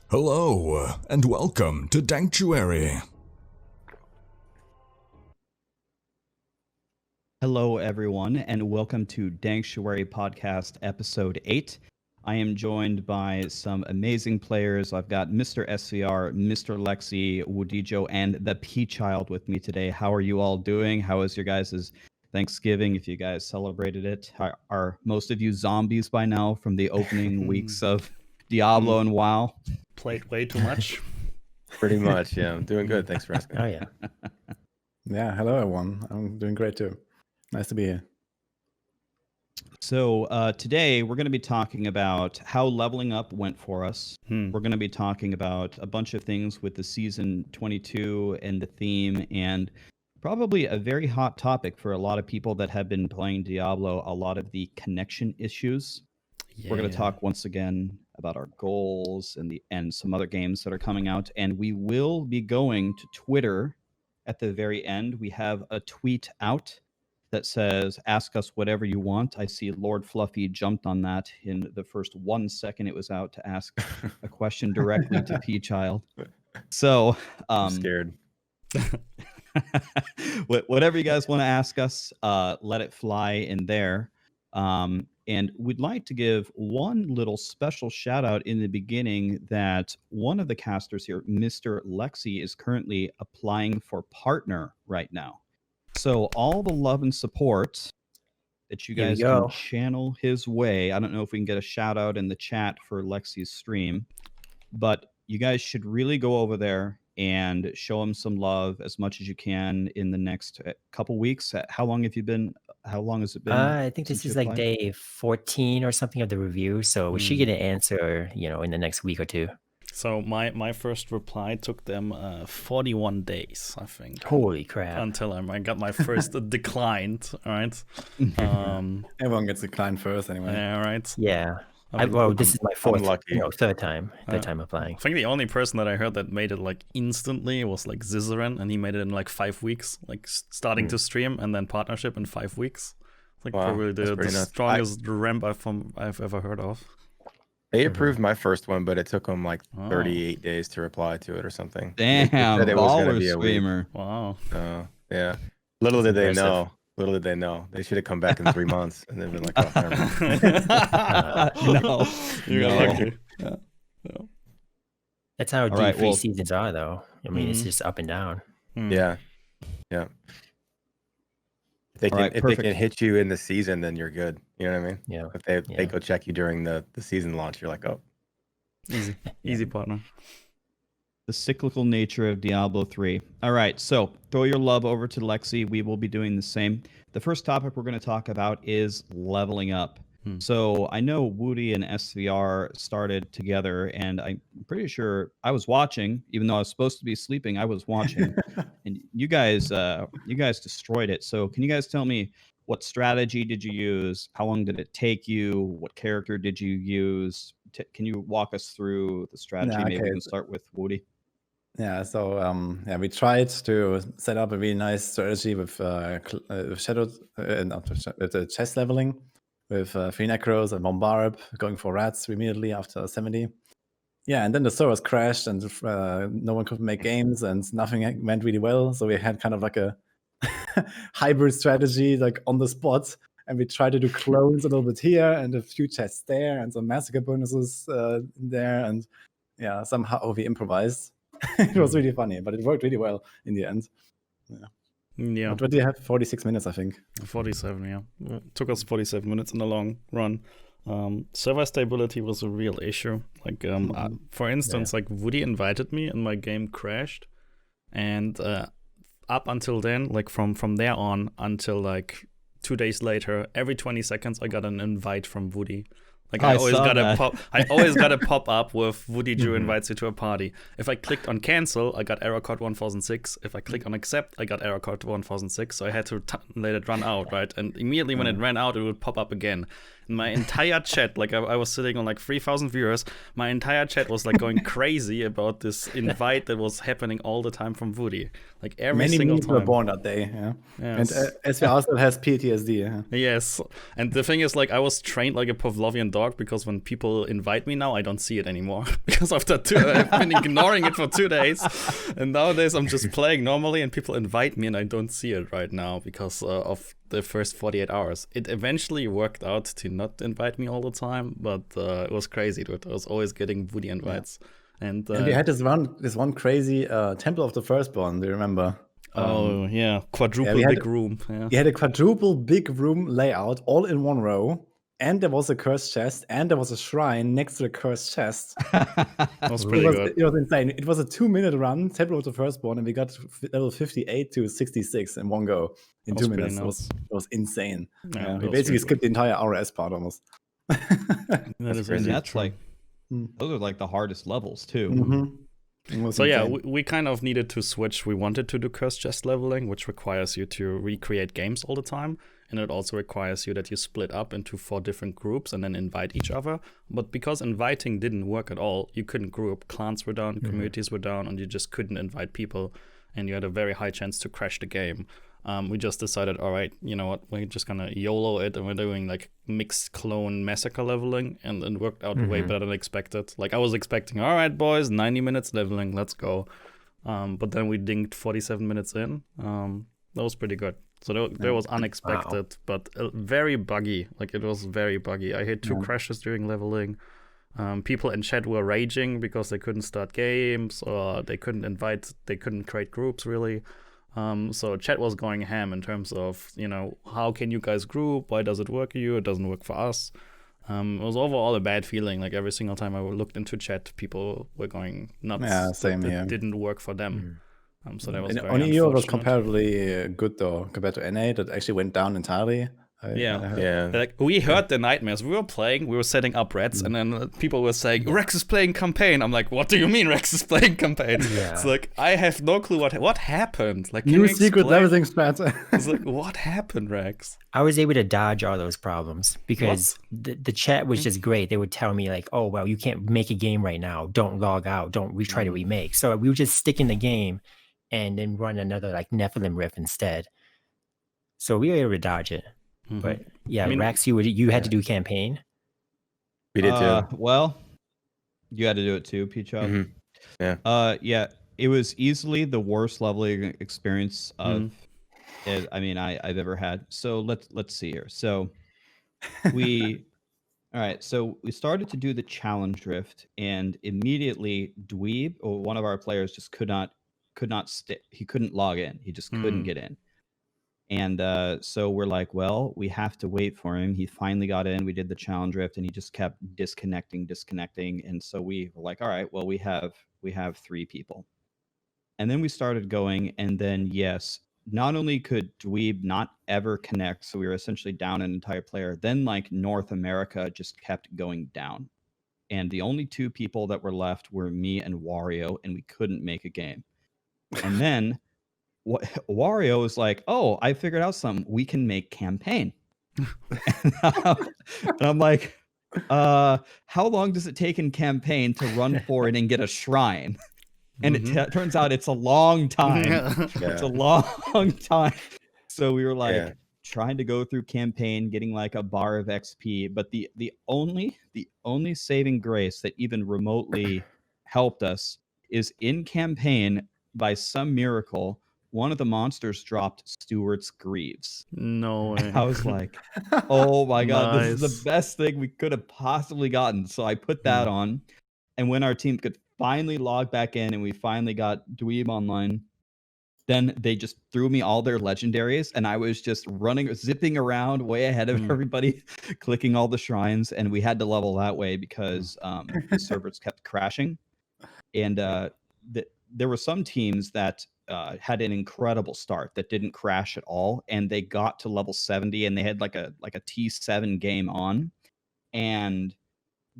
Hello, and welcome to Danctuary. Hello, everyone, and welcome to Danctuary Podcast Episode 8. I am joined by some amazing players. I've got Mr. sVr, Mr. Lexy, Wudijo, and the Thapchild with me today. How are you all doing? How is your guys' Thanksgiving, if you guys celebrated it? Are most of you zombies by now from the opening weeks of Diablo and WoW? Played way too much. Pretty much, yeah. I'm doing good. Thanks for asking. Oh, yeah. Yeah, hello everyone. I'm doing great too. Nice to be here. So today we're going to be talking about how leveling up went for us. We're going to be talking about a bunch of things with the season 22 and the theme, and probably a very hot topic for a lot of people that have been playing Diablo, a lot of the connection issues. Yeah. We're going to talk once again about our goals and some other games that are coming out, and we will be going to Twitter at the very end. We have a tweet out that says, ask us whatever you want. I see Lord Fluffy jumped on that in the first 1 second it was out to ask a question directly to Thapchild. So I'm scared. Whatever you guys want to ask us, let it fly in there. And we'd like to give one little special shout out in the beginning that one of the casters here, Mr. Lexy, is currently applying for partner right now. So all the love and support that you guys can channel his way. I don't know if we can get a shout out in the chat for Lexy's stream, but you guys should really go over there and show him some love as much as you can in the next couple weeks. How long has it been? I think this is like day 14 or something of the review. So we should get an answer, in the next week or two. So my first reply took them 41 days, I think. Holy crap. Until I got my first declined, all right? Everyone gets declined first anyway. Yeah, right? Yeah. This is my third time applying. I think the only person that I heard that made it like instantly was like Zizaran, and he made it in like 5 weeks, like starting to stream and then partnership in 5 weeks. It's like probably the strongest ramp I've ever heard of. They approved my first one, but it took them like 38 days to reply to it or something. Damn, baller screamer. Wow. Yeah. Little did they know. They should have come back in 3 months and they've been like, oh, never mind. No. You got lucky. Yeah. That's how deep free seasons are, though. I mean, it's just up and down. Yeah. If they can hit you in the season, then you're good. You know what I mean? Yeah. If they go check you during the season launch, you're like, oh. Easy partner. The cyclical nature of Diablo 3. All right, so throw your love over to Lexy. We will be doing the same. The first topic we're going to talk about is leveling up. So I know Woody and sVr started together, and I'm pretty sure I was watching, even though I was supposed to be sleeping. I was watching, and you guys destroyed it. So can you guys tell me what strategy did you use? How long did it take you? What character did you use? Can you walk us through the strategy? Maybe we can start with Woody. Yeah, so we tried to set up a really nice strategy with the chest leveling, with 3 necros and 1 barb, going for rats immediately after 70. Yeah, and then the servers crashed and no one could make games and nothing went really well. So we had kind of like a hybrid strategy, like on the spot. And we tried to do clones a little bit here and a few chests there and some massacre bonuses there. And yeah, somehow we improvised. It was really funny, but it worked really well in the end. Yeah. What did you have? 46 minutes, I think. 47, yeah. It took us 47 minutes in the long run. Server stability was a real issue. Like, for instance, like Woody invited me and my game crashed. And up until then, like from there on until like 2 days later, every 20 seconds I got an invite from Woody. Like I always got a pop up with Wudijo invites you to a party. If I clicked on cancel, I got error code 1006. If I click on accept, I got error code 1006. So I had to let it run out, right? And immediately when it ran out, it would pop up again. My entire chat, like I was sitting on like 3,000 viewers, my entire chat was like going crazy about this invite that was happening all the time from Woody. Like every Many single memes were time. born that day. Yeah. Yes. And sVr still has PTSD. Yeah. Yes. And the thing is, like, I was trained like a Pavlovian dog because when people invite me now, I don't see it anymore. Because after I've been ignoring it for 2 days. And nowadays I'm just playing normally and people invite me and I don't see it right now because of the first 48 hours. It eventually worked out to not invite me all the time, but it was crazy, dude. I was always getting Woody invites. Yeah. And we had this one crazy Temple of the Firstborn. Do you remember? Quadruple big room. Yeah. We had a quadruple big room layout all in one row, and there was a cursed chest, and there was a shrine next to the cursed chest. That was pretty good. It was insane. It was a 2-minute run, Temple of the Firstborn, and we got level 58 to 66 in one go in 2 minutes. Nice. It was insane. Yeah, we basically skipped the entire RS part almost. That is crazy. That's like those are like the hardest levels too. Mm-hmm. So yeah, we kind of needed to switch. We wanted to do cursed chest leveling, which requires you to recreate games all the time. And it also requires you that you split up into 4 different groups and then invite each other. But because inviting didn't work at all, you couldn't group. Clans were down, communities were down, and you just couldn't invite people. And you had a very high chance to crash the game. We just decided, all right, you know what, we're just gonna YOLO it, and we're doing like mixed clone massacre leveling, and it worked out way better than expected. Like I was expecting, all right, boys, 90 minutes leveling, let's go. But then we dinged 47 minutes in. That was pretty good. So that was unexpected, but very buggy. Like it was very buggy. I had 2 crashes during leveling. People in chat were raging because they couldn't start games, or they couldn't create groups really. So chat was going ham in terms of, you know, how can you guys group? Why does it work for you? It doesn't work for us. It was overall a bad feeling. Like every single time I looked into chat, people were going nuts. Yeah, same here. It didn't work for them. So that was very only you was unfortunate. comparably good though, compared to NA that actually went down entirely. Like we heard the nightmares. We were playing, we were setting up Reds, and then people were saying Rex is playing campaign. I'm like, what do you mean Rex is playing campaign? It's like I have no clue what happened. Like new secret leveling strat. It's like, what happened, Rex? I was able to dodge all those problems because the chat was just great. They would tell me like, oh well, you can't make a game right now. Don't log out. Don't retry to remake. So we would just stick in the game and then run another like Nephilim riff instead. So we were able to dodge it. But yeah, I mean, Rax, you had to do campaign. We did too. Well, you had to do it too, Thapchild. Yeah. It was easily the worst leveling experience of it. I mean, I've ever had. So let's see here. So all right. So we started to do the challenge rift, and immediately Dweeb, or one of our players, just could not he couldn't log in. He just couldn't get in. And so we're like, well, we have to wait for him. He finally got in. We did the challenge rift, and he just kept disconnecting. And so we were like, all right, well, we have 3 people. And then we started going, and then yes, not only could Dweeb not ever connect, so we were essentially down an entire player. Then like North America just kept going down, and the only 2 people that were left were me and Wario, and we couldn't make a game. And then Wario is like, oh, I figured out something. We can make campaign. And I'm like, how long does it take in campaign to run for it and get a shrine? And it turns out it's a long time. It's a long time. So we were like trying to go through campaign, getting like a bar of XP. But the only saving grace that even remotely helped us is in campaign, by some miracle, one of the monsters dropped Stuart's Greaves. No way. I was like, oh my God, this is the best thing we could have possibly gotten. So I put that on. And when our team could finally log back in and we finally got Dweeb online, then they just threw me all their legendaries. And I was just zipping around way ahead of everybody, clicking all the shrines. And we had to level that way because the servers kept crashing. And there were some teams that had an incredible start that didn't crash at all, and they got to level 70 and they had like a T7 game on, and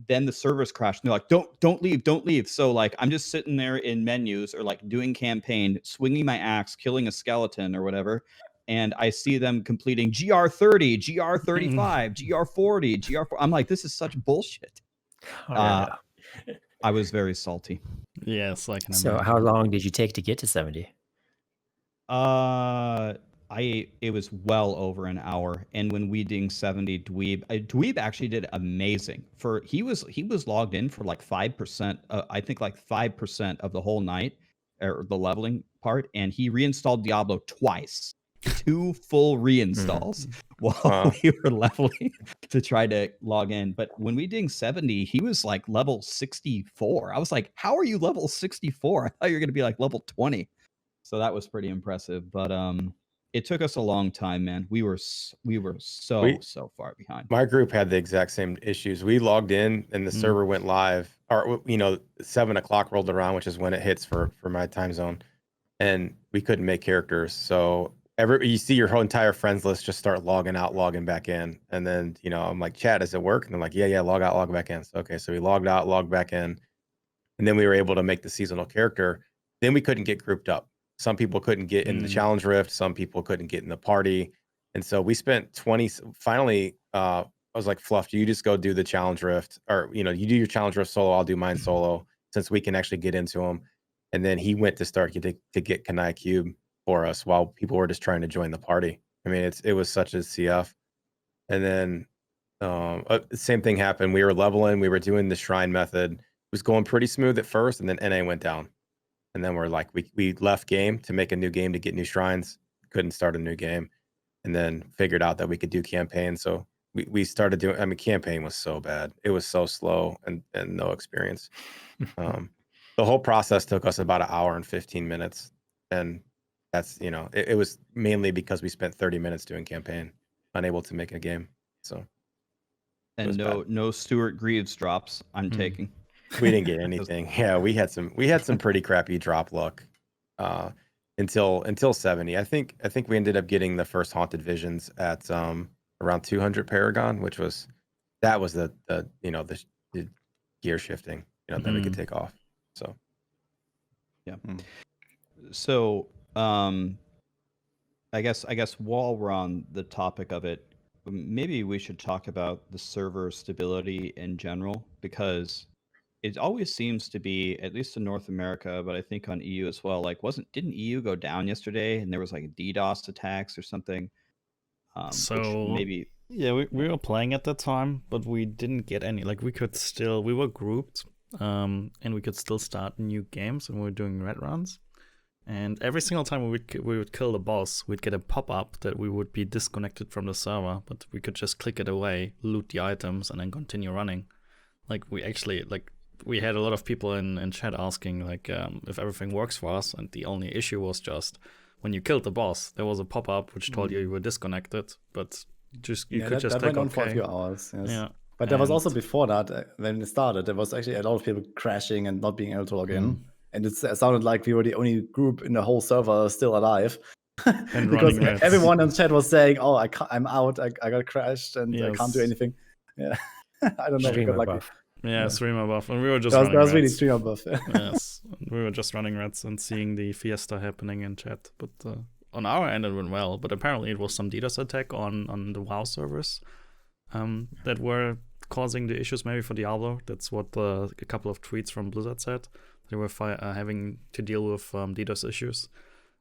then the servers crashed and they're like, don't leave. So like I'm just sitting there in menus or like doing campaign, swinging my axe, killing a skeleton or whatever, and I see them completing GR30, GR35, GR40, GR4. I'm like, this is such bullshit. Oh, I was very salty. Yes, I can so imagine. how long did you take to get to 70? It was well over an hour, and when we ding 70, Dweeb actually did amazing. He was logged in for like 5%, I think like 5% of the whole night, or the leveling part, and he reinstalled Diablo twice, 2 full reinstalls while we were leveling to try to log in. But when we ding 70, he was like level 64. I was like, how are you level 64? I thought you were gonna be like level 20. So that was pretty impressive, but it took us a long time, man. We were so far behind. My group had the exact same issues. We logged in and the server went live, or 7 o'clock rolled around, which is when it hits for my time zone, and we couldn't make characters. So you see your whole entire friends list just start logging out, logging back in, and then I'm like, chat, does it work? And they're like, yeah, log out, log back in. So, okay, so we logged out, logged back in, and then we were able to make the seasonal character. Then we couldn't get grouped up. Some people couldn't get in the challenge rift. Some people couldn't get in the party. And so we spent finally, I was like, Fluff, you just go do the challenge rift, or, you do your challenge rift solo. I'll do mine solo, since we can actually get into them. And then he went to start to get Kanai Cube for us while people were just trying to join the party. I mean, it was such a CF. And then the same thing happened. We were leveling, we were doing the shrine method. It was going pretty smooth at first, and then NA went down. And then we're like, we left game to make a new game to get new shrines. Couldn't start a new game, and then figured out that we could do campaign. So we started doing. I mean, campaign was so bad. It was so slow and no experience. The whole process took us about 1 hour and 15 minutes, and that's it was mainly because we spent 30 minutes doing campaign, unable to make a game. So and no Stuart Greaves drops. I'm taking. We didn't get anything. Yeah, we had some pretty crappy drop luck until 70. I think we ended up getting the first Haunted Visions at around 200 Paragon, which was the gear shifting, that we could take off. So yeah. So I guess while we're on the topic of it, maybe we should talk about the server stability in general, because it always seems to be, at least in North America, but I think on EU as well, like didn't EU go down yesterday and there was like DDoS attacks or something? So maybe we were playing at that time, but we didn't get any. Like we were grouped, and we could still start new games, and we were doing red runs. And every single time we would kill the boss, we'd get a pop-up that we would be disconnected from the server, but we could just click it away, loot the items, and then continue running. Like we had a lot of people in chat asking if everything works for us, and the only issue was just when you killed the boss, there was a pop-up which told you were disconnected, but you could just click went on OK. for a few hours. Yes. Yeah. But there was also before that, when it started, there was actually a lot of people crashing and not being able to log in. And it sounded like we were the only group in the whole server still alive. And because running everyone in chat was saying, "Oh, I'm out. I got crashed and I can't do Yes. anything." Yeah, I don't know. We got lucky. Yeah, streamer buff, and we were just That running was really reds. streamer buff. Yes, we were just running reds and seeing the fiesta happening in chat. But on our end, it went well. But apparently, it was some DDoS attack on the WoW servers that were causing the issues. Maybe for Diablo, that's what a couple of tweets from Blizzard said. They were having to deal with DDoS issues.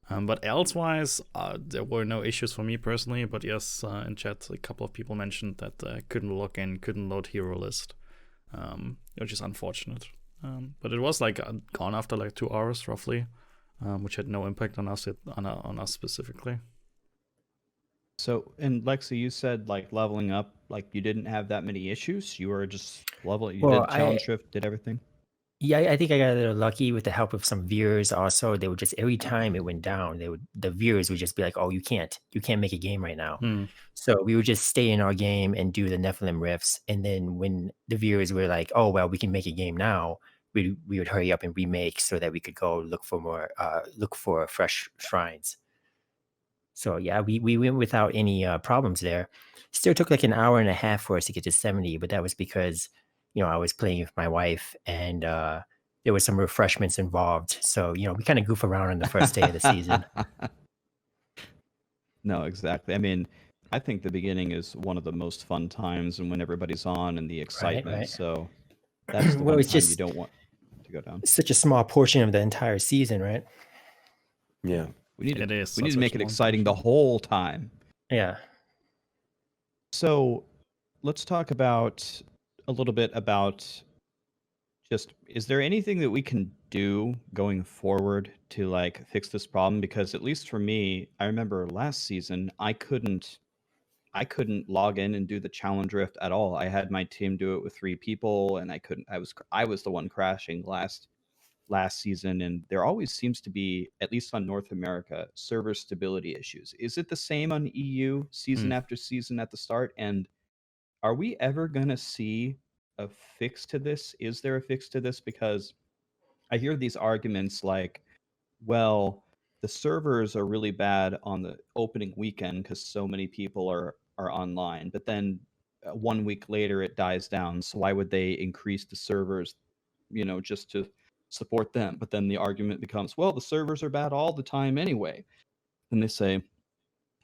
But elsewise, there were no issues for me personally. But yes, in chat, a couple of people mentioned that couldn't log in, couldn't load hero list. Which is unfortunate. But it was gone after 2 hours roughly, which had no impact on us on us specifically. So, and Lexy, you said leveling up, you didn't have that many issues. You were just leveling. You did challenge shift, did everything. Yeah, I think I got a little lucky with the help of some viewers. Also, they would just, every time it went down, the viewers would just be like, "Oh, you can't make a game right now." So we would just stay in our game and do the Nephilim rifts. And then when the viewers were like, "Oh, well, we can make a game now," we would hurry up and remake so that we could go look for fresh shrines. So yeah, we went without any problems there. Still took an hour and a half for us to get to 70, but that was because I was playing with my wife, and there was some refreshments involved. So we kind of goof around on the first day of the season. No, exactly. I mean, I think the beginning is one of the most fun times, and when everybody's on and the excitement. right. So that's the Well, one it's time you just don't want to go down. such a small portion of the entire season, right? Yeah. We need It to is we need to such make a it long exciting the portion. whole time. Yeah. So let's talk about a little bit about just, is there anything that we can do going forward to like fix this problem? Because at least for me, I remember last season I couldn't log in and do the challenge rift at all. I had my team do it with 3 people, and I was the one crashing last season, and there always seems to be, at least on North America, server stability issues. Is it the same on EU season after season at the start? And are we ever going to see a fix to this? Is there a fix to this? Because I hear these arguments like, well, the servers are really bad on the opening weekend because so many people are online, but then 1 week later it dies down. So why would they increase the servers, just to support them? But then the argument becomes, well, the servers are bad all the time anyway. And they say,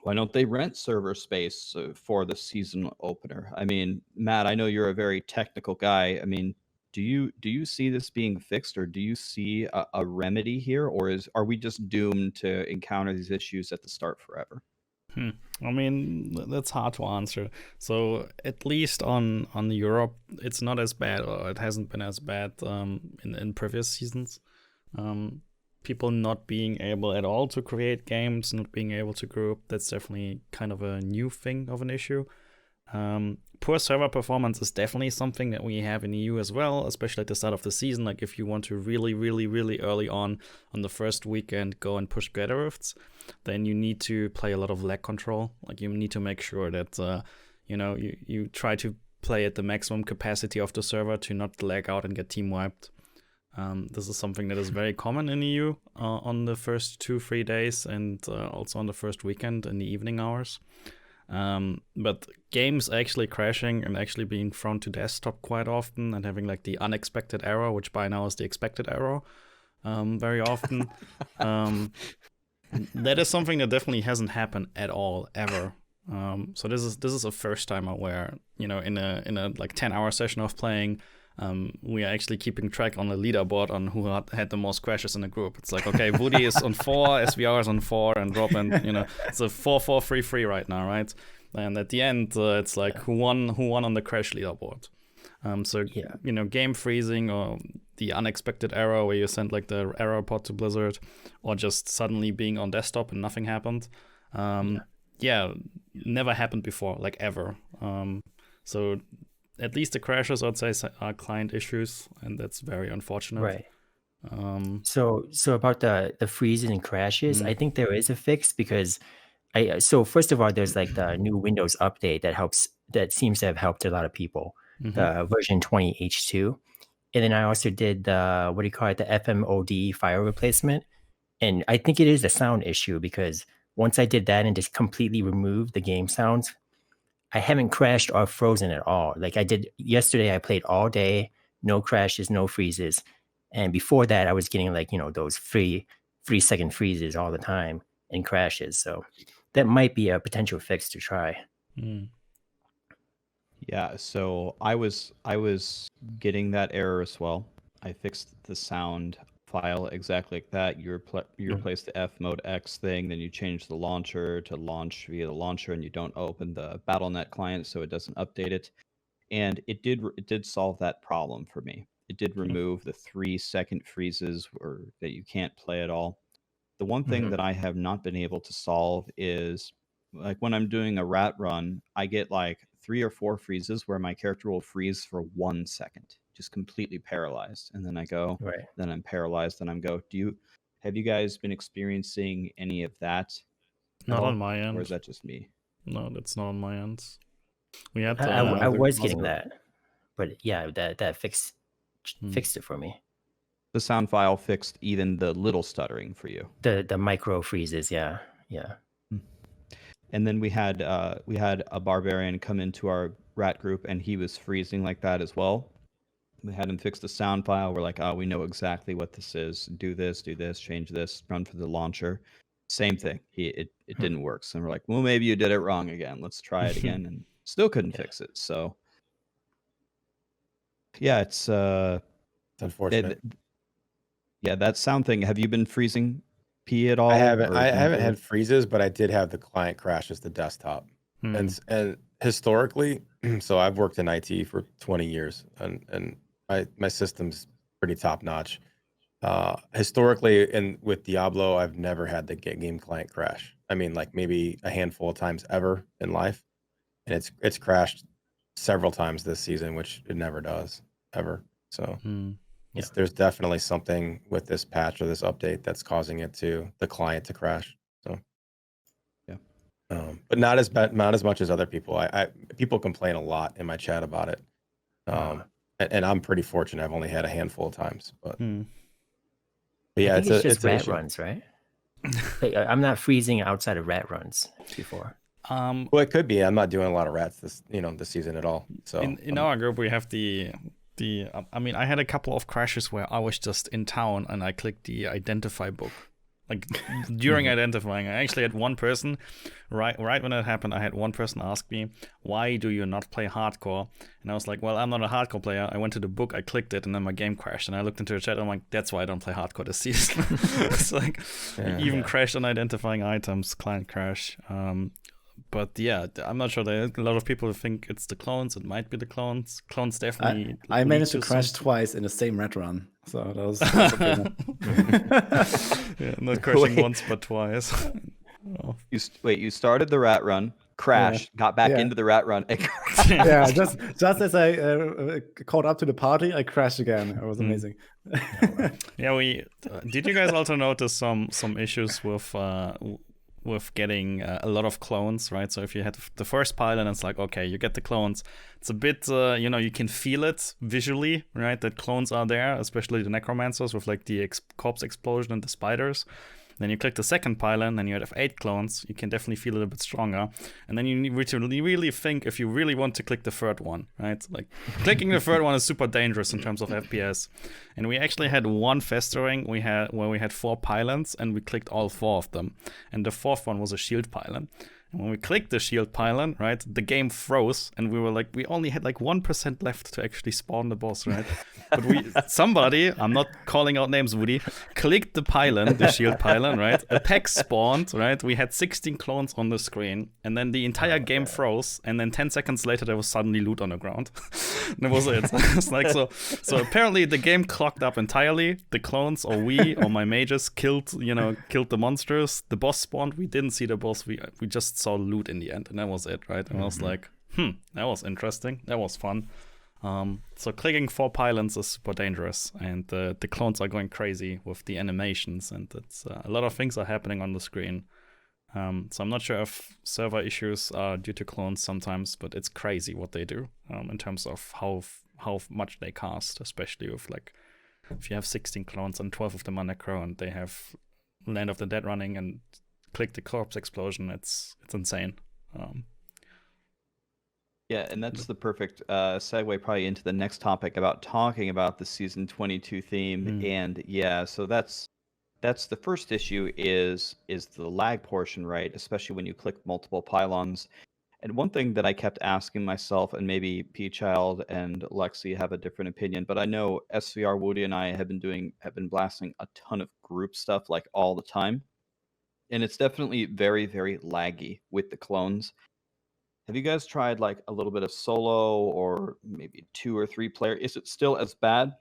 why don't they rent server space for the season opener? I mean, Matt, I know you're a very technical guy. I mean, do you see this being fixed, or do you see a remedy here, or are we just doomed to encounter these issues at the start forever? I mean, that's hard to answer. So at least on Europe, it's not as bad, or it hasn't been as bad in previous seasons. People not being able at all to create games, not being able to group, that's definitely kind of a new thing of an issue. Poor server performance is definitely something that we have in EU as well, especially at the start of the season. Like if you want to really, really, really early on the first weekend go and push gather rifts, then you need to play a lot of lag control. Like you need to make sure that you try to play at the maximum capacity of the server to not lag out and get team wiped. This is something that is very common in EU on the first 2-3 days, and also on the first weekend in the evening hours. But games actually crashing and actually being thrown to desktop quite often, and having like the unexpected error, which by now is the expected error, very often. That is something that definitely hasn't happened at all ever. So this is a first timer where, in a like 10-hour session of playing, we are actually keeping track on the leaderboard on who had the most crashes in the group. It's like, okay, Wudi is on 4, sVr is on 4, and Robin, it's a 4-4-3-3 right now, right? And at the end, it's like who won on the crash leaderboard. Game freezing, or the unexpected error where you send like the error report to Blizzard, or just suddenly being on desktop and nothing happened. Never happened before, like ever. So at least the crashes, I'd say, are client issues, and that's very unfortunate. Right. So about the freezes and crashes, I think there is a fix, because so first of all, there's like the new Windows update that seems to have helped a lot of people, the version 20 H2. And then I also did the the FMOD file replacement. And I think it is a sound issue, because once I did that and just completely removed the game sounds, I haven't crashed or frozen at all. Like I did yesterday, I played all day, no crashes, no freezes. And before that, I was getting like, those 3-second freezes all the time and crashes. So that might be a potential fix to try. Yeah, so I was getting that error as well. I fixed the sound file exactly like that. You replace the F mode X thing, then you change the launcher to launch via the launcher, and you don't open the BattleNet client, so it doesn't update it. And it did solve that problem for me. It did remove the 3-second freezes or that you can't play at all. The one thing that I have not been able to solve is, like, when I'm doing a rat run, I get like 3 or 4 freezes where my character will freeze for 1 second, just completely paralyzed. And then I go, Right. then I'm paralyzed, then I'm go. Have you guys been experiencing any of that? Not on my end. Or is that just me? No, that's not on my end. We had I was getting that, but yeah, that fixed it for me. The sound file fixed even the little stuttering for you. The micro freezes, yeah. And then we had a barbarian come into our rat group, and he was freezing like that as well. We had him fix the sound file. We're like, oh, we know exactly what this is. Do this, change this, run for the launcher. Same thing. It didn't work. So we're like, well, maybe you did it wrong again. Let's try it again, and still couldn't fix it. So yeah, it's unfortunate. Yeah, that sound thing. Have you been freezing P at all? I haven't. or I been haven't through had it? freezes, but I did have the client crash as the desktop. And historically, so I've worked in IT for 20 years, and my system's pretty top notch. Historically, and with Diablo, I've never had the game client crash. I mean, like maybe a handful of times ever in life, and it's crashed several times this season, which it never does ever. So there's definitely something with this patch or this update that's causing the client to crash. So Yeah. but not as bad, not as much as other people. I people complain a lot in my chat about it. And I'm pretty fortunate. I've only had a handful of times, but yeah, I think it's just it's an rat issue. runs, right? Like, I'm not freezing outside of rat runs before. Well, it could be. I'm not doing a lot of rats this season at all. So in our group we have the I mean, I had a couple of crashes where I was just in town and I clicked the identify book. Like during identifying, I actually had one person, right when it happened, I had one person ask me, why do you not play hardcore? And I was like, well, I'm not a hardcore player. I went to the book, I clicked it, and then my game crashed. And I looked into the chat, and I'm like, that's why I don't play hardcore this season. It's like, even crashed on identifying items, client crash. But yeah, I'm not sure. There are a lot of people who think it's the clones. It might be the clones. Clones definitely. I managed to crash some... twice in the same red run, so that was yeah, not crashing once but twice. You started the rat run, crashed, got back into the rat run. Yeah, just as I caught up to the party, I crashed again. It was amazing. Yeah, did you guys also notice some issues with getting a lot of clones, right? So if you had the first pylon, it's like, okay, you get the clones. It's a bit, you can feel it visually, right? That clones are there, especially the necromancers with like the corpse explosion and the spiders. Then you click the second pylon and you have 8 clones. You can definitely feel it a bit stronger. And then you need to really think if you really want to click the third one, right? Like clicking the third one is super dangerous in terms of FPS. And we actually had one festering where we had 4 pylons and we clicked all 4 of them. And the fourth one was a shield pylon. And when we clicked the shield pylon, right, the game froze, and we only had like 1% left to actually spawn the boss, right? But somebody, I'm not calling out names, Woody, clicked the pylon, the shield pylon, right? A pack spawned, right? We had 16 clones on the screen, and then the entire game froze, and then 10 seconds later there was suddenly loot on the ground. And that was it. It's like so apparently the game clocked up entirely. The clones or my mages killed the monsters. The boss spawned. We didn't see the boss. We just saw loot in the end, and that was it, right? And I was like, that was interesting. That was fun. So clicking 4 pylons is super dangerous, and the clones are going crazy with the animations, and it's a lot of things are happening on the screen. So I'm not sure if server issues are due to clones sometimes, but it's crazy what they do in terms of how much they cast, especially with like if you have 16 clones and 12 of them are necro and they have Land of the Dead running and click the corpse explosion, it's insane. Yeah, and that's the perfect segue probably into the next topic about talking about the season 22 theme. And yeah, so that's the first issue is the lag portion, right? Especially when you click multiple pylons. And one thing that I kept asking myself, and maybe Thapchild and Lexy have a different opinion, but I know sVr, Woody, and I have been blasting a ton of group stuff like all the time. And it's definitely very, very laggy with the clones. Have you guys tried like a little bit of solo or maybe 2 or 3 player? Is it still as bad?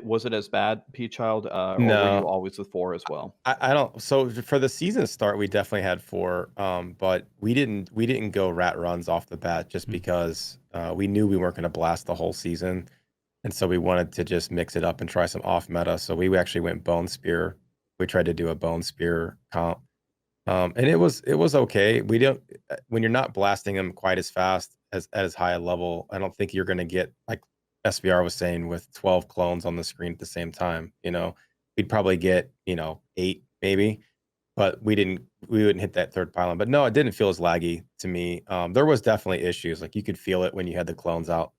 Was it as bad, Thapchild, or were you always with 4 as well? I don't. So for the season start, we definitely had 4, but we didn't go rat runs off the bat just because we knew we weren't going to blast the whole season, and so we wanted to just mix it up and try some off meta. So we actually went bone spear. We tried to do a bone spear comp, and it was okay. We don't when you're not blasting them quite as fast as high a level. I don't think you're going to get, like sVr was saying, with 12 clones on the screen at the same time. We'd probably get 8 maybe, but we wouldn't hit that third pylon. But no, it didn't feel as laggy to me. There was definitely issues. Like you could feel it when you had the clones out.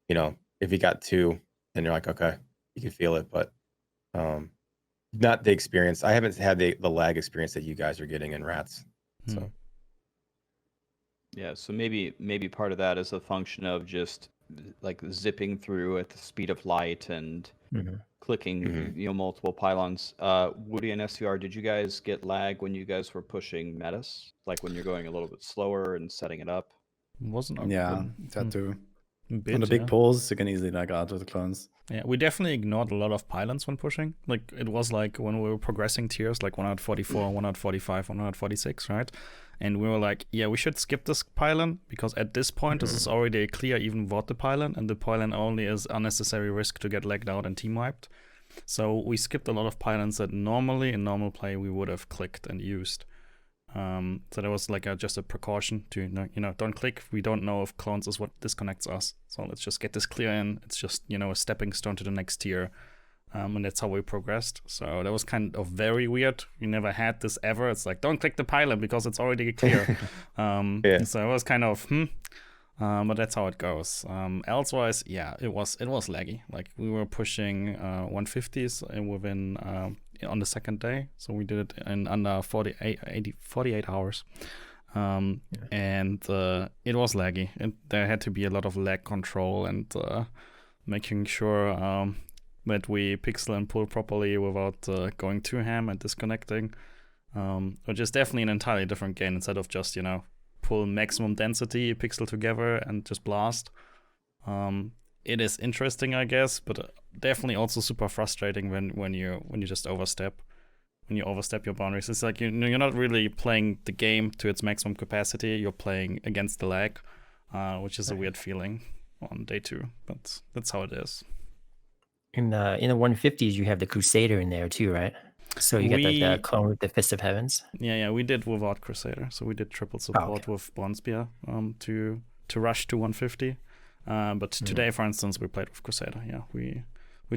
If you got 2, then you're like, okay, you could feel it. But not the experience. I haven't had the lag experience that you guys are getting in Rats. So Yeah, so maybe part of that is a function of just like zipping through at the speed of light and clicking, multiple pylons. Woody and sVr, did you guys get lag when you guys were pushing metas? Like when you're going a little bit slower and setting it up? Wasn't that too. Bit, On the big pulls, you can easily lag out with the clones. Yeah, we definitely ignored a lot of pylons when pushing. Like it was like when we were progressing tiers, like 144, 145, 146, right? And we were like, yeah, we should skip this pylon because at this point this is already a clear even vote the pylon, and the pylon only is unnecessary risk to get lagged out and team wiped. So we skipped a lot of pylons that normally in normal play we would have clicked and used. So that was like just a precaution to don't click. We don't know if clones is what disconnects us. So let's just get this clear in. It's just a stepping stone to the next tier. And that's how we progressed. So that was kind of very weird. We never had this ever. It's like, don't click the pylon because it's already clear. So it was kind of, but that's how it goes. Elsewise, yeah, it was laggy. Like we were pushing 150s within on the second day. So we did it in under 48 hours. And it was laggy. And there had to be a lot of lag control and making sure that we pixel and pull properly without going too ham and disconnecting, which is definitely an entirely different game instead of just pull maximum density, pixel together, and just blast. It is interesting, I guess, but definitely also super frustrating when you just overstep. When you overstep your boundaries, it's like you're not really playing the game to its maximum capacity. You're playing against the lag, which is a weird feeling on day 2. But that's how it is. In the 150s, you have the Crusader in there too, right? So you get the clone with the Fist of Heavens. Yeah, we did without Crusader. So we did triple support with Bronzebeard to rush to 150. But today, for instance, we played with Crusader. Yeah, we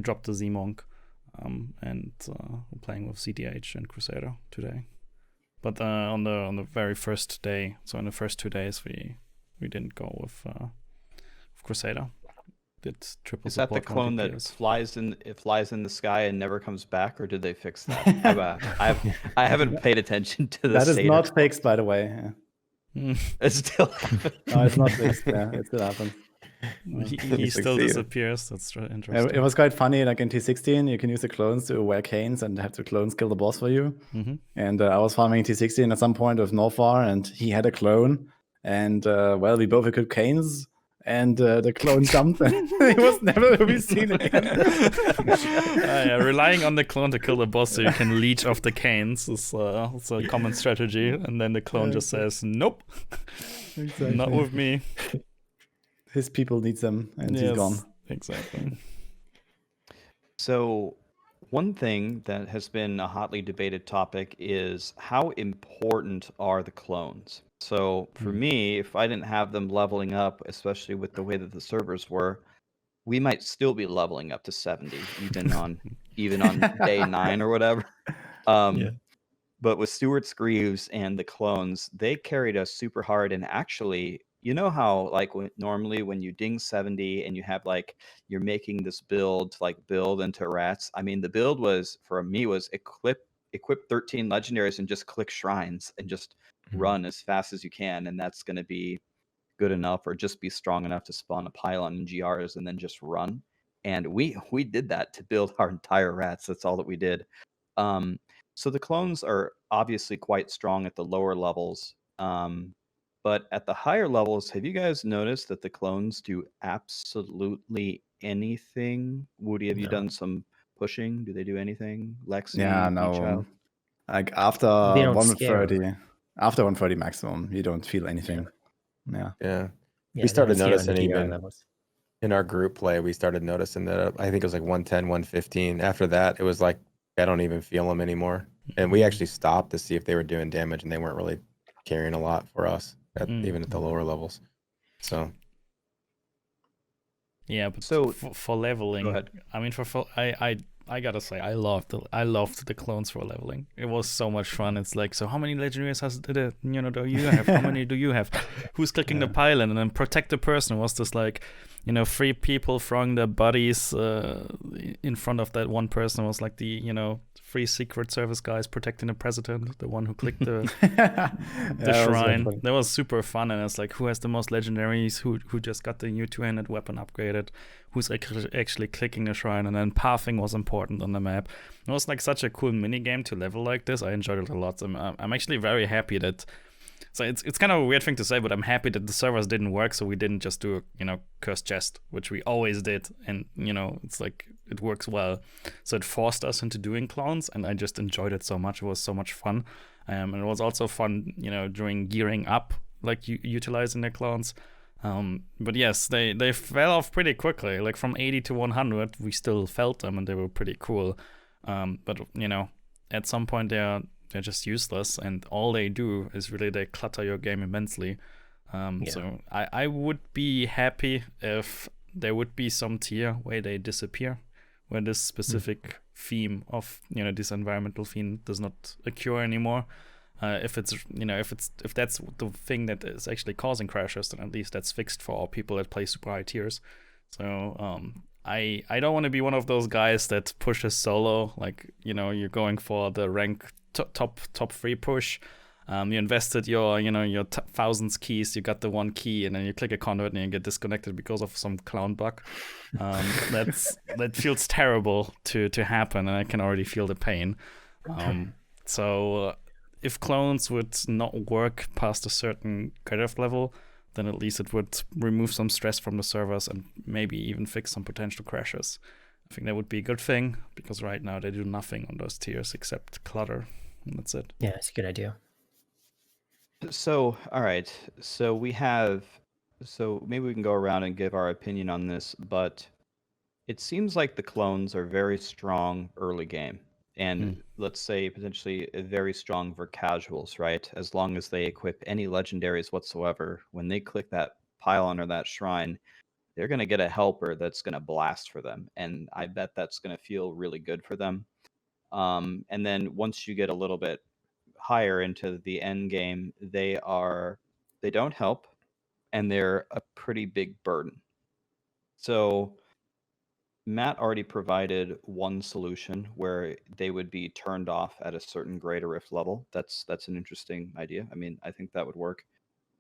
dropped the Z-Monk and we're playing with CDH and Crusader today. But on the very first day, so in the first 2 days, we didn't go with Crusader. Is that the clone that flies in the sky and never comes back, or did they fix that? I haven't paid attention to this. That is not fixed, by the way. It still happens. No, it's not fixed. Yeah, it still happens. He still disappears. That's interesting. It was quite funny. Like in T16, you can use the clones to wear canes and have the clones kill the boss for you. And I was farming T16 at some point with Norfar, and he had a clone. And we both equipped canes. And the clone jumped and he was never to be seen again. Relying on the clone to kill the boss so you can leech off the canes is a common strategy. And then the clone just says, nope, not with me. His people need them and he's gone. Exactly. So one thing that has been a hotly debated topic is how important are the clones? So for me, if I didn't have them leveling up, especially with the way that the servers were, we might still be leveling up to 70, even on day 9 or whatever. But with Stuart's Greaves and the clones, they carried us super hard. And actually, you know how like normally when you ding 70 and you have like you're making this build to like build into Rats. I mean, the build was for me was equip 13 legendaries and just click shrines and just run as fast as you can, and that's going to be good enough, or just be strong enough to spawn a pylon in GRs and then just run. And we did that to build our entire Rats. That's all that we did. So the clones are obviously quite strong at the lower levels, but at the higher levels, have you guys noticed that the clones do absolutely anything? Woody, have you done some pushing? Do they do anything? Lexy? Yeah, no. Thapchild? Like after 130. After 130 maximum, you don't feel anything. Yeah. We started noticing even in our group play, we started noticing that I think it was like 110, 115. After that, it was like, I don't even feel them anymore. And we actually stopped to see if they were doing damage, and they weren't really carrying a lot for us, even at the lower levels. So. Yeah, but so for leveling, I mean, I gotta say, I loved the clones for leveling. It was so much fun. It's like, so how many legendaries do you have? How many do you have? Who's clicking the pylon? And then protect the person was this like, 3 people throwing their bodies in front of that one person was like the 3 Secret Service guys protecting the president, the one who clicked the Yeah, shrine. funny. That was super fun, and it's like, who has the most legendaries, who just got the new 2-handed weapon upgraded, who's actually clicking the shrine, and then pathing was important on the map. It was like such a cool mini game to level like this. I enjoyed it a lot. I'm actually very happy that. So it's kind of a weird thing to say, but I'm happy that the servers didn't work, so we didn't just do cursed chest, which we always did, and it's like it works well. So it forced us into doing clones, and I just enjoyed it so much. It was so much fun, and it was also fun, during gearing up, like utilizing the clones. But yes, they fell off pretty quickly. Like from 80 to 100, we still felt them, and they were pretty cool. But at some point they're just useless, and all they do is really they clutter your game immensely. So I would be happy if there would be some tier where they disappear, where this specific theme of this environmental theme does not occur anymore. If it's if that's the thing that is actually causing crashes, then at least that's fixed for all people that play super high tiers. So I don't want to be one of those guys that pushes solo, like you're going for the rank top 3 push. You invested your thousands keys, you got the 1 key, and then you click a convert and you get disconnected because of some clown bug. That feels terrible to happen, and I can already feel the pain. So if clones would not work past a certain cutoff level, then at least it would remove some stress from the servers and maybe even fix some potential crashes. I think that would be a good thing, because right now they do nothing on those tiers except clutter, and that's it. Yeah, it's a good idea. So, all right. So maybe we can go around and give our opinion on this, but it seems like the clones are very strong early game. And let's say potentially very strong for casuals, right? As long as they equip any legendaries whatsoever, when they click that pylon or that shrine, they're going to get a helper that's going to blast for them. And I bet that's going to feel really good for them. And then once you get a little bit higher into the end game, they don't help, and they're a pretty big burden. So Matt already provided one solution where they would be turned off at a certain greater rift level. That's an interesting idea. I mean, I think that would work.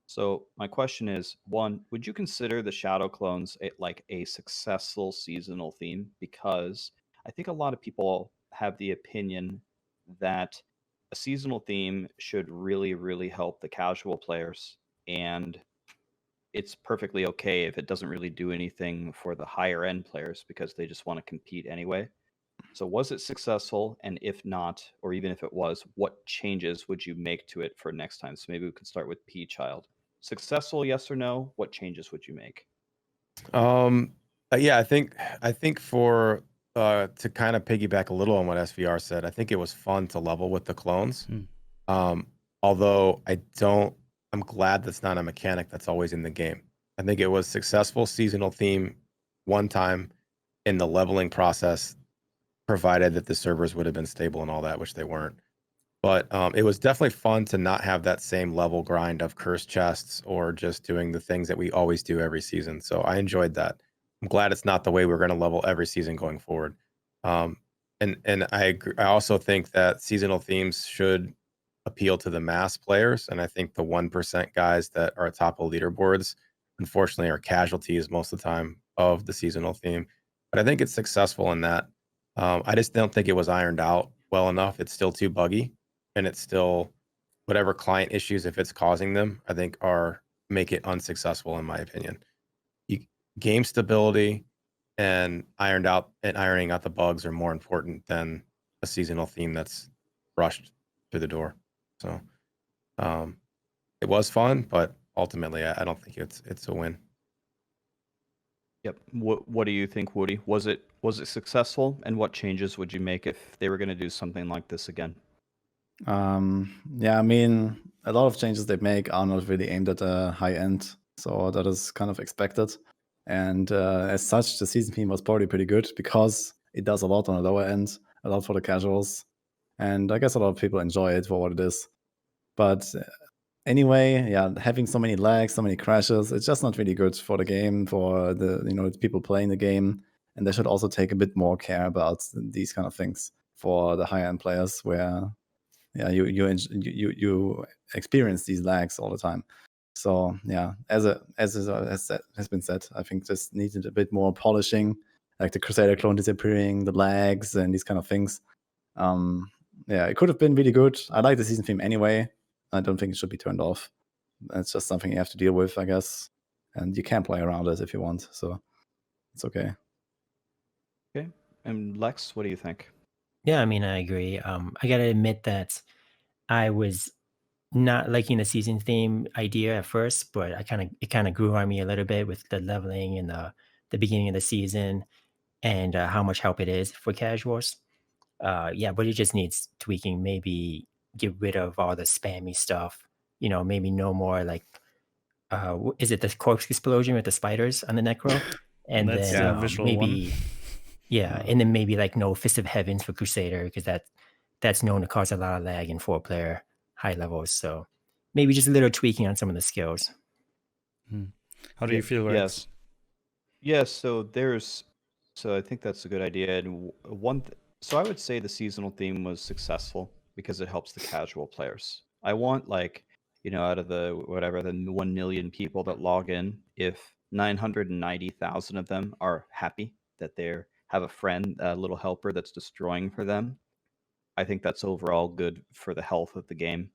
So my question is, one, would you consider the Shadow Clones like a successful seasonal theme? Because I think a lot of people have the opinion that a seasonal theme should really, really help the casual players, and it's perfectly okay if it doesn't really do anything for the higher end players because they just want to compete anyway. So was it successful? And if not, or even if it was, what changes would you make to it for next time? So maybe we could start with Thapchild. Successful, yes or no? What changes would you make? Yeah, I think for to kind of piggyback a little on what sVr said, I think it was fun to level with the clones. Although I'm glad that's not a mechanic that's always in the game. I think it was successful seasonal theme one time in the leveling process, provided that the servers would have been stable and all that, which they weren't. But it was definitely fun to not have that same level grind of cursed chests or just doing the things that we always do every season. So I enjoyed that. I'm glad it's not the way we're going to level every season going forward. And I agree. I also think that seasonal themes should appeal to the mass players, and I think the 1% guys that are atop of leaderboards, unfortunately, are casualties most of the time of the seasonal theme. But I think it's successful in that. I just don't think it was ironed out well enough. It's still too buggy, and it's still whatever client issues, if it's causing them, I think make it unsuccessful in my opinion. Game stability and ironing out the bugs are more important than a seasonal theme that's rushed through the door. So it was fun, but ultimately I don't think it's a win. Yep. What do you think, Woody? Was it successful, and what changes would you make if they were going to do something like this again? Yeah, I mean, a lot of changes they make are not really aimed at the high end, so that is kind of expected. And as such, the season theme was probably pretty good because it does a lot on the lower end, a lot for the casuals, and I guess a lot of people enjoy it for what it is. But anyway, yeah, having so many lags, so many crashes, it's just not really good for the game, for the people playing the game, and they should also take a bit more care about these kind of things. for the higher end players, where you experience these lags all the time. So yeah, as has been said, I think this needed a bit more polishing, like the Crusader clone disappearing, the lags, and these kind of things. Yeah, it could have been really good. I like the season theme anyway. I don't think it should be turned off. It's just something you have to deal with, I guess, and you can play around it if you want. So it's okay. Okay, and Lex, what do you think? Yeah, I mean, I agree. I gotta admit that I was not liking the season theme idea at first, but it kind of grew on me a little bit with the leveling and the beginning of the season, and how much help it is for casuals. Yeah, but it just needs tweaking. Maybe get rid of all the spammy stuff. Maybe no more like, is it the corpse explosion with the spiders on the necro? And That's then the visual maybe, one. yeah, and then maybe like no Fist of Heavens for Crusader, because that's known to cause a lot of lag in 4-player high levels. So maybe just a little tweaking on some of the skills. How do you feel, Rex? Yes. Yes, so I think that's a good idea. And so I would say the seasonal theme was successful because it helps the casual players. I want, like, out of the 1 million people that log in, if 990,000 of them are happy that they have a friend, a little helper that's destroying for them, I think that's overall good for the health of the game.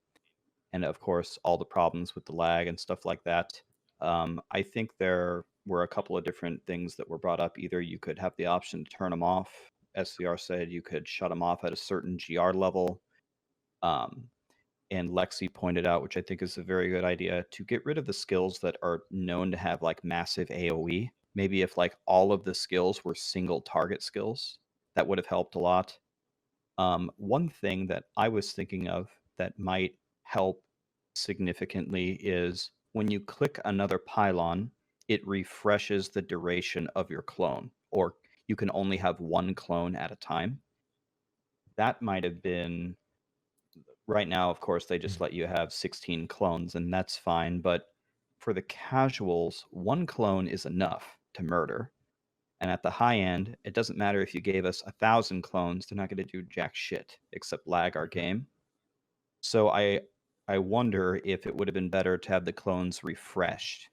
And of course, all the problems with the lag and stuff like that. I think there were a couple of different things that were brought up. Either you could have the option to turn them off. sVr said you could shut them off at a certain GR level. And Lexy pointed out, which I think is a very good idea, to get rid of the skills that are known to have like massive AoE. Maybe if like all of the skills were single target skills, that would have helped a lot. One thing that I was thinking of that might help significantly is when you click another pylon, it refreshes the duration of your clone, or you can only have one clone at a time. That might have been, right now, of course, they just let you have 16 clones, and that's fine. But for the casuals, one clone is enough to murder. And at the high end, it doesn't matter if you gave us 1,000 clones, they're not going to do jack shit except lag our game. So I wonder if it would have been better to have the clones refreshed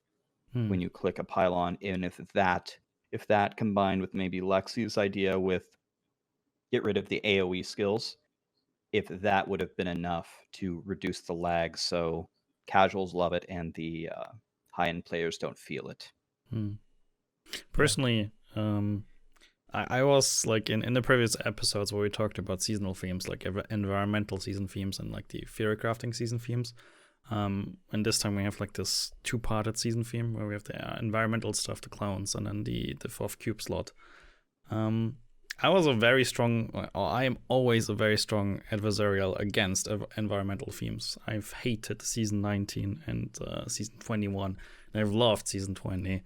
when you click a pylon, and if that combined with maybe Lexy's idea with get rid of the AoE skills, if that would have been enough to reduce the lag so casuals love it and the high-end players don't feel it. Personally, I was like in the previous episodes where we talked about seasonal themes, like environmental season themes and like the theory crafting season themes. And this time we have like this 2-parted season theme where we have the environmental stuff, the clowns, and then the 4th cube slot. I was a very strong, or I am always a very strong adversarial against environmental themes. I've hated season 19 and season 21, and I've loved season 20.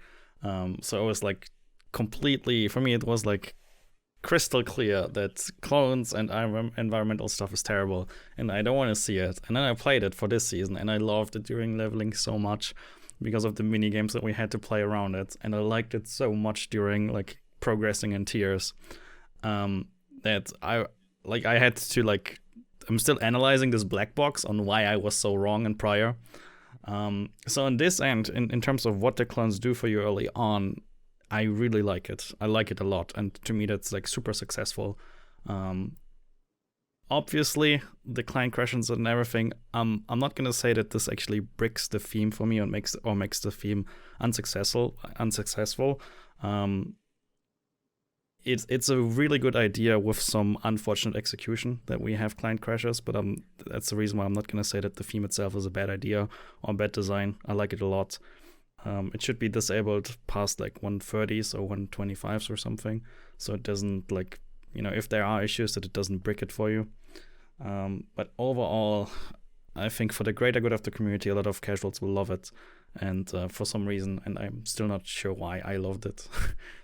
So it was like completely, for me, it was like crystal clear that clones and environmental stuff is terrible, and I don't want to see it. And then I played it for this season, and I loved it during leveling so much because of the mini games that we had to play around it, and I liked it so much during like progressing in tiers. That I had to like, I'm still analyzing this black box on why I was so wrong in prior. So on this end, in terms of what the clones do for you early on, I really like it. I like it a lot, and to me that's like super successful. Obviously, the client crashes and everything. I'm not gonna say that this actually bricks the theme for me or makes the theme unsuccessful. It's a really good idea with some unfortunate execution that we have client crashes, but that's the reason why I'm not going to say that the theme itself is a bad idea or bad design. I like it a lot. It should be disabled past like 130s or 125s or something, so it doesn't like, if there are issues, that it doesn't brick it for you. But overall, I think for the greater good of the community, a lot of casuals will love it. And for some reason, and I'm still not sure why, I loved it.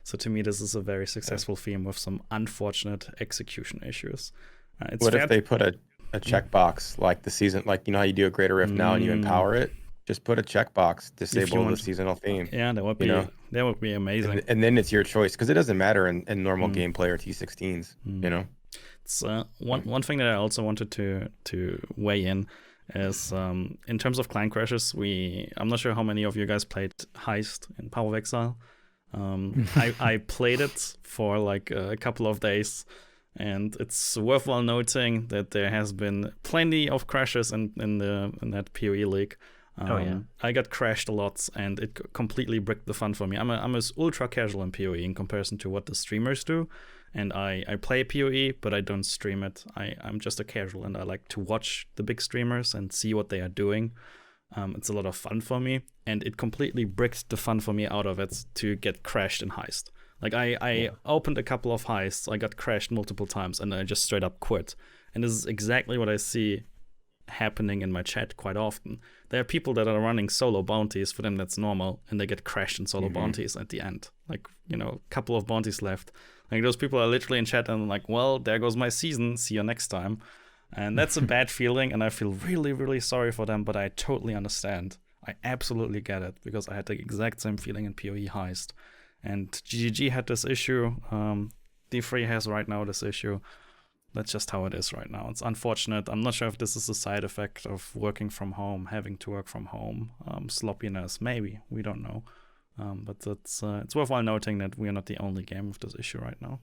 So to me, this is a very successful theme with some unfortunate execution issues. What if they put a checkbox like the season, like how you do a Greater Rift now and you empower it? Just put a checkbox, disable the seasonal theme. Yeah, that would be amazing. And then it's your choice, because it doesn't matter in normal gameplay or T16s. It's one thing that I also wanted to weigh in is in terms of client crashes. I'm not sure how many of you guys played Heist in Power of Exile. I played it for like a couple of days, and it's worthwhile noting that there has been plenty of crashes in that PoE league. I got crashed a lot, and it completely bricked the fun for me. I'm a ultra casual in PoE in comparison to what the streamers do, and I play PoE, but I don't stream it. I'm just a casual, and I like to watch the big streamers and see what they are doing. It's a lot of fun for me, and it completely bricked the fun for me out of it to get crashed in Heist. Like I opened a couple of heists, I got crashed multiple times, and I just straight up quit. And this is exactly what I see happening in my chat quite often. There are people that are running solo bounties, for them that's normal, and they get crashed in solo bounties at the end. Like, a couple of bounties left. Like, those people are literally in chat and like, well, there goes my season, see you next time. And that's a bad feeling, and I feel really, really sorry for them, but I totally understand. I absolutely get it, because I had the exact same feeling in PoE Heist. And GGG had this issue. D3 has right now this issue. That's just how it is right now. It's unfortunate. I'm not sure if this is a side effect of working from home, having to work from home, sloppiness, maybe. We don't know. But it's worthwhile noting that we are not the only game with this issue right now.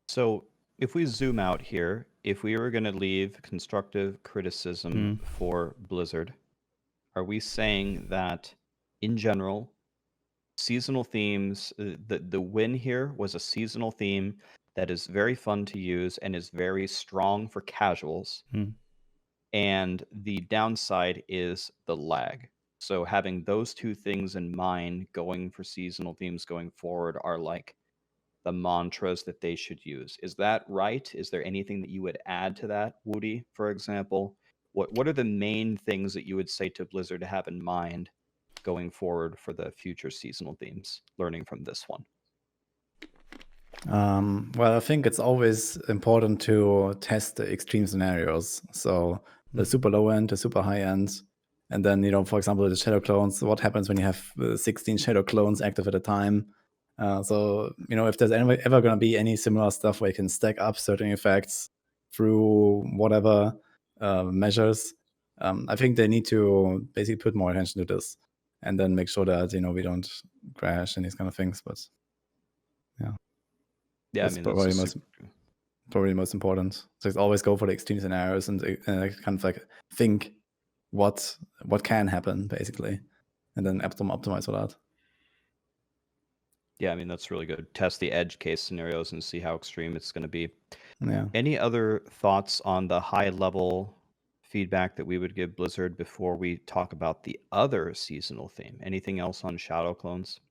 So if we zoom out here, if we were going to leave constructive criticism for Blizzard, are we saying that in general, seasonal themes, the win here was a seasonal theme that is very fun to use and is very strong for casuals. And the downside is the lag. So having those two things in mind going for seasonal themes going forward are like the mantras that they should use. Is that right? Is there anything that you would add to that, Woody, for example? What are the main things that you would say to Blizzard to have in mind going forward for the future seasonal themes, learning from this one? Well, I think it's always important to test the extreme scenarios. So the super low end, the super high end, and then, for example, the shadow clones. What happens when you have 16 shadow clones active at a time? So, if there's ever going to be any similar stuff where you can stack up certain effects through whatever measures, I think they need to basically put more attention to this, and then make sure that, we don't crash and these kind of things. But yeah. Yeah, that's probably the most important. So it's always go for the extreme scenarios and kind of like think what can happen, basically, and then optimize for that. Yeah, I mean, that's really good. Test the edge case scenarios and see how extreme it's going to be. Yeah. Any other thoughts on the high level feedback that we would give Blizzard before we talk about the other seasonal theme? Anything else on Shadow Clones?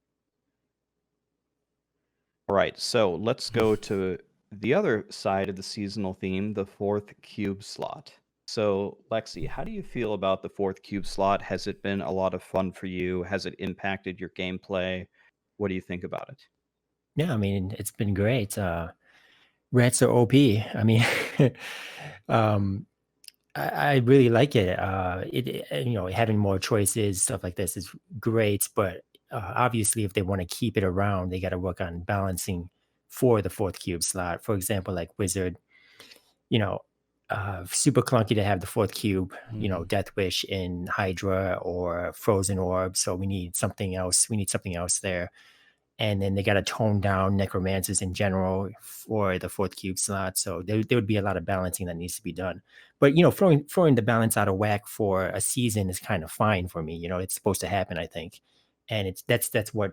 All right, so let's go to the other side of the seasonal theme, the 4th cube slot. So, Lexy, how do you feel about the 4th cube slot? Has it been a lot of fun for you? Has it impacted your gameplay? What do you think about it? Yeah, I mean, it's been great. Rats are OP. I mean, I really like it. Having more choices, stuff like this is great. But obviously, if they want to keep it around, they got to work on balancing for the 4th cube slot. For example, like Wizard, super clunky to have the 4th cube, Death Wish in Hydra or Frozen Orb. So we need something else. We need something else there. And then they got to tone down necromancers in general for the 4th cube slot. So there would be a lot of balancing that needs to be done. But, throwing the balance out of whack for a season is kind of fine for me. It's supposed to happen, I think. And that's what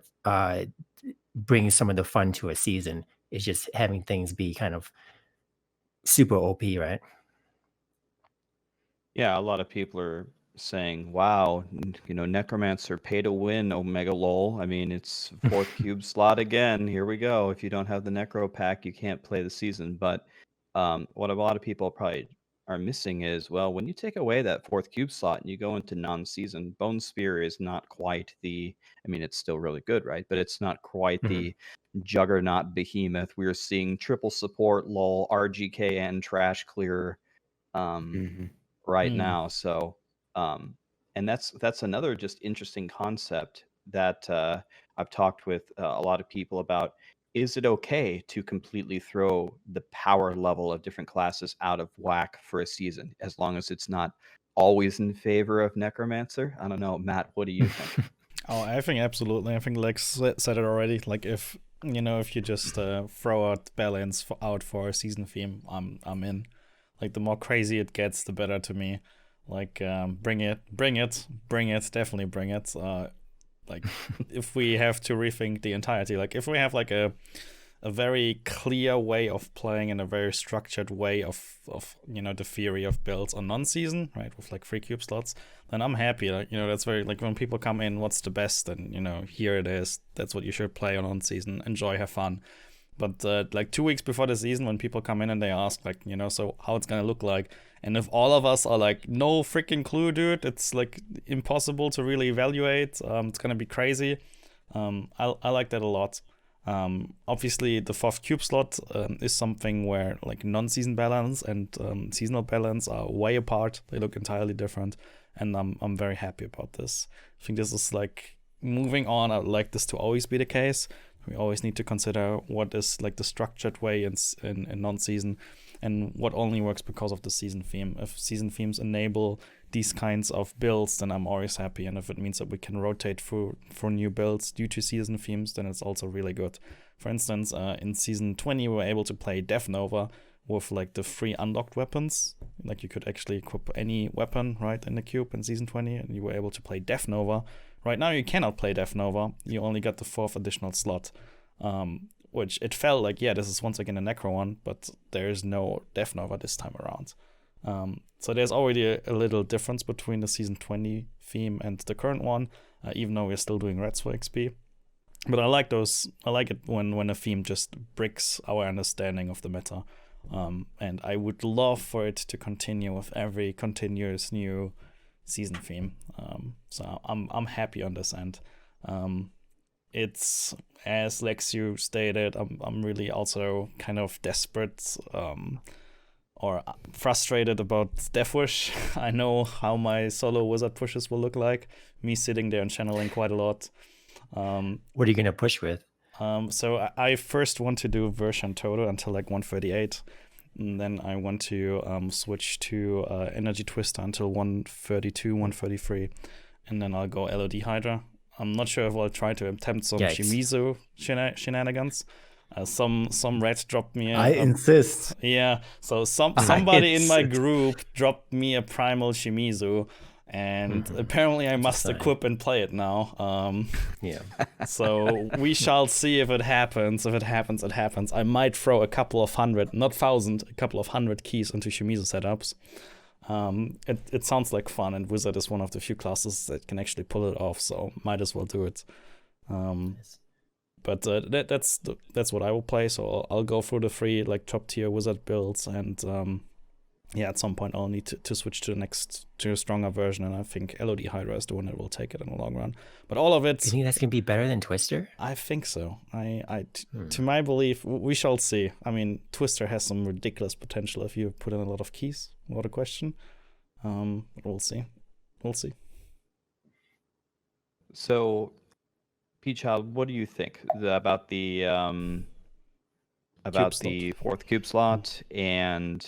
brings some of the fun to a season, is just having things be kind of super OP, right? Yeah, a lot of people are saying, wow, Necromancer pay to win, Omega Lol. I mean, it's 4th cube slot again. Here we go. If you don't have the Necro pack, you can't play the season. But what a lot of people probably are missing is, well, when you take away that 4th cube slot and you go into non-season, Bone Spear is not quite it's still really good, right? But it's not quite the juggernaut behemoth. We're seeing triple support, lol, RGK, and trash clear right now. So, and that's another just interesting concept that I've talked with a lot of people about. is it okay to completely throw the power level of different classes out of whack for a season, as long as it's not always in favor of Necromancer? I don't know, Matt, what do you think? Oh, I think absolutely. I think Lex said it already. Like if if you just throw out balance out for a season theme, I'm in. Like the more crazy it gets, the better to me. Like bring it, definitely bring it. Like if we have to rethink the entirety, like if we have like a very clear way of playing and a very structured way of the theory of builds on non-season, right, with like 3 cube slots, then I'm happy. Like that's very, like when people come in, what's the best, and here it is, that's what you should play on non-season, enjoy, have fun. But like 2 weeks before the season, when people come in and they ask like so how it's gonna look like, and if all of us are like, no freaking clue, dude, it's like impossible to really evaluate, it's gonna be crazy. I like that a lot. Obviously the 4th cube slot is something where like non-season balance and seasonal balance are way apart. They look entirely different, and I'm very happy about this. I think this is like moving on. I'd like this to always be the case. We always need to consider what is like the structured way in non-season, and what only works because of the season theme. If season themes enable these kinds of builds, then I'm always happy. And if it means that we can rotate for new builds due to season themes, then it's also really good. For instance, in season 20, we were able to play Death Nova with like the 3 unlocked weapons. Like you could actually equip any weapon right in the cube in season 20, and you were able to play Death Nova. Right now you cannot play Death Nova. You only got the 4th additional slot, which it felt like, yeah, this is once again a Necro one, but there is no Death Nova this time around. So there's already a little difference between the season 20 theme and the current one, even though we're still doing reds for XP. But I like it when a theme just bricks our understanding of the meta. And I would love for it to continue with every continuous new season theme. So I'm happy on this end. It's, as Lexy stated, I'm really also kind of desperate or frustrated about Death Wish. I know how my solo wizard pushes will look like. Me sitting there and channeling quite a lot. What are you gonna push with? So I first want to do version total until like 138. And then I want to switch to Energy Twister until 132, 133. And then I'll go LOD Hydra. I'm not sure if I'll try to attempt some Shimizu shenanigans. Some red dropped me. I insist. Yeah, so somebody in my group dropped me a primal Shimizu, and apparently I must equip and play it now. Yeah. So we shall see if it happens. If it happens, it happens. I might throw a couple of hundred, not 1,000, a couple of 100 keys into Shimizu setups. It sounds like fun, and Wizard is one of the few classes that can actually pull it off, so might as well do it. But that's what I will play. So I'll go through the 3 like top tier Wizard builds, and at some point I'll need to switch to a stronger version, and I think LOD Hydra is the one that will take it in the long run. But all of it, you think that's gonna be better than Twister? I think so. To my belief, we shall see. I mean, Twister has some ridiculous potential if you put in a lot of keys. What a question. We'll see. So, Thapchild, what do you think about the 4th cube slot? And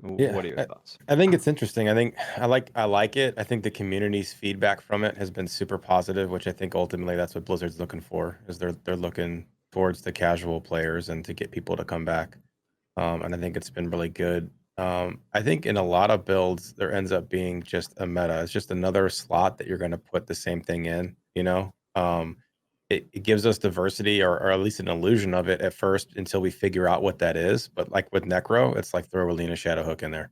what are your thoughts? I think it's interesting. I think I like it. I think the community's feedback from it has been super positive, which I think ultimately that's what Blizzard's looking for, is they're looking towards the casual players and to get people to come back. And I think it's been really good. I think in a lot of builds there ends up being just a meta. It's just another slot that you're going to put the same thing in, It gives us diversity, or at least an illusion of it at first, until we figure out what that is. But like with Necro, it's like throw a Lena Shadowhook in there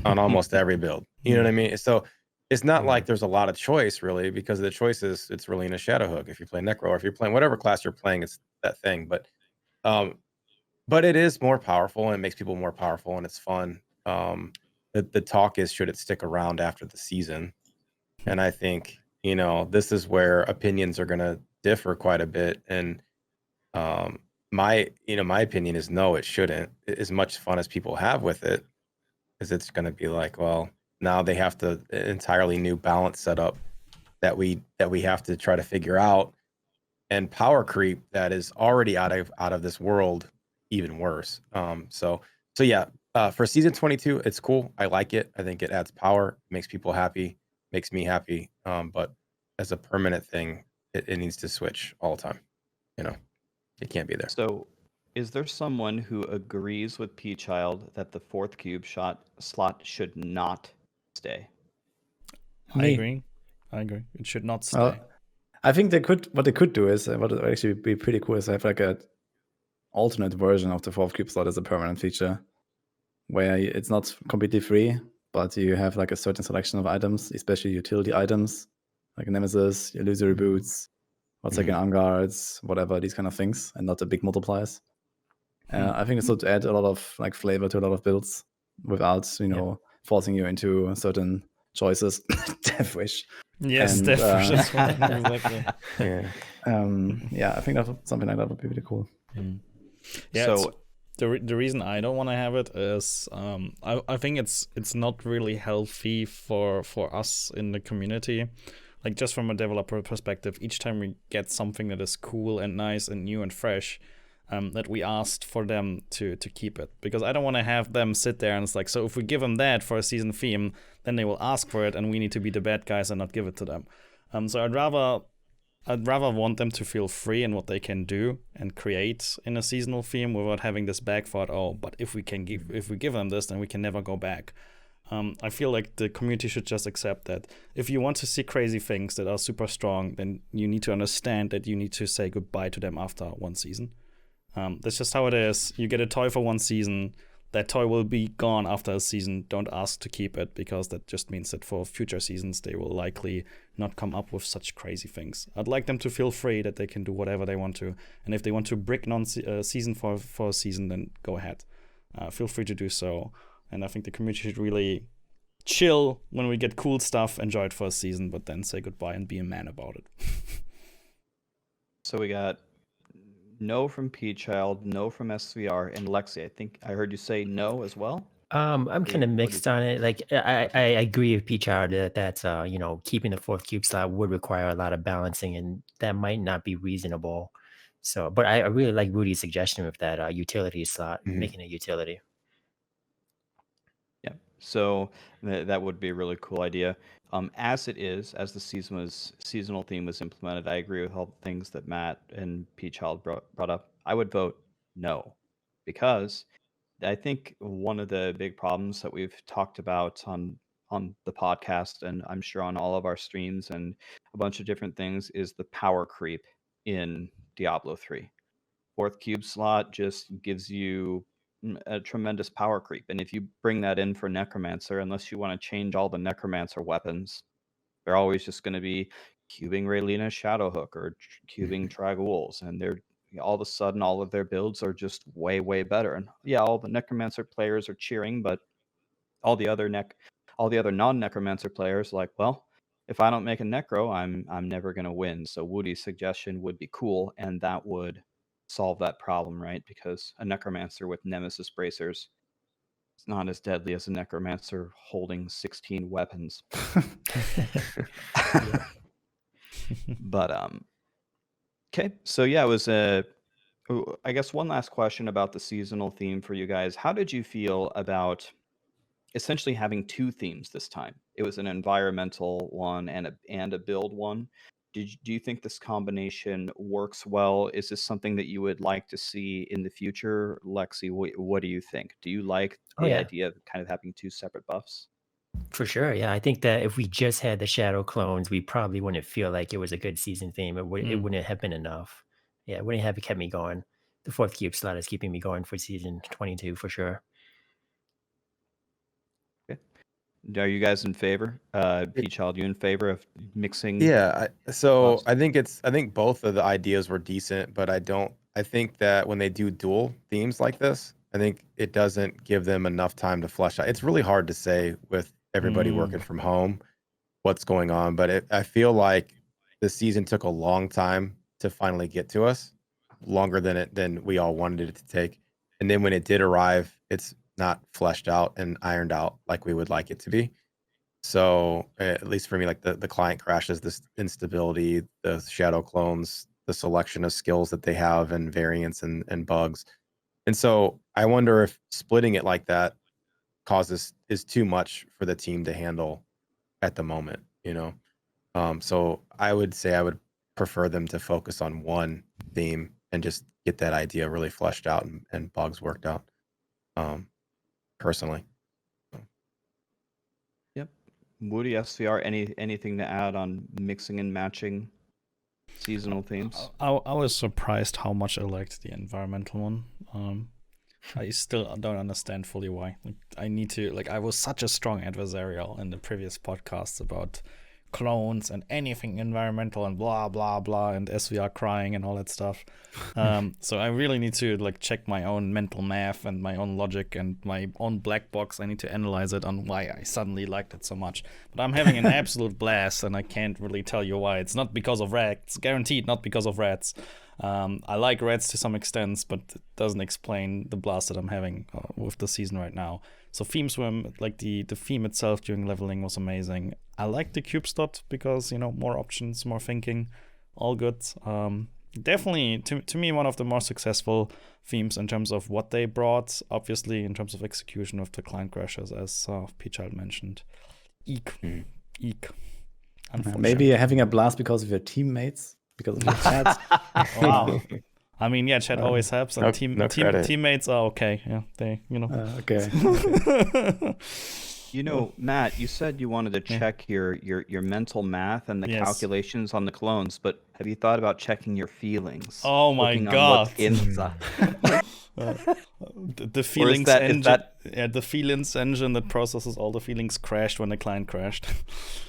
on almost every build. You know what I mean? So it's not like there's a lot of choice really, because the choice is it's Relina Shadowhook if you play Necro, or if you're playing whatever class you're playing, it's that thing. But it is more powerful, and it makes people more powerful, and it's fun. The talk is, should it stick around after the season? And I think, this is where opinions are going to differ quite a bit. And my opinion is no, it shouldn't. As much fun as people have with it, is it's going to be like, well, now they have to entirely new balance setup that we have to try to figure out. and power creep that is already out of this world, even worse. So yeah, for season 22, it's cool. I like it. I think it adds power, makes people happy, makes me happy. But as a permanent thing, it needs to switch all the time. You know, it can't be there. So, is there someone who agrees with P-Child that the fourth cube slot should not stay? I Me. agree. It should not stay. Well, I think what they could do is what would actually be pretty cool is have like a alternate version of the fourth cube slot as a permanent feature, where it's not completely free, but you have like a certain selection of items, especially utility items like Nemesis, illusory boots, what's like an guards, whatever, these kind of things, and not the big multipliers. I think this would add a lot of like flavor to a lot of builds without forcing you into certain choices. Death Wish. Yes, and, Death Wish. Exactly. Yeah, I think something like that would be really cool. Yeah. So the reason I don't want to have it is I think it's not really healthy for us in the community. Like, just from a developer perspective, each time we get something that is cool and nice and new and fresh, that we asked for them to keep it, because I don't want to have them sit there and it's like, so if we give them that for a season theme, then they will ask for it and we need to be the bad guys and not give it to them. So I'd rather want them to feel free in what they can do and create in a seasonal theme without having this back thought, but if we give them this, then we can never go back. I feel like the community should just accept that if you want to see crazy things that are super strong, then you need to understand that you need to say goodbye to them after one season. That's just how it is. You get a toy for one season. That toy will be gone after a season. Don't ask to keep it, because that just means that for future seasons, they will likely not come up with such crazy things. I'd like them to feel free that they can do whatever they want to. And if they want to brick season for a season, then go ahead. Feel free to do so. And I think the community should really chill when we get cool stuff, enjoy it for a season, but then say goodbye and be a man about it. So we got no from P-Child, no from sVr, and Lexy. I think I heard you say no as well. I'm kind of mixed on it. Like I agree with P-Child that keeping the fourth cube slot would require a lot of balancing, and that might not be reasonable. So, but I really like Rudy's suggestion with that utility slot, making a utility. Yeah, so that would be a really cool idea. As the seasonal theme was implemented, I agree with all the things that Matt and P-Child brought up. I would vote no, because I think one of the big problems that we've talked about on the podcast, and I'm sure on all of our streams and a bunch of different things, is the power creep in Diablo 3. Fourth cube slot just gives you a tremendous power creep, and if you bring that in for Necromancer, unless you want to change all the Necromancer weapons, they're always just going to be cubing Raylina Shadowhook or cubing Trag'Ouls, and they're all of a sudden all of their builds are just way better. And yeah, all the Necromancer players are cheering, but all the other non-Necromancer players are like, well, if I don't make a Necro, I'm never going to win. So Woody's suggestion would be cool, and that would solve that problem, right? Because a Necromancer with Nemesis bracers is not as deadly as a Necromancer holding 16 weapons. But okay, so yeah, it was I guess one last question about the seasonal theme for you guys. How did you feel about essentially having two themes this time? It was an environmental one and a build one. Do you think this combination works well? Is this something that you would like to see in the future? Lexy, what do you think? Do you like the idea of kind of having two separate buffs? For sure, yeah. I think that if we just had the shadow clones, we probably wouldn't feel like it was a good season theme. It wouldn't have been enough. Yeah, it wouldn't have kept me going. The fourth cube slot is keeping me going for season 22 for sure. Okay. Are you guys in favor? P-Child, you in favor of mixing? Yeah, I think both of the ideas were decent, but I think that when they do dual themes like this, I think it doesn't give them enough time to flesh out. It's really hard to say with everybody working from home what's going on, but I feel like the season took a long time to finally get to us, longer than we all wanted it to take. And then when it did arrive, it's not fleshed out and ironed out like we would like it to be. So at least for me, like the client crashes, this instability, the shadow clones, the selection of skills that they have and variants and bugs. And so I wonder if splitting it like that is too much for the team to handle at the moment, you know. So I would say I would prefer them to focus on one theme and just get that idea really fleshed out and bugs worked out. Personally. Yep. Woody, sVr, anything to add on mixing and matching seasonal themes? I was surprised how much I liked the environmental one. I still don't understand fully why. Like, I was such a strong adversarial in the previous podcasts about clones and anything environmental and blah blah blah and sVr crying and all that stuff. So I really need to like check my own mental math and my own logic and my own black box. I need to analyze it on why I suddenly liked it so much. But I'm having an absolute blast, and I can't really tell you why. It's not because of rats, guaranteed not because of rats. I like rats to some extent, but it doesn't explain the blast that I'm having with the season right now. So theme swim, like the theme itself during leveling was amazing. I like the cube slot because, you know, more options, more thinking, all good. Definitely, to me, one of the more successful themes in terms of what they brought. Obviously, in terms of execution of the client crashes, as Thapchild mentioned. Eek. Maybe you're having a blast because of your teammates, because of your chat. Wow. I mean, yeah, chat always helps, and no teammates are okay. Yeah, they, you know. Okay. You know, Matt, you said you wanted to check your mental math and the calculations on the clones, but have you thought about checking your feelings? Oh my Looking on god. what's inside? The feelings that- is engine, that- the feelings engine that processes all the feelings crashed when the client crashed.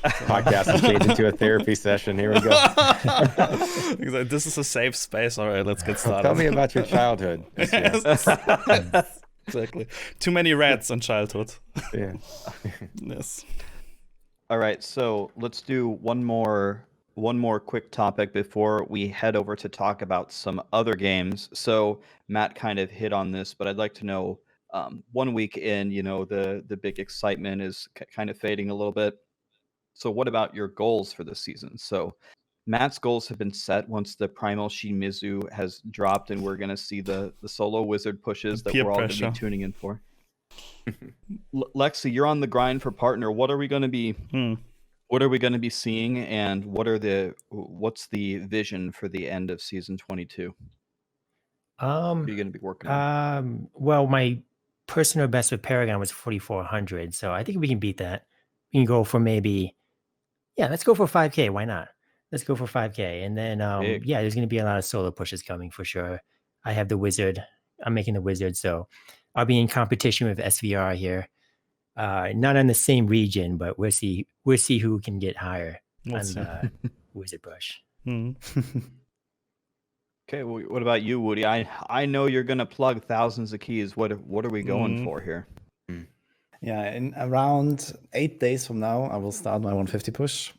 Podcast has changed into a therapy session. Here we go. This is a safe space. All right, let's get started. Tell me about your childhood. Yes. Exactly. Too many rats in childhood. Yeah. Yes. All right, so let's do one more quick topic before we head over to talk about some other games. So Matt kind of hit on this, but I'd like to know, 1 week in, you know, the big excitement is kind of fading a little bit. So what about your goals for this season? So Matt's goals have been set once the Primal Shimizu has dropped, and we're going to see the solo wizard pushes that Peer we're all going to pressure. be tuning in for. Lexy, you're on the grind for partner. What are we going to be? What are we going to be seeing, and what's the vision for the end of season 22? What are you going to be working on? Well, my personal best with Paragon was 4,400, so I think we can beat that. We can go for let's go for 5K. Why not? Let's go for 5K, and then Big. there's going to be a lot of solo pushes coming for sure. I have the wizard. I'm making the wizard, so I'll be in competition with sVr here. Not in the same region, but we'll see who can get higher on the wizard push. Okay, well, what about you, Woody? I know you're gonna plug thousands of keys. What are we going for here? Yeah, in around 8 days from now, I will start my 150 push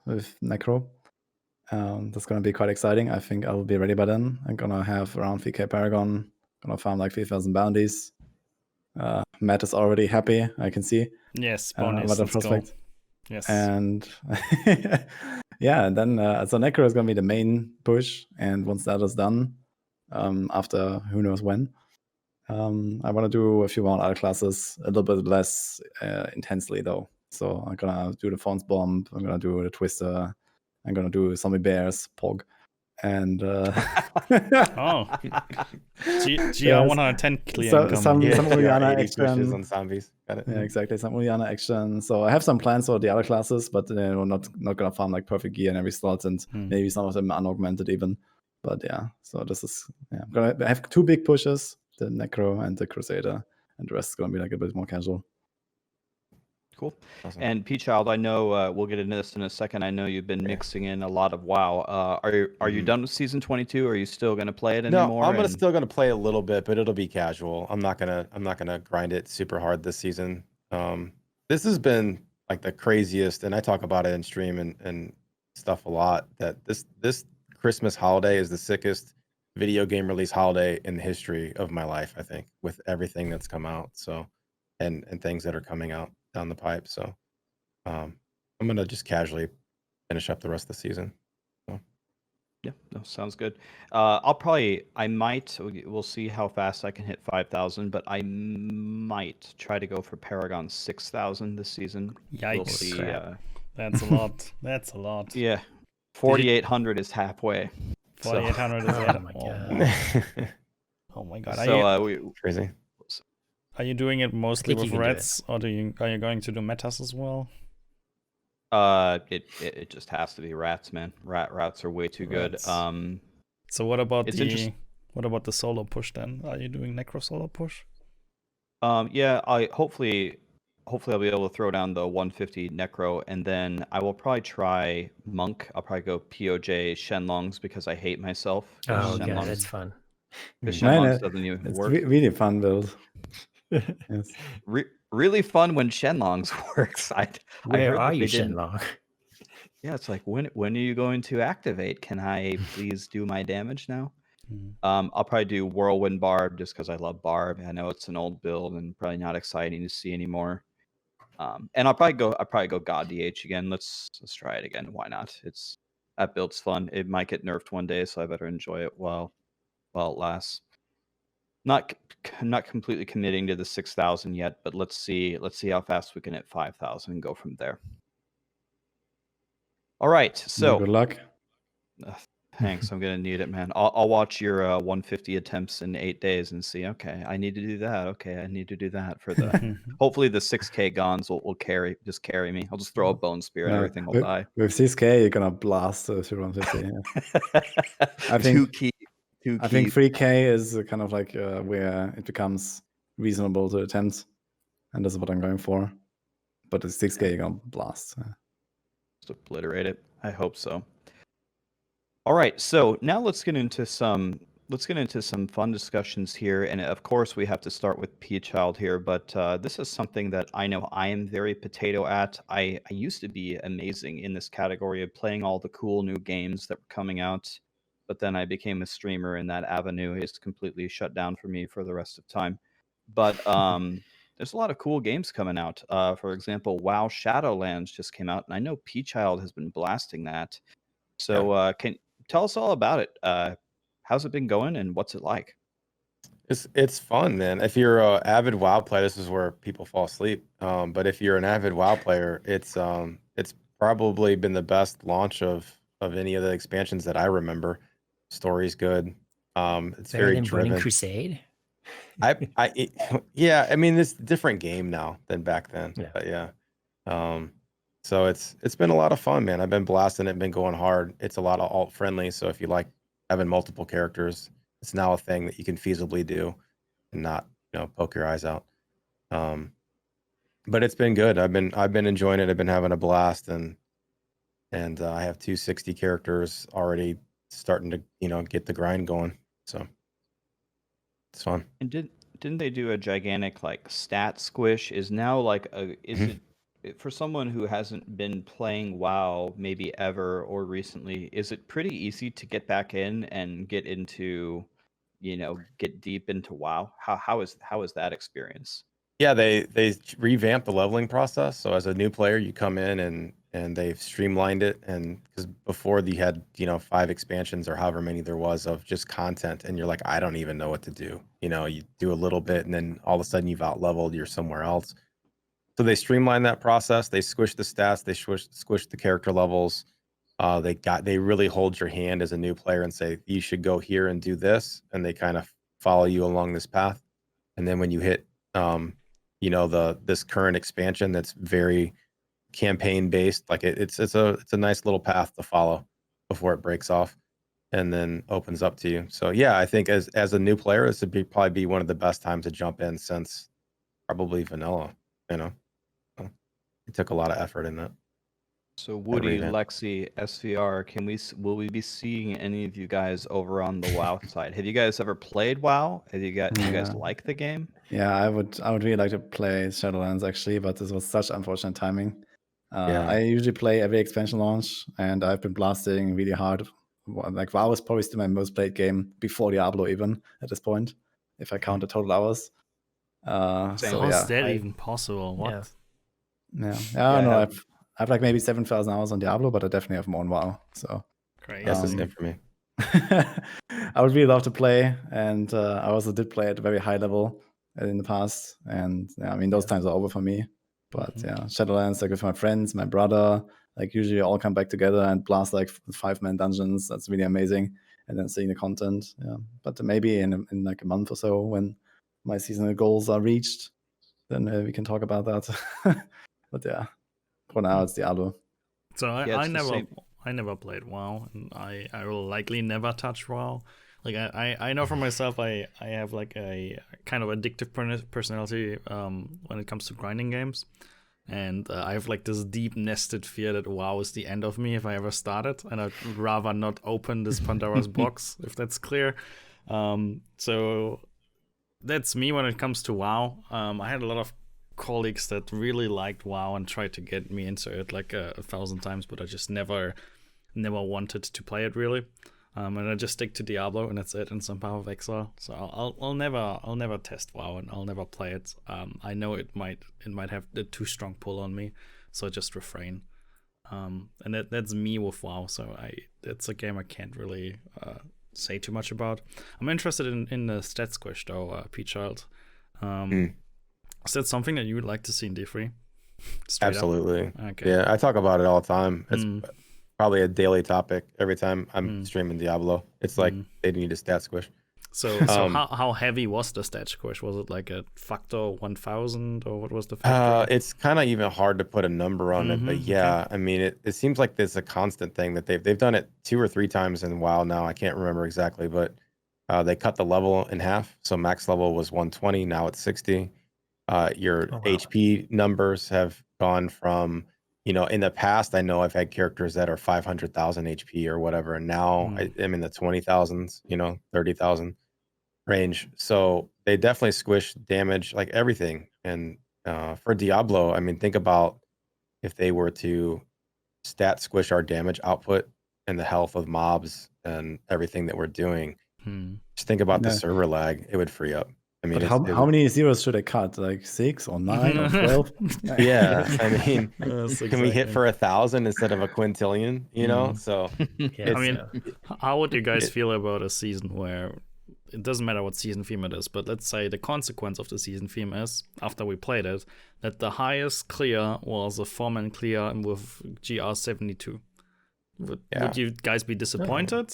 with Necro. That's going to be quite exciting. I think I will be ready by then. I'm going to have around 3K Paragon. Going to farm like 3,000 bounties. Matt is already happy, I can see. Yes, bonus. What a Let's go. prospect. Yes. And and then so Necro is going to be the main push. And once that is done, after who knows when, I want to do a few more other classes, a little bit less intensely though. So I'm gonna do the Fawn's Bomb, I'm gonna do the Twister, I'm gonna do Zombie Bears, Pog, and GR 110 clear income. some Uliana 80 pushes action. on zombies. Got it. Yeah, exactly. Some Uliana action. So I have some plans for the other classes, but we're not gonna farm like perfect gear in every slot, and maybe some of them are unaugmented even. But yeah, so this is I'm gonna have 2 big pushes, the Necro and the Crusader, and the rest is gonna be like a bit more casual. Cool. Awesome. And Thapchild, I know we'll get into this in a second. I know you've been mixing in a lot of WoW. Are you done with season 22? Are you still going to play it anymore? No, I'm still gonna play a little bit, but it'll be casual. I'm not gonna grind it super hard this season. This has been like the craziest, and I talk about it in stream and stuff a lot. That this Christmas holiday is the sickest video game release holiday in the history of my life. I think, with everything that's come out. So, and things that are coming out down the pipe. So I'm gonna just casually finish up the rest of the season. So. Yeah, no, sounds good. We'll see how fast I can hit 5,000, but I might try to go for Paragon 6,000 this season. We'll Yikes. see. Crap. That's a lot. That's a lot. Yeah, 4,800 is halfway. 4,800 is Oh that? my Oh, God. wow. Oh my god. Crazy. Are you doing it mostly think with you can do it. rats, or are you going to do metas as well? It just has to be rats, man. Rats are way too Rats. good. So what about It's the solo push then? Are you doing necro solo push? Yeah, hopefully I'll be able to throw down the 150 necro, and then I will probably try monk. I'll probably go POJ Shenlongs because I hate myself. Oh Shenlongs, god, that's fun. because Man, Shenlongs doesn't even it's work. really fun build. Yes. Really fun when Shenlongs works. I Where heard are that you, they didn't. Shenlong? Yeah, it's like when are you going to activate? Can I please do my damage now? Mhm. I'll probably do Whirlwind Barb just because I love Barb. I know it's an old build and probably not exciting to see anymore. And I'll probably go God DH again. Let's try it again. Why not? That build's fun. It might get nerfed one day, so I better enjoy it while it lasts. Not completely committing to the 6,000 yet, but let's see how fast we can hit 5,000 and go from there. All right, so Good luck. thanks. I'm gonna need it, man. I'll watch your 150 attempts in 8 days and see. Okay, I need to do that. Okay, I need to do that for the. Hopefully, the 6K guns will carry me. I'll just throw a bone spear and everything will die. With 6K, you're gonna blast the 150. Yeah. I Two think key. I think 3K is kind of like where it becomes reasonable to attempt, and that's what I'm going for. But the 6K, you're gonna blast. Just obliterate it. I hope so. All right, so now let's get into some fun discussions here, and of course we have to start with Thapchild here. But this is something that I know I am very potato at. I used to be amazing in this category of playing all the cool new games that were coming out, but then I became a streamer, and that avenue is completely shut down for me for the rest of time. But there's a lot of cool games coming out. For example, WoW Shadowlands just came out, and I know Thapchild has been blasting that. So can tell us all about it. How's it been going, and what's it like? It's fun, man. If you're an avid WoW player, this is where people fall asleep. But if you're an avid WoW player, it's probably been the best launch of any of the expansions that I remember. Story's good. It's Better very than Burning driven. Crusade? Yeah, I mean, it's a different game now than back then. Yeah. But yeah. So it's been a lot of fun, man. I've been blasting it, been going hard. It's a lot of alt friendly, so if you like having multiple characters, it's now a thing that you can feasibly do and not, poke your eyes out. But it's been good. I've been enjoying it. I've been having a blast, and I have 260 characters already starting to, get the grind going. So it's fun. And didn't they do a gigantic like stat squish? Is now like is it for someone who hasn't been playing WoW maybe ever or recently? Is it pretty easy to get back in and get into, get deep into WoW? How is that experience? Yeah, they revamped the leveling process. So as a new player, you come in and they've streamlined it. And because before you had 5 expansions or however many there was of just content, and you're like, I don't even know what to do. You do a little bit, and then all of a sudden you've out leveled. You're somewhere else. So they streamlined that process. They squished the stats. They squished the character levels. They really hold your hand as a new player and say you should go here and do this, and they kind of follow you along this path. And then when you hit this current expansion that's very campaign based, like it's a nice little path to follow before it breaks off and then opens up to you. So yeah, I think as a new player, this would probably be one of the best times to jump in since probably vanilla. It took a lot of effort in that. So Woody, revamp. Lexy, sVr, will we be seeing any of you guys over on the WoW side? Have you guys ever played WoW? Do you guys like the game? Yeah, I would really like to play Shadowlands actually, but this was such unfortunate timing. Yeah. I usually play every expansion launch, and I've been blasting really hard. Like WoW is probably still my most played game before Diablo, even at this point, if I count the total hours. Same. So How yeah, is that even possible? What? yeah. I don't know. I I've like maybe 7,000 hours on Diablo, but I definitely have more on WoW. So Crazy. That's the same for me. I would really love to play, and I also did play at a very high level in the past. And yeah, I mean, those times are over for me. But yeah, Shadowlands, like with my friends, my brother, like usually all come back together and blast like 5-man dungeons. That's really amazing. And then seeing the content. Yeah, but maybe in like a month or so, when my seasonal goals are reached, then we can talk about that. But yeah, for now it's Diablo. So Yeah, I it's the never same. I never played WoW, and I will likely never touch WoW. Like I know for myself, I have like a kind of addictive personality when it comes to grinding games, and I have like this deep nested fear that WoW is the end of me if I ever start it, and I'd rather not open this Pandora's box, if that's clear. So that's me when it comes to WoW. I had a lot of colleagues that really liked WoW and tried to get me into it like 1,000 times, but I just never wanted to play it really. And I just stick to Diablo and that's it, and some Path of Exile. So I'll never test WoW and I'll never play it. I know it might have a too strong pull on me, so I just refrain. And that's me with WoW. So it's a game I can't really say too much about. I'm interested in the stat squish though, Thapchild. Is that something that you would like to see in D3? Absolutely. Okay. Yeah, I talk about it all the time. It's probably a daily topic every time I'm streaming Diablo. It's like they need a stat squish. So how heavy was the stat squish? Was it like a factor 1,000 or what was the factor? It's kind of even hard to put a number on it, but yeah, I mean, it seems like there's a constant thing that they've done it 2 or 3 times in a while now. I can't remember exactly, but they cut the level in half. So max level was 120, now it's 60. Your HP numbers have gone from, in the past, I know I've had characters that are 500,000 HP or whatever, and now I'm in the 20,000s, 30,000 range. So they definitely squish damage, like everything. And for Diablo, I mean, think about if they were to stat squish our damage output and the health of mobs and everything that we're doing. Just think about the server lag; it would free up. I mean, but how many zeros should I cut? Like 6 or 9 or 12? Yeah, I mean, Yes, can we hit for 1,000 instead of a quintillion? So I mean, how would you guys feel about a season where it doesn't matter what season theme it is, but let's say the consequence of the season theme is, after we played it, that the highest clear was a 4-man clear with GR 72. Would you guys be disappointed?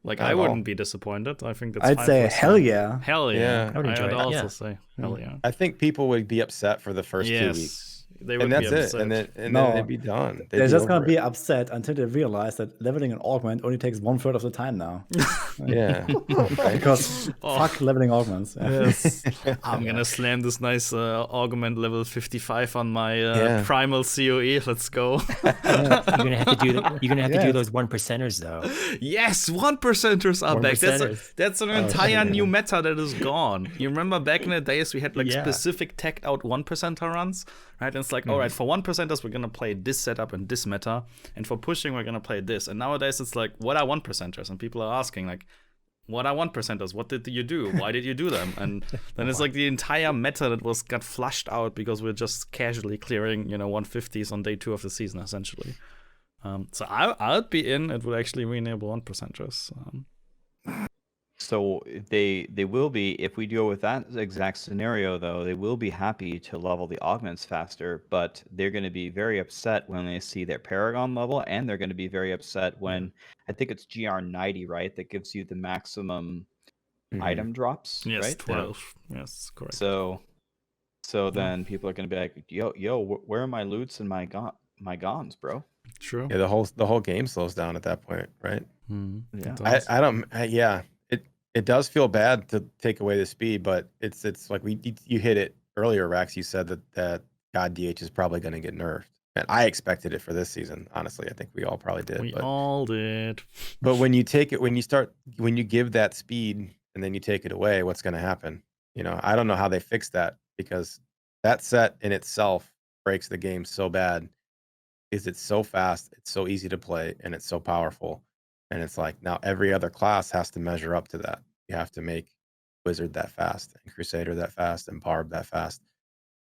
Like, I wouldn't be disappointed. I think that's I'd fine say for hell yeah. Hell yeah. I would enjoy I'd it. also Yeah. say hell yeah. I think people would be upset for the first 2 weeks. They would And that's be it. upset. And then they'd be done. They're just going to be upset until they realize that leveling an augment only takes 1/3 of the time now. Yeah. Because fuck leveling augments. Yes. I'm going to slam this nice augment level 55 on my primal COE. Let's go. You're gonna have to do those 1%ers though. Yes, 1%ers are back. 1%ers. That's an entire new meta that is gone. You remember back in the days we had like specific teched out 1%er runs, right? And it's like, all right, for 1%ers we're gonna play this setup and this meta, and for pushing we're gonna play this. And nowadays it's like, what are 1%ers? And people are asking like, what are 1%ers? What did you do? Why did you do them? And then it's like the entire meta that got flushed out because we're just casually clearing 150s on day 2 of the season essentially. So I'd be in. It would actually re-enable 1%ers. So they will be, if we go with that exact scenario though, they will be happy to level the augments faster, but they're going to be very upset when they see their Paragon level, and they're going to be very upset when, I think it's GR 90, right? That gives you the maximum item drops, yes, right? 12. Yes, correct. So then people are going to be like, yo, where are my loots and my gons, bro? True. Yeah, the whole game slows down at that point, right? Yeah. I don't. It does feel bad to take away the speed, but it's like you hit it earlier, Rax. You said that God DH is probably going to get nerfed, and I expected it for this season. Honestly, I think we all probably did. We all did. But when you give that speed and then you take it away, what's going to happen? I don't know how they fix that, because that set in itself breaks the game so bad. Is it's so fast, it's so easy to play, and it's so powerful. And it's like now every other class has to measure up to that. You have to make Wizard that fast, and Crusader that fast, and Barb that fast.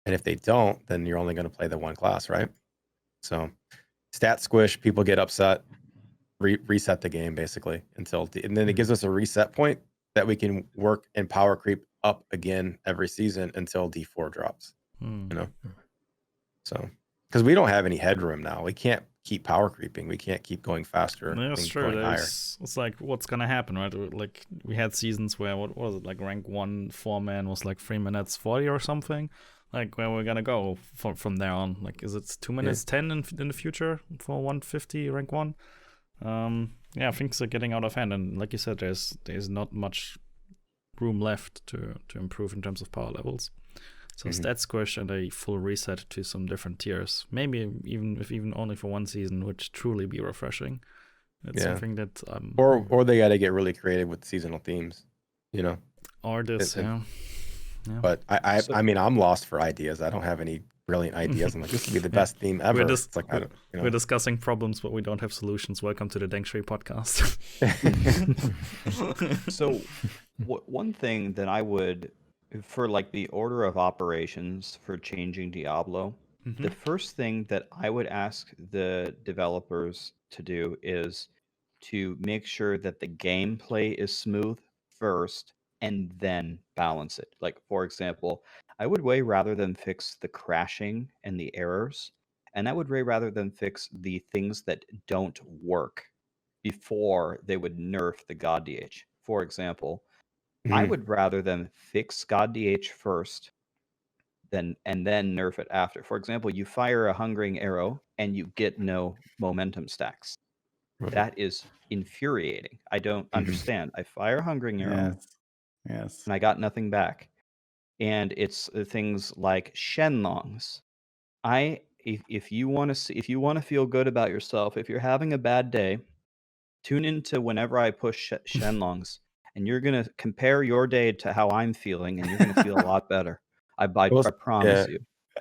And if they don't, then you're only going to play the one class, right? So stat squish, people get upset. reset the game basically until and then it gives us a reset point that we can work and power creep up again every season until D4 drops. You know, so because we don't have any headroom now, we can't keep power creeping. We can't keep going faster. That's and true. going higher. It's like what's gonna happen, right? Like we had seasons where what was it, like rank 1 4-man was like 3 minutes 40 or something. Like where we're gonna go from there on? Like is it 2 minutes 10 in the future for 150 rank 1? Yeah, things are getting out of hand, and like you said, there's not much room left to improve in terms of power levels. So stat squish and a full reset to some different tiers, maybe even only for one season, would truly be refreshing. It's something that or they got to get really creative with seasonal themes, you know. Or this, yeah. But I mean, I'm lost for ideas. I don't have any brilliant ideas. I'm like, this would be the best theme ever. It's like, we're discussing problems, but we don't have solutions. Welcome to the Danctuary podcast. So, one thing that I would, for like the order of operations for changing Diablo, the first thing that I would ask the developers to do is to make sure that the gameplay is smooth first and then balance it. Like, for example, I would way rather than fix the crashing and the errors, and I would way rather than fix the things that don't work before they would nerf the God DH. For example, I would rather than fix God DH first and then nerf it after. For example, you fire a hungering arrow and you get no momentum stacks. Right. That is infuriating. I don't understand. I fire a hungering arrow. Yes. And I got nothing back. And it's things like Shenlongs. If you want to feel good about yourself, if you're having a bad day, tune into whenever I push Shenlongs, and you're gonna compare your day to how I'm feeling, and you're gonna feel a lot better. I promise you.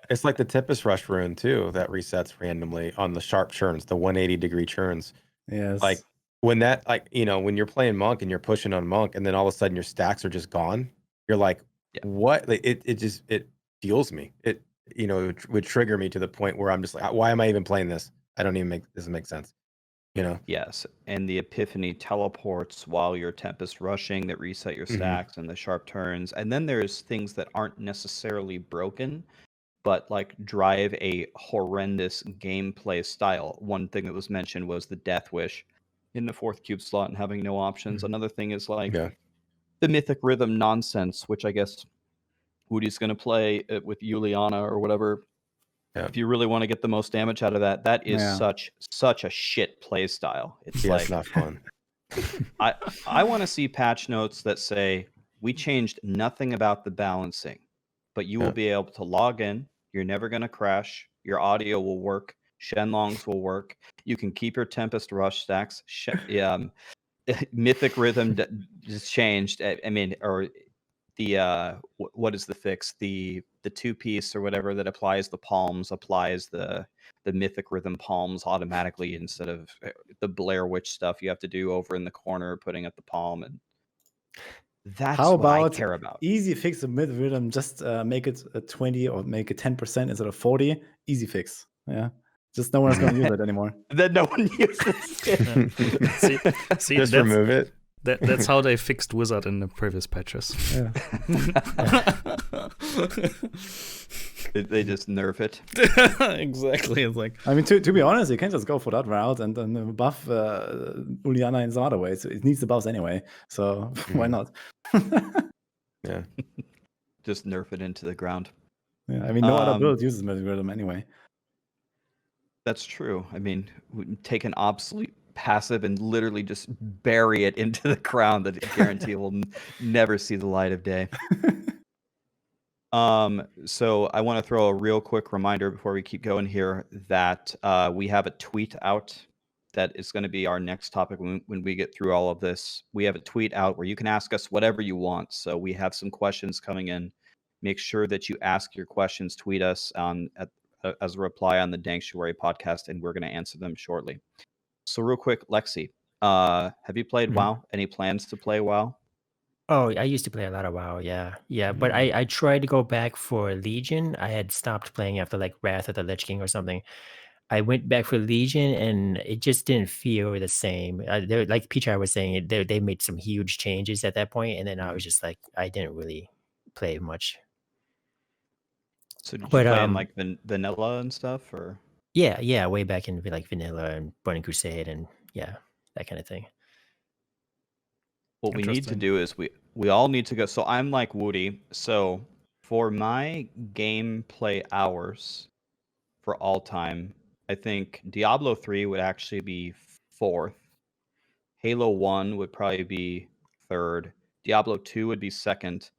It's like the Tempest Rush rune too that resets randomly on the sharp churns, the 180-degree churns. Yes. Like when that, like, you know, when you're playing monk and you're pushing on monk, and then all of a sudden your stacks are just gone. You're like, what? Like, it fuels me. It, you know, it would trigger me to the point where I'm just like, why am I even playing this? I don't even doesn't make sense. You know? Yes, and the Epiphany teleports while you're Tempest rushing that reset your stacks and the sharp turns. And then there's things that aren't necessarily broken, but like drive a horrendous gameplay style. One thing that was mentioned was the Death Wish in the 4th cube slot and having no options. Another thing is like the Mythic Rhythm nonsense, which I guess Woody's going to play with Juliana or whatever. If you really want to get the most damage out of that, that is such a shit play style. It's like, it's not fun. I want to see patch notes that say we changed nothing about the balancing, but you will be able to log in. You're never going to crash. Your audio will work. Shenlongs will work. You can keep your Tempest Rush stacks. Mythic Rhythm just changed. I mean, or the what is the fix? The 2-piece or whatever that applies the palms applies the Mythic Rhythm palms automatically instead of the Blair Witch stuff you have to do over in the corner putting at the palm, and that's what I care about. Easy fix of Mythic Rhythm? Just make it a 20 or make it 10% instead of 40. Easy fix. Yeah. Just no one's going to use it anymore. Then no one uses it. See, just remove it. That's how they fixed Wizard in the previous patches. Yeah. They just nerf it. Exactly. It's like, I mean, to be honest, you can just go for that route and then buff Uliana in some other ways. It needs the buffs anyway, so why not? Yeah. Just nerf it into the ground. Yeah, I mean, no other build uses Mythic Rhythm anyway. That's true. I mean, we take an obsolete passive and literally just bury it into the ground that I guarantee will never see the light of day. So I want to throw a real quick reminder before we keep going here that we have a tweet out that is going to be our next topic when we get through all of this. We have a tweet out where you can ask us whatever you want. So we have some questions coming in. Make sure that you ask your questions, tweet us as a reply on the Danctuary podcast, and we're going to answer them shortly. So real quick, Lexy, have you played WoW? Any plans to play WoW? Oh, I used to play a lot of WoW, yeah. But I tried to go back for Legion. I had stopped playing after like Wrath of the Lich King or something. I went back for Legion, and it just didn't feel the same. Like Peachar was saying, they made some huge changes at that point, and then I was just like, I didn't really play much. So did you But play in like vanilla and stuff, or? yeah, way back in like vanilla and Burning Crusade, and yeah, that kind of thing. What we need to Interesting. do is we all need to go. So I'm like Woody. So for my gameplay hours for all time, I think Diablo 3 would actually be 4th. Halo 1 would probably be 3rd. Diablo 2 would be 2nd.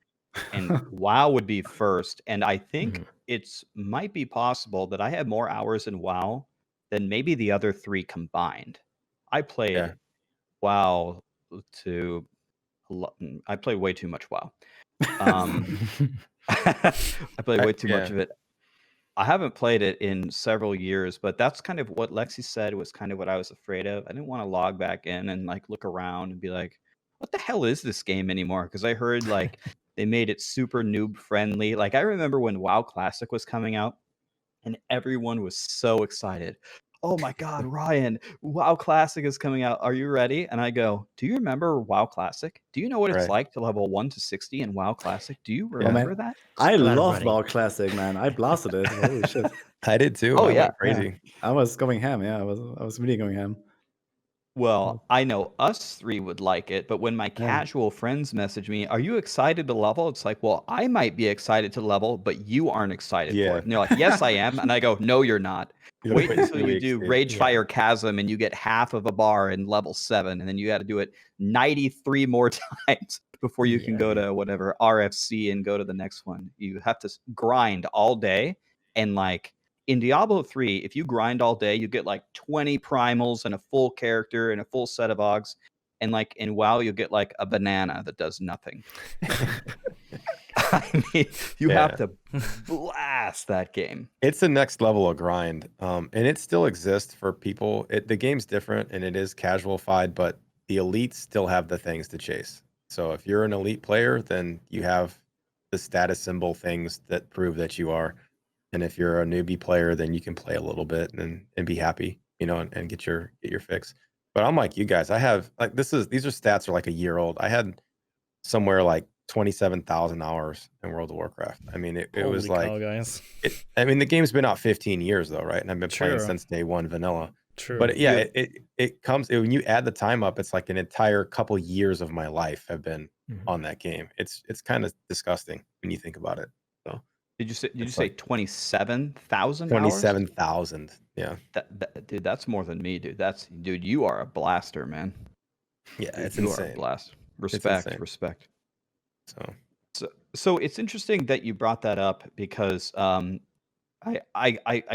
And WoW would be 1st. And I think it's might be possible that I have more hours in WoW than maybe the other 3 combined. I played WoW to I play way too much WoW. I play way too much of it. I haven't played it in several years, but that's kind of what Lexy said was kind of what I was afraid of. I didn't want to log back in and like look around and be like, what the hell is this game anymore? Because I heard like they made it super noob friendly. Like I remember when WoW Classic was coming out and everyone was so excited. Oh my God, Ryan, WoW Classic is coming out. Are you ready? And I go, do you remember WoW Classic? Do you know what it's like to level 1 to 60 in WoW Classic? Do you remember that? I A lot of love running. WoW Classic, man. I blasted it. Holy shit. I did too. Oh, I yeah. went crazy. I was going ham. Yeah, I was really going ham. Well, I know us 3 would like it, but when my casual friends message me, "Are you excited to level?" It's like, "Well, I might be excited to level, but you aren't excited for it." And they're like, "Yes, I am." And I go, "No, you're not. You gotta Wait wait until 2 you weeks, do dude. Ragefire Chasm and you get half of a bar in level 7, and then you got to do it 93 more times before you can go to whatever RFC and go to the next one. You have to grind all day, and like in Diablo 3, if you grind all day, you get like 20 primals and a full character and a full set of Augs. And like in WoW, you get like a banana that does nothing. I mean, you have to blast that game. It's the next level of grind. And it still exists for people. The game's different and it is casualified, but the elites still have the things to chase. So if you're an elite player, then you have the status symbol things that prove that you are. And if you're a newbie player, then you can play a little bit and be happy, and get your fix. But I'm like you guys. I have like these are stats are like a year old. I had somewhere like 27,000 hours in World of Warcraft. I mean, it was Holy cow, like guys. I mean, the game's been out 15 years though, right? And I've been playing True. since day one vanilla. True. But yeah, it comes when you add the time up, it's like an entire couple years of my life have been on that game. It's kind of disgusting when you think about it. So Did you say 27,000 hours? 27,000. Yeah. Dude, that's more than me, dude. Dude, you are a blaster, man. Yeah, Dude, it's you insane. are a blast. insane. Respect. So So it's interesting that you brought that up because I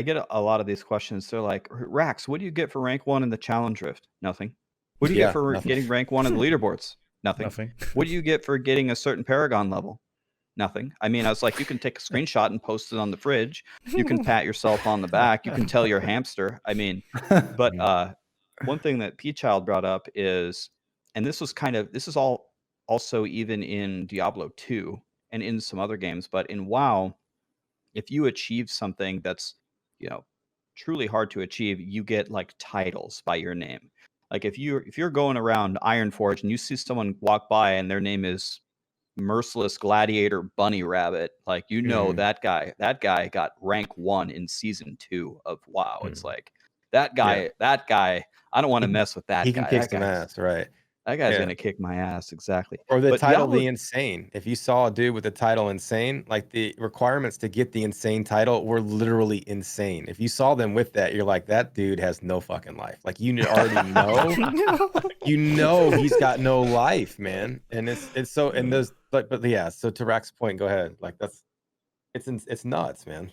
get a lot of these questions. They're like, Rax, what do you get for rank 1 in the challenge rift? Nothing. What do you get for nothing. getting rank 1 in the leaderboards? Nothing. Nothing. What do you get for getting a certain Paragon level? Nothing. I mean, I was like, you can take a screenshot and post it on the fridge. You can pat yourself on the back. You can tell your hamster. I mean, but one thing that Thapchild brought up is, and this is all also even in Diablo 2 and in some other games, but in WoW, if you achieve something that's, truly hard to achieve, you get like titles by your name. Like if you're going around Ironforge and you see someone walk by and their name is Merciless Gladiator Bunny Rabbit, like that guy got rank 1 in season 2 of WoW. It's like that guy, I don't want to mess with that guy. He can kick some ass, right? That guy's gonna kick my ass, exactly. Or the But title, Diablo- the Insane. If you saw a dude with the title Insane, like the requirements to get the Insane title were literally insane. If you saw them with that, you're like, that dude has no fucking life. Like you already know, he's got no life, man. And it's so and those but yeah. So to Rax's point, go ahead. Like it's nuts, man.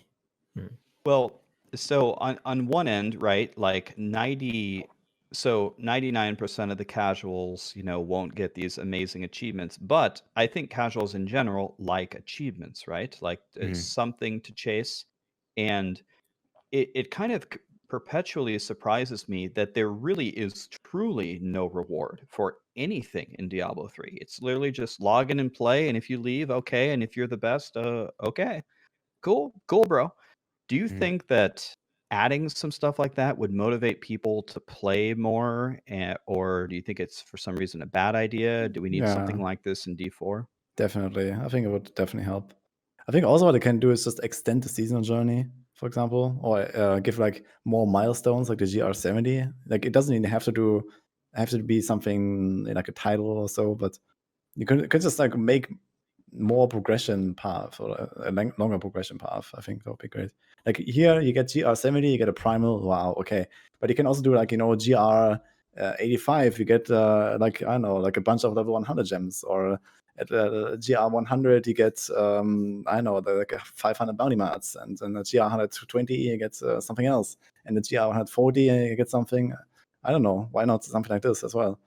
Well, so on one end, right, like 99% of the casuals, won't get these amazing achievements, but I think casuals in general like achievements, right? Like it's something to chase. And it kind of perpetually surprises me that there really is truly no reward for anything in Diablo 3. It's literally just log in and play. And if you leave, okay. And if you're the best, okay, cool, bro. Do you think that adding some stuff like that would motivate people to play more, or do you think it's for some reason a bad idea? Do we need something Yeah, like this in D4? definitely. I think it would definitely help. I think also what they can do is just extend the seasonal journey, for example, or give like more milestones, like the GR70. Like it doesn't even have to be something like a title or so, but you could just like make more progression path or a longer progression path. I think that would be great. Like here, you get GR70, you get a primal. Wow, okay. But you can also do like GR 85. You get like I don't know, like a bunch of level 100 gems, or at GR 100 you get I don't know, like 500 bounty mats, and then the GR 120 you get something else, and the GR 140 you get something. I don't know. Why not something like this as well?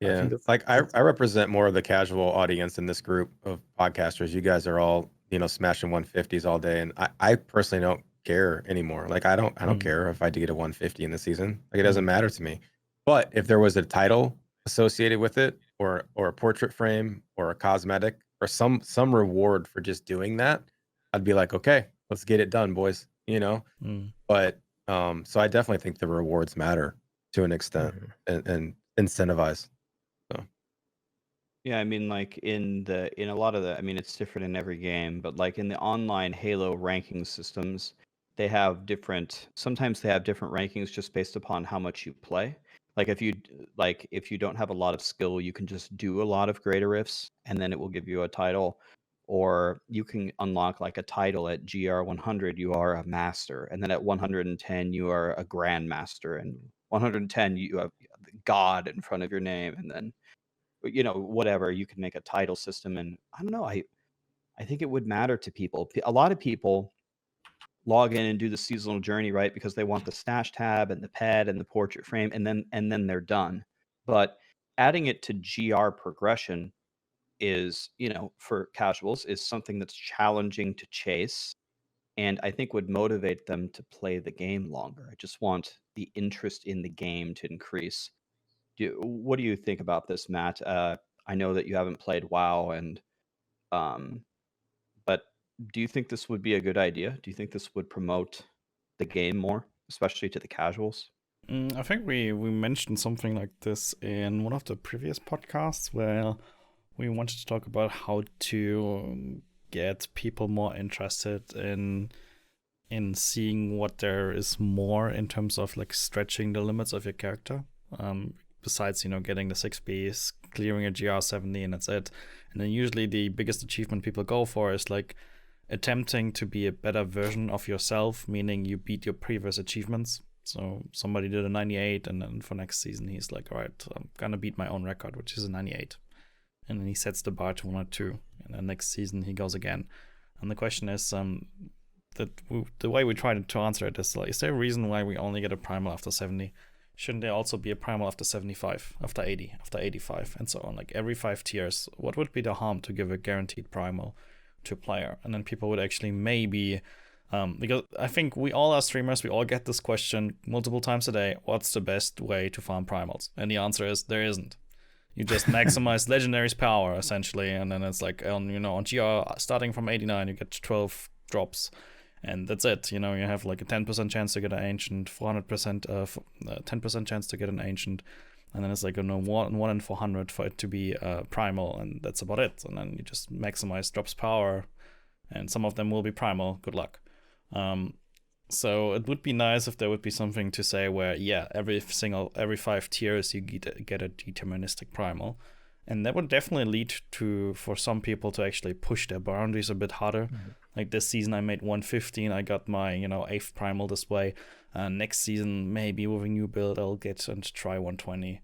I Yeah, think that's like I represent more of the casual audience in this group of podcasters. You guys are all, smashing 150s all day, and I personally don't care anymore. Like I don't care if I do get a 150 in the season. Like it doesn't matter to me. But if there was a title associated with it, or a portrait frame, or a cosmetic, or some reward for just doing that, I'd be like, okay, let's get it done, boys. But so I definitely think the rewards matter to an extent, and incentivize. Yeah, I mean, like in a lot of I mean, it's different in every game, but like in the online Halo ranking systems, sometimes they have different rankings just based upon how much you play. Like if you don't have a lot of skill, you can just do a lot of greater rifts, and then it will give you a title. Or you can unlock like a title at GR 100, you are a master, and then at 110 you are a grandmaster, and 110 you have God in front of your name, and then whatever, you can make a title system. And I don't know, I think it would matter to people. A lot of people log in and do the seasonal journey, right, because they want the stash tab and the pet and the portrait frame, and then they're done. But adding it to GR progression is, for casuals, is something that's challenging to chase, and I think would motivate them to play the game longer. I just want the interest in the game to increase. What do you think about this, Matt? I know that you haven't played WoW, but do you think this would be a good idea? Do you think this would promote the game more, especially to the casuals? I think we mentioned something like this in one of the previous podcasts, where we wanted to talk about how to get people more interested in seeing what there is more in terms of like stretching the limits of your character. Besides, getting the 6Bs, clearing a GR70, and that's it. And then usually the biggest achievement people go for is like attempting to be a better version of yourself, meaning you beat your previous achievements. So somebody did a 98, and then for next season he's like, all right, I'm gonna beat my own record, which is a 98. And then he sets the bar to 102, and then next season he goes again. And the question is, the way we try to answer it is like, is there a reason why we only get a primal after 70? Shouldn't there also be a primal after 75, after 80, after 85, and so on? Like every 5 tiers, what would be the harm to give a guaranteed primal to a player? And then people would actually maybe, because I think we all are streamers, we all get this question multiple times a day, what's the best way to farm primals? And the answer is there isn't. You just maximize Legendary's power, essentially, and then it's like, on GR, starting from 89, you get 12 drops. And that's it. You have like a 10% chance to get an ancient, 400%, 10% chance to get an ancient, and then it's like 1 in 400 for it to be primal, and that's about it. And then you just maximize drops power, and some of them will be primal. Good luck. So it would be nice if there would be something to say where, yeah, every 5 tiers you get a deterministic primal. And that would definitely lead for some people to actually push their boundaries a bit harder. Mm-hmm. Like this season I made 115, I got my 8th primal this way. Next season, maybe with a new build, I'll get and try 120.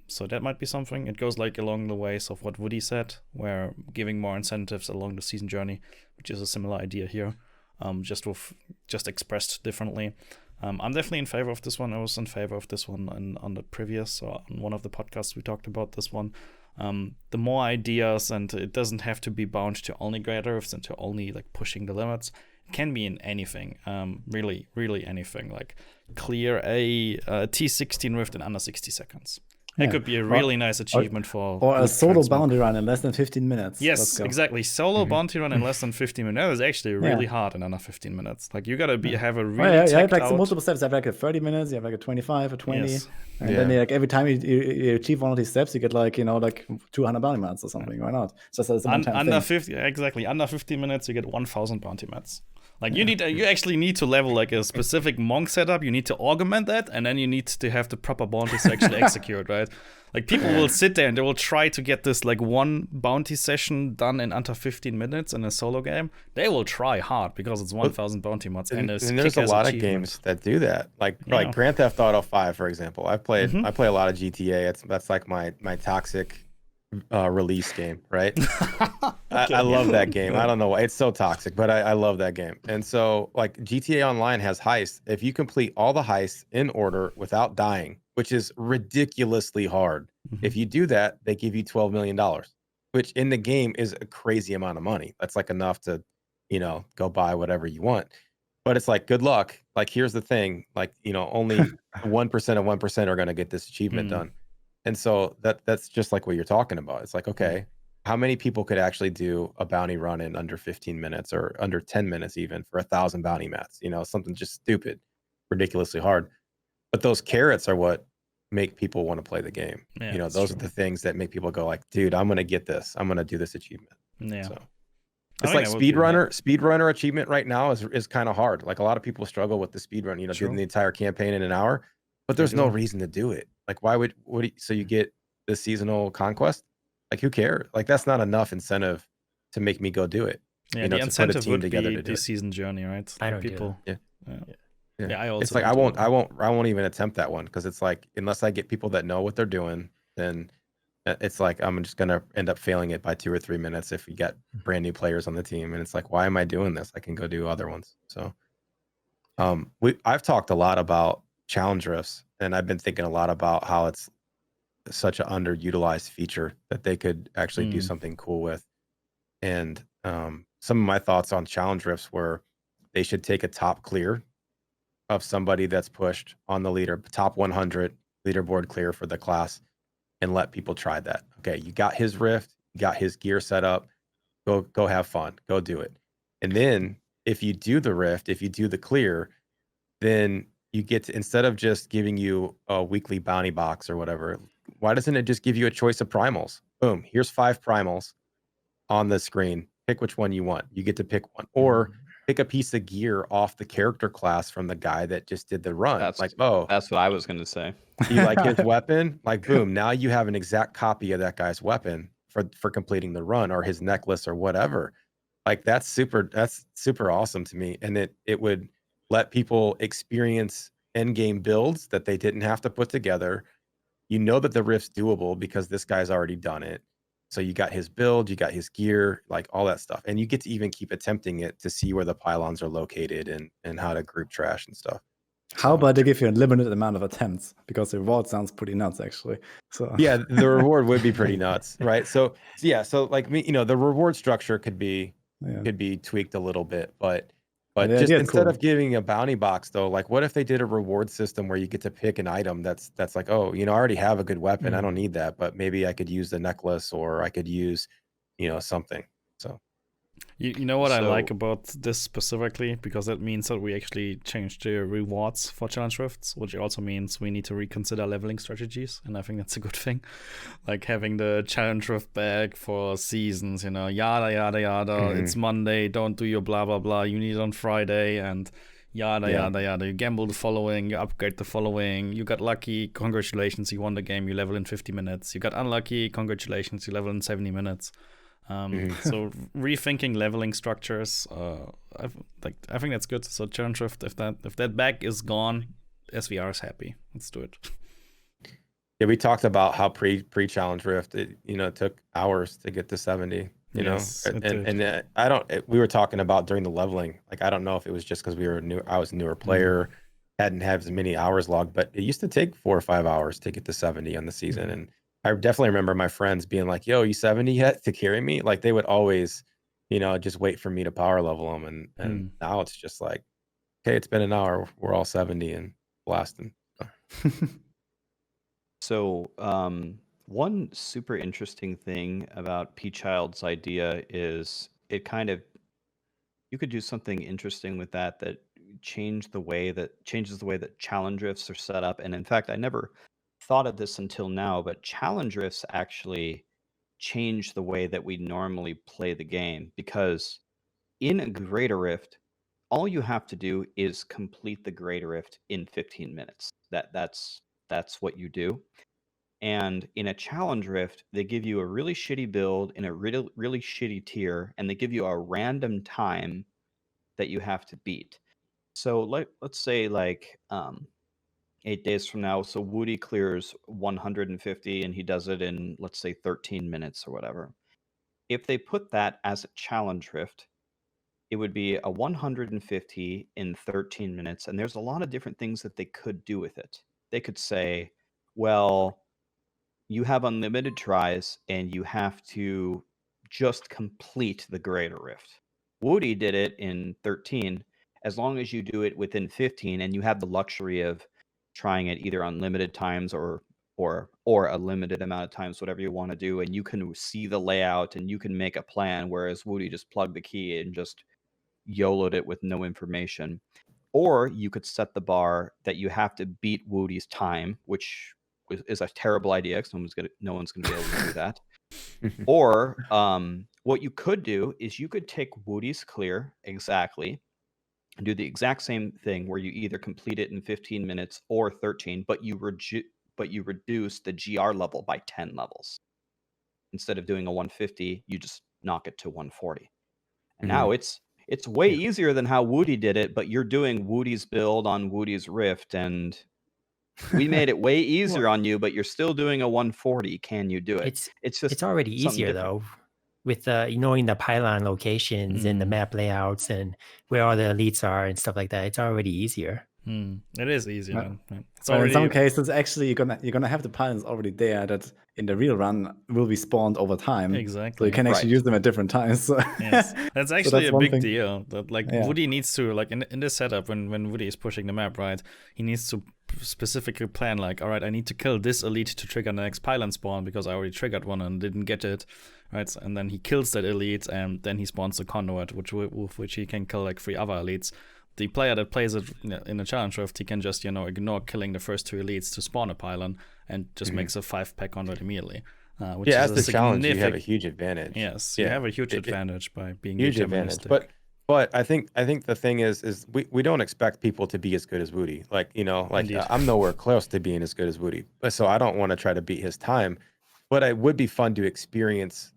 So that might be something. It goes like along the ways of what Woody said, where giving more incentives along the season journey, which is a similar idea here, just expressed differently. I'm definitely in favor of this one. I was in favor of this one on the previous, or on one of the podcasts we talked about this one. The more ideas, and it doesn't have to be bound to only greater rifts and to only like pushing the limits. It can be in anything, really, really anything. Like clear a T16 rift in under 60 seconds. It could be a really nice achievement for or a group solo transmog. bounty run in less than 15 minutes. Let's Yes, go. exactly. Solo bounty run in less than 15 minutes. That is actually really hard in under 15 minutes. Like you gotta have a really you have teched like out. multiple steps. You have like a 30 minutes, you have like a 25, a 20. Yes. And then like every time you achieve one of these steps, you get like, like 200 bounty mats or something. Why not? It's just a one-time Under thing. 50, exactly. Under 15 minutes, you get 1,000 bounty mats. Like you actually need to level like a specific monk setup. You need to augment that, and then you need to have the proper bounties to actually execute, right? Like people will sit there and they will try to get this like one bounty session done in under 15 minutes in a solo game. They will try hard because it's 1,000 bounty mats, and there's a lot of games that do that. Like Grand Theft Auto 5, for example. I play a lot of GTA. That's like my toxic release game, right? I love that game. I don't know why it's so toxic, but I love that game. And so like GTA Online has heists. If you complete all the heists in order without dying, which is ridiculously hard, if you do that, they give you $12 million, which in the game is a crazy amount of money. That's like enough to, go buy whatever you want. But it's like, good luck. Like, here's the thing, like, only 1% of 1% are going to get this achievement done. And so that's just like what you're talking about. It's like, okay, how many people could actually do a bounty run in under 15 minutes or under 10 minutes even for 1,000 bounty mats? Something just stupid, ridiculously hard. But those carrots are what make people want to play the game. Yeah, those are the things that make people go like, dude, I'm going to get this. I'm going to do this achievement. Yeah. So it's like speedrunner achievement right now is kind of hard. Like a lot of people struggle with the speedrun, doing the entire campaign in an hour, but there's no reason to do it. Like, why so you get the seasonal conquest? Like, who cares? Like, that's not enough incentive to make me go do it. Yeah, the incentive would be the season journey, right? I don't people. do Yeah, I also. It's like I won't even attempt that one because it's like unless I get people that know what they're doing, then it's like I'm just gonna end up failing it by 2 or 3 minutes if we get brand new players on the team, and it's like, why am I doing this? I can go do other ones. So, I've talked a lot about challenge rifts, and I've been thinking a lot about how it's such an underutilized feature that they could actually do something cool with. And some of my thoughts on challenge rifts were they should take a top clear of somebody that's pushed on the top 100 leaderboard clear for the class, and let people try that. Okay, you got his rift, you got his gear set up, go have fun, go do it. And then if you do the rift, if you do the clear, then you get to, instead of just giving you a weekly bounty box or whatever, why doesn't it just give you a choice of primals? Boom, here's 5 primals on the screen. Pick which one you want. You get to pick one, or pick a piece of gear off the character class from the guy that just did the run. That's what I was going to say. You like his weapon? Like, boom, now you have an exact copy of that guy's weapon for completing the run, or his necklace or whatever. Like, that's super awesome to me. And it would let people experience end game builds that they didn't have to put together. That the rift's doable because this guy's already done it. So you got his build, you got his gear, like all that stuff. And you get to even keep attempting it to see where the pylons are located and how to group trash and stuff. How about they give you a limited amount of attempts? Because the reward sounds pretty nuts, actually. So yeah, the reward would be pretty nuts, right? So like me, the reward structure could be tweaked a little bit, but just instead of giving a bounty box, though, like what if they did a reward system where you get to pick an item that's like, oh, I already have a good weapon, I don't need that, but maybe I could use the necklace, or I could use, something. So you know what I like about this specifically, because that means that we actually changed the rewards for challenge rifts, which also means we need to reconsider leveling strategies, and I think that's a good thing. Like having the challenge rift bag for seasons, yada yada yada. It's Monday, don't do your blah blah blah, you need it on Friday, and yada yada yada. You gamble the following, you upgrade the following. You got lucky, congratulations, you won the game, you level in 50 minutes. You got unlucky, congratulations, you level in 70 minutes. So rethinking leveling structures, I think that's good. So challenge rift, if that bag is gone, sVr is happy. Let's do it. Yeah, we talked about how pre-challenge rift, it took hours to get to 70. We were talking about during the leveling, like I don't know if it was just because I was a newer player, hadn't had as many hours logged, but it used to take 4 or 5 hours to get to 70 on the season. And I definitely remember my friends being like, yo, you 70 yet to carry me? Like they would always, just wait for me to power level them. And now it's just like, okay, it's been an hour. We're all 70 and blasting. So, one super interesting thing about Thapchild's idea is it kind of you could do something interesting with that changes the way that challenge drifts are set up. And in fact, I never thought of this until now, but challenge drifts actually change the way that we normally play the game because in a Greater Rift, all you have to do is complete the Greater Rift in 15 minutes. That's what you do. And in a challenge rift, they give you a really shitty build in a really, really shitty tier, and they give you a random time that you have to beat. So let's say 8 days from now, so Woody clears 150 and he does it in, let's say, 13 minutes or whatever. If they put that as a challenge rift, it would be a 150 in 13 minutes. And there's a lot of different things that they could do with it. They could say, well, you have unlimited tries and you have to just complete the Greater Rift. Woody did it in 13. As long as you do it within 15 and you have the luxury of trying it either unlimited times or a limited amount of times, whatever you want to do, and you can see the layout and you can make a plan, whereas Woody just plugged the key and just YOLO'd it with no information. Or you could set the bar that you have to beat Woody's time, which is a terrible idea because no one's gonna be able to do that. Or what you could do is you could take Woody's clear exactly and do the exact same thing where you either complete it in 15 minutes or 13, but you reduce the GR level by 10 levels. Instead of doing a 150, you just knock it to 140. And now it's way easier than how Woody did it, but you're doing Woody's build on Woody's Rift, and we made it way easier on you, but you're still doing a 140. Can you do it? It's already easier though, with knowing the pylon locations and the map layouts and where all the elites are and stuff like that. It's already easier. It is easier. Man. It's in some cases, actually, you're gonna have the pylons already there that in the real run will be spawned over time. Exactly. So you can actually use them at different times. So. Yes, that's actually so a big deal. That Woody needs to in this setup when Woody is pushing the map, right? He needs to specifically plan all right, I need to kill this elite to trigger the next pylon spawn because I already triggered one and didn't get it, right? And then he kills that elite and then he spawns the conduit, with which he can kill 3 other elites. The player that plays it in a challenge rift, he can just ignore killing the first 2 elites to spawn a pylon and just makes a 5-pack conduit immediately. Which is as the challenge, you have a huge advantage. Yes, you have a huge advantage by being huge advantage. But I think the thing is we don't expect people to be as good as Woody. I'm nowhere close to being as good as Woody, so I don't want to try to beat his time. But it would be fun to experience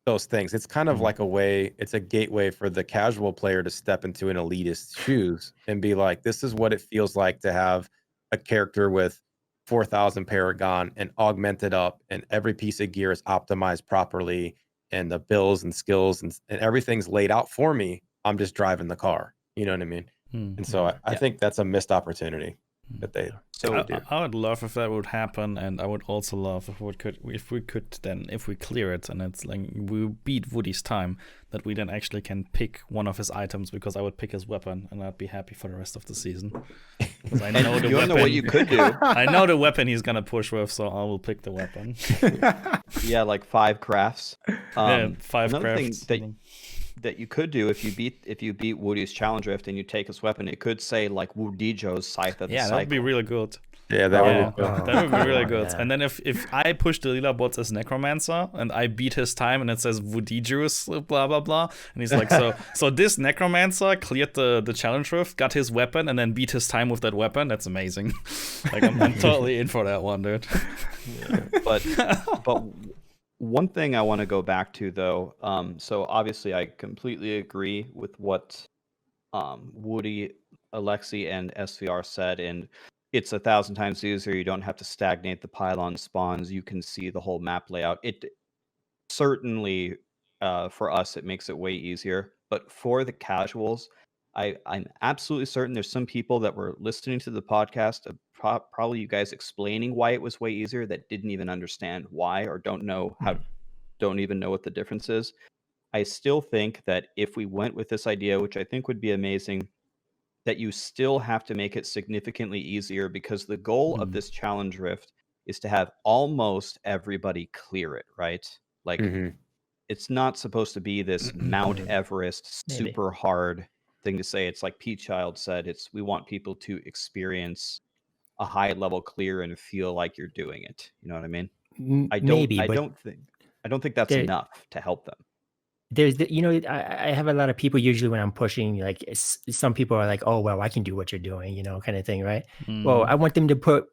those things. It's kind of like it's a gateway for the casual player to step into an elitist's shoes and be like, this is what it feels like to have a character with 4,000 Paragon and augmented up, and every piece of gear is optimized properly, and the builds and skills and everything's laid out for me. I'm just driving the car. You know what I mean? And so I think that's a missed opportunity that they do. I would love if that would happen, and I would also love if we clear it and it's we beat Woody's time, that we then actually can pick one of his items, because I would pick his weapon and I'd be happy for the rest of the season. Because I know the weapon. Know what you could do. I know the weapon he's gonna push with, so I will pick the weapon. Yeah, 5 crafts. 5 another crafts. Thing that you could do if you beat Woody's challenge rift and you take his weapon, it could say Wudijo's Scythe of the Cycle. That would be really good. Yeah, that would be good. That would be really good. And then if I push the leaderboards as Necromancer and I beat his time and it says Wudijo's blah blah blah, and he's like, so this Necromancer cleared the challenge rift, got his weapon, and then beat his time with that weapon. That's amazing. I'm totally in for that one, dude. Yeah. But one thing I want to go back to though, so obviously I completely agree with what Woody, Lexy, and sVr said, and it's 1,000 times easier. You don't have to stagnate the pylon spawns. You can see the whole map layout. It certainly, for us, it makes it way easier. But for the casuals, I'm absolutely certain there's some people that were listening to the podcast, probably you guys explaining why it was way easier, that didn't even understand why or don't even know what the difference is. I still think that if we went with this idea, which I think would be amazing, that you still have to make it significantly easier, because the goal of this challenge rift is to have almost everybody clear it, right? Like it's not supposed to be this Mount Everest Maybe. super hard thing to say. It's like Thapchild said, we want people to experience a high level clear and feel like you're doing it. You know what I mean? I don't think that's enough to help them. There's I have a lot of people usually when I'm pushing, like some people are like, oh, well, I can do what you're doing, kind of thing, right? Well, I want them to put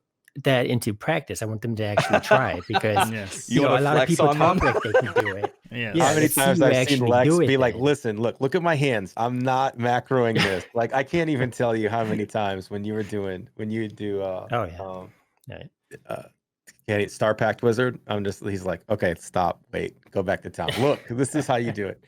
that into practice. I want them to actually try it because Yes. You a wanna lot of flex people on talk them? like they can do it. Yes. Yeah, How many let's see times you I've seen actually Lex do it be like, then. listen, look at my hands. I'm not macroing this. Like, I can't even tell you how many times when you do Star Pact Wizard, he's like, okay, stop, wait, go back to town. Look, this is how you do it.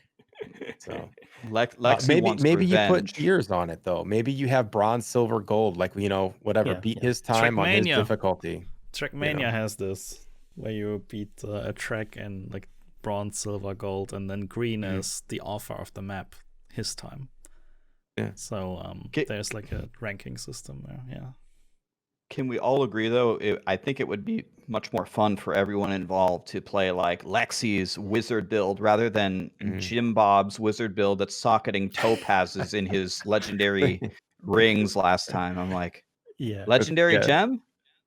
So Lexy wants maybe you put revenge. tiers on it though. Maybe you have bronze, silver, gold, like whatever. Yeah, Beat yeah. his time on his Trackmania. difficulty. Trackmania has this where you beat a track in like bronze, silver, gold, and then green is the author of the map, his time. Yeah. So there's like a ranking system there. Yeah. Can we all agree, though? I think it would be much more fun for everyone involved to play like Lexy's wizard build rather than Jim Bob's wizard build that's socketing topazes in his legendary rings last time. I'm like, Yeah. legendary Yeah. gem?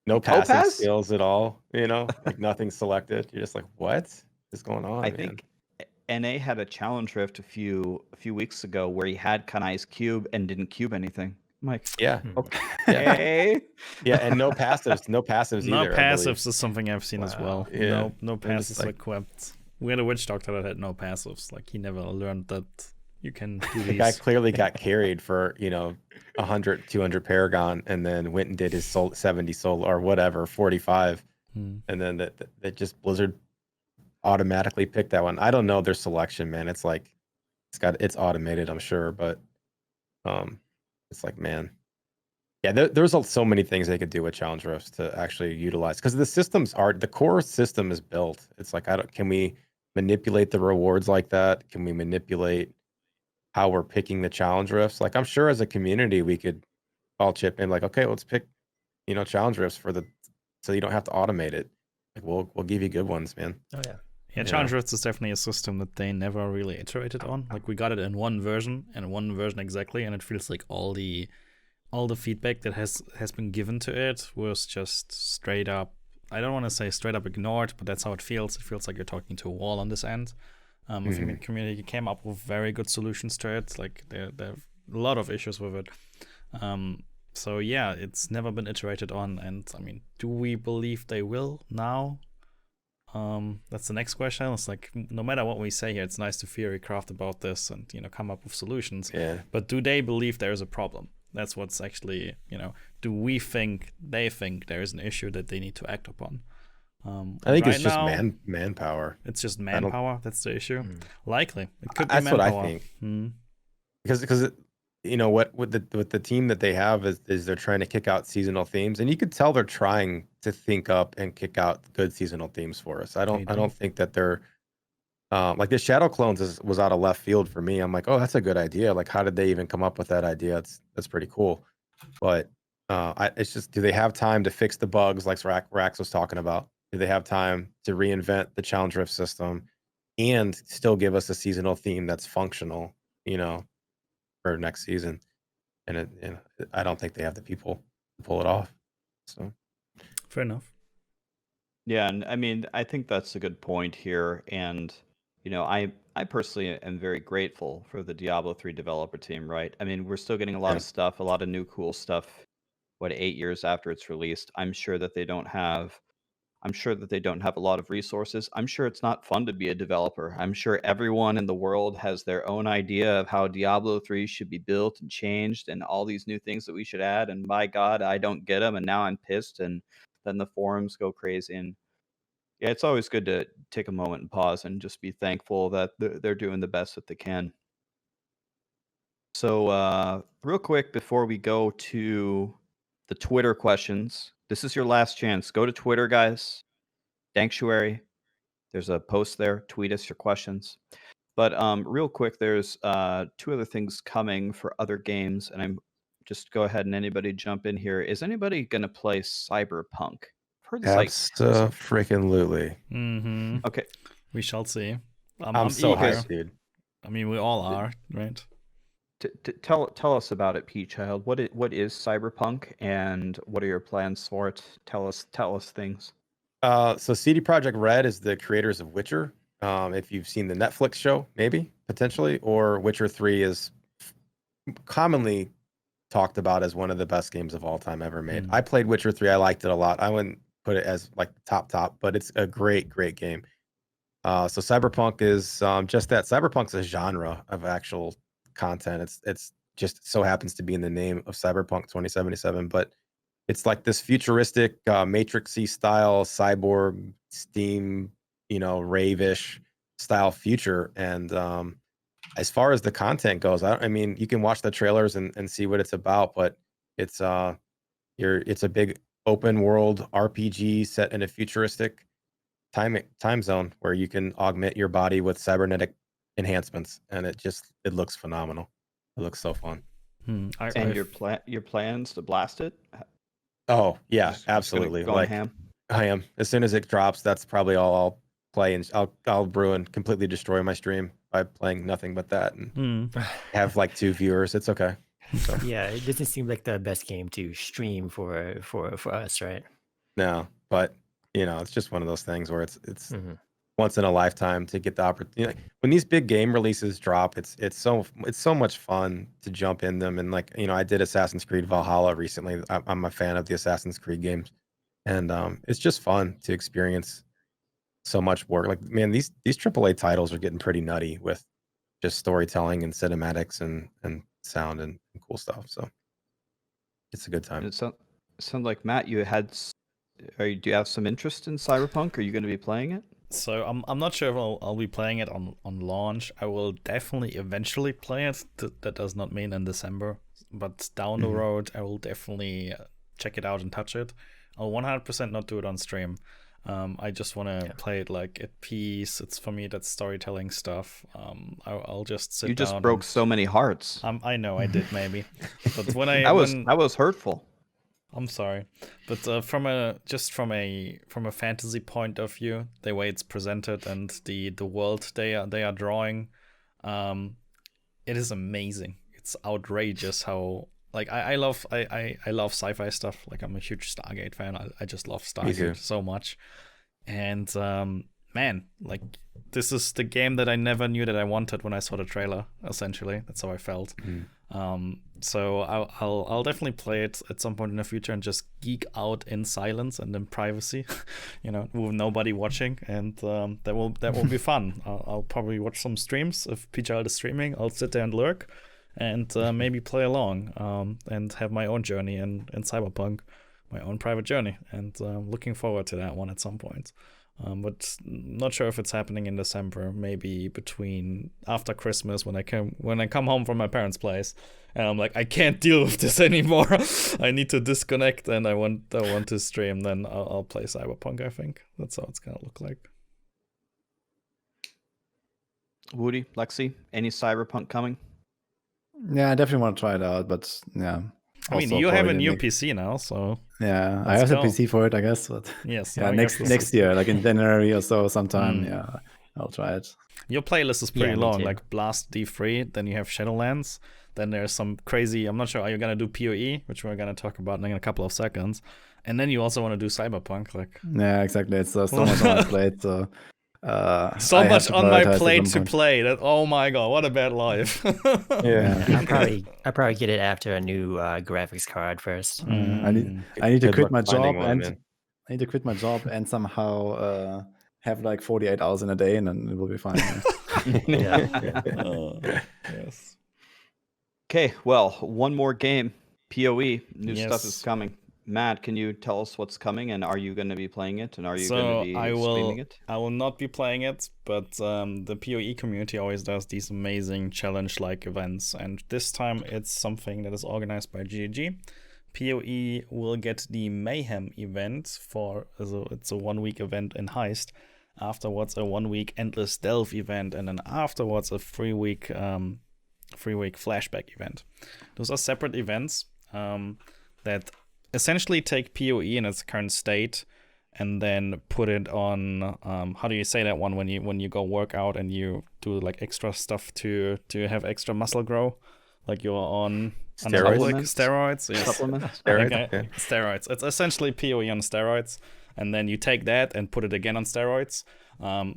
No passing Topaz? skills at all, like nothing selected. You're just like, what is going on? I man? think NA had a challenge rift a few weeks ago where he had Kanai's cube and didn't cube anything. I'm like, Yeah. okay. Yeah, and no passives either. No I believe. passives is something I've seen as well. Yeah. No passives like- equipped. We had a witch doctor that had no passives. Like he never learned that you can do The guy these. clearly got carried for 100, 200 Paragon, and then went and did his 70 soul or whatever 45, and then that just Blizzard automatically picked that one. I don't know their selection, man. It's like it's automated, I'm sure, but it's like, man, yeah, there's so many things they could do with challenge rifts to actually utilize because the core system is built. It's like can we manipulate the rewards like that? Can we manipulate how we're picking the challenge rifts? Like, I'm sure as a community we could all chip in, like, okay, let's pick challenge rifts so you don't have to automate it. Like, we'll give you good ones, man. Oh yeah. Yeah, challenge rifts is definitely a system that they never really iterated on. Like we got it in one version exactly, and it feels like all the feedback that has been given to it was just straight up. I don't want to say straight up ignored, but that's how it feels. It feels like you're talking to a wall on this end. The community came up with very good solutions to it. Like there are a lot of issues with it. So yeah, it's never been iterated on. And I mean, do we believe they will now? That's the next question. It's like, no matter what we say here, it's nice to theory craft about this and come up with solutions. Yeah. But do they believe there is a problem? That's what's actually, do we think they think there is an issue that they need to act upon? I think it's just manpower. It's just manpower. That's the issue. Likely, it could be That's manpower. what I think. Because what with the team that they have is they're trying to kick out seasonal themes, and you could tell they're trying to think up and kick out good seasonal themes for us. I don't think that they're like the Shadow Clones was out of left field for me. I'm like, oh, that's a good idea. Like, how did they even come up with that idea? That's pretty cool. But it's just, do they have time to fix the bugs like Rax was talking about? Do they have time to reinvent the challenge rift system and still give us a seasonal theme that's functional, for next season? And I don't think they have the people to pull it off. So fair enough. Yeah, and I mean, I think that's a good point here. And I personally am very grateful for the Diablo 3 developer team, right? I mean, we're still getting a lot of stuff, a lot of new cool stuff, 8 years after it's released. I'm sure that they don't have a lot of resources. I'm sure it's not fun to be a developer. I'm sure everyone in the world has their own idea of how Diablo 3 should be built and changed and all these new things that we should add. And by God, I don't get them. And now I'm pissed. And then the forums go crazy. And yeah, it's always good to take a moment and pause and just be thankful that they're doing the best that they can. So real quick before we go to the Twitter questions, this is your last chance. Go to Twitter, guys. Danctuary. There's a post there. Tweet us your questions. But real quick, there's 2 other things coming for other games, and I'm just go ahead and anybody jump in here. Is anybody gonna play Cyberpunk heard it's like Abso-freaking-lutely. Mm-hmm. okay. We shall see. I'm so eager. hyped, dude. I mean, we all are, right? Tell us about it, Thapchild. What is Cyberpunk, and what are your plans for it? Tell us things. So CD Projekt Red is the creators of Witcher. If you've seen the Netflix show, maybe potentially, or Witcher 3 is commonly talked about as one of the best games of all time ever made. I played Witcher 3. I liked it a lot. I wouldn't put it as like top, but it's a great game. So Cyberpunk is just that. Cyberpunk's a genre of actual content. It's just so happens to be in the name of Cyberpunk 2077, but it's like this futuristic Matrixy style cyborg steam, rave-ish style future. And as far as the content goes, I mean, you can watch the trailers and see what it's about, but it's a big open world RPG set in a futuristic time zone where you can augment your body with cybernetic enhancements, and it looks phenomenal. It looks so fun. And your plans to blast it? Oh yeah, Just absolutely. going ham? I am. As soon as it drops, that's probably all I'll play, and I'll ruin, completely destroy my stream by playing nothing but that, and have like 2 viewers. It's okay. So. Yeah, it doesn't seem like the best game to stream for us, right? No, but it's just one of those things where it's once in a lifetime to get the opportunity. When these big game releases drop, it's so much fun to jump in them. And like, I did Assassin's Creed Valhalla recently. I'm a fan of the Assassin's Creed games, and it's just fun to experience so much work. Like, man, these AAA titles are getting pretty nutty with just storytelling and cinematics and sound and cool stuff. So it's a good time. It sounds like, Matt, do you have some interest in Cyberpunk? Are you going to be playing it? So I'm not sure if I'll be playing it on launch. I will definitely eventually play it. That does not mean in December, but down the road I will definitely check it out and touch it. I'll 100% not do it on stream. I just want to play it like at peace. It's for me, that's storytelling stuff. I'll just sit down. You just broke so many hearts. I know I did maybe, but when that was hurtful. I'm sorry, but from a fantasy point of view, the way it's presented and the world they are drawing, it is amazing. It's outrageous how, like, I love sci-fi stuff. Like, I'm a huge Stargate fan. I just love Stargate so much, and man, like, this is the game that I never knew that I wanted when I saw the trailer. Essentially, that's how I felt. So I'll definitely play it at some point in the future and just geek out in silence and in privacy, with nobody watching, and that will be fun. I'll probably watch some streams. If Thapchild is streaming, I'll sit there and lurk, and maybe play along, and have my own journey in Cyberpunk, my own private journey, and looking forward to that one at some point. But not sure if it's happening in December. Maybe between after Christmas when I come home from my parents' place, and I'm like, I can't deal with this anymore. I need to disconnect, and I want to stream. Then I'll play Cyberpunk. I think that's how it's gonna look like. Woody, Lexy, any Cyberpunk coming? Yeah, I definitely want to try it out, but yeah. I mean, you have a new PC now, so yeah, I have a PC for it, I guess. But yes, yeah, next year, like in January or so, sometime. Yeah, I'll try it. Your playlist is pretty long, like Blast D3, then you have Shadowlands, then there's some crazy. I'm not sure. Are you gonna do PoE, which we're gonna talk about in a couple of seconds, and then you also want to do Cyberpunk, like. Yeah, exactly. It's so much on my plate. So. So much on my plate to play that, oh my god, what a bad life. I probably get it after a new graphics card first. I need to quit my job and somehow have like 48 hours in a day, and then it will be fine. Yes. Okay, well, one more game. PoE, new stuff is coming. Matt, can you tell us what's coming, and are you going to be playing it, and are you going to be streaming it? I will not be playing it, but the PoE community always does these amazing challenge-like events, and this time it's something that is organized by GG. PoE will get the Mayhem event it's a 1-week event in Heist, afterwards a 1-week Endless Delve event, and then afterwards a 3-week flashback event. Those are separate events that essentially take PoE in its current state and then put it on how do you say that one when you go work out and you do like extra stuff to have extra muscle grow, like you're on steroids, yes. Supplements. Steroids, Okay. yeah. Steroids. It's essentially PoE on steroids, and then you take that and put it again on steroids.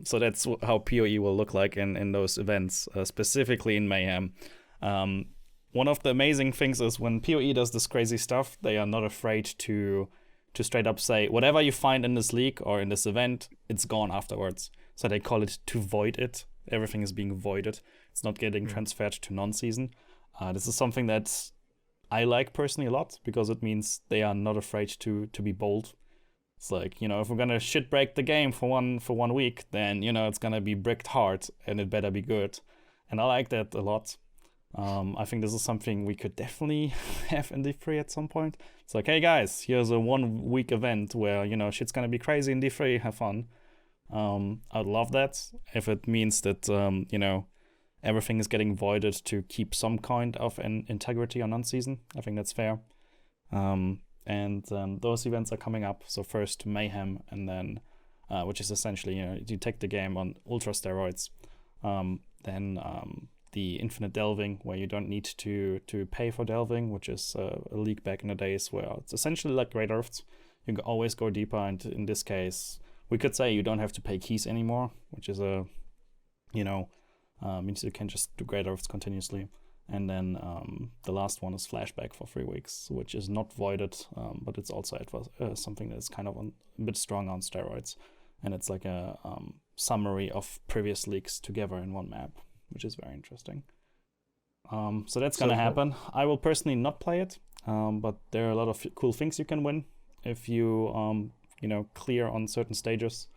So that's how PoE will look like in those events, specifically in Mayhem. One of the amazing things is when PoE does this crazy stuff, they are not afraid to straight up say, whatever you find in this league or in this event, it's gone afterwards. So they call it to void it. Everything is being voided. It's not getting transferred to non-season. This is something that I like personally a lot, because it means they are not afraid to be bold. It's like, if we're gonna shit break the game for one week, then it's gonna be bricked hard and it better be good. And I like that a lot. I think this is something we could definitely have in D3 at some point. It's like, hey guys, here's a 1 week event where shit's gonna be crazy in D3. Have fun. I'd love that if it means that everything is getting voided to keep some kind of an integrity on non-season. I think that's fair. And those events are coming up. So first Mayhem, and then which is essentially you take the game on ultra steroids. Then the infinite delving, where you don't need to pay for delving, which is a league back in the days where it's essentially like Great Earths. You can always go deeper, and in this case, we could say you don't have to pay keys anymore, which is means you can just do Great Earths continuously. And then the last one is Flashback for 3 weeks, which is not voided, but it's also something that's kind of a bit stronger on steroids. And it's like a summary of previous leagues together in one map, which is very interesting. So that's going to happen. I will personally not play it, but there are a lot of cool things you can win if you clear on certain stages.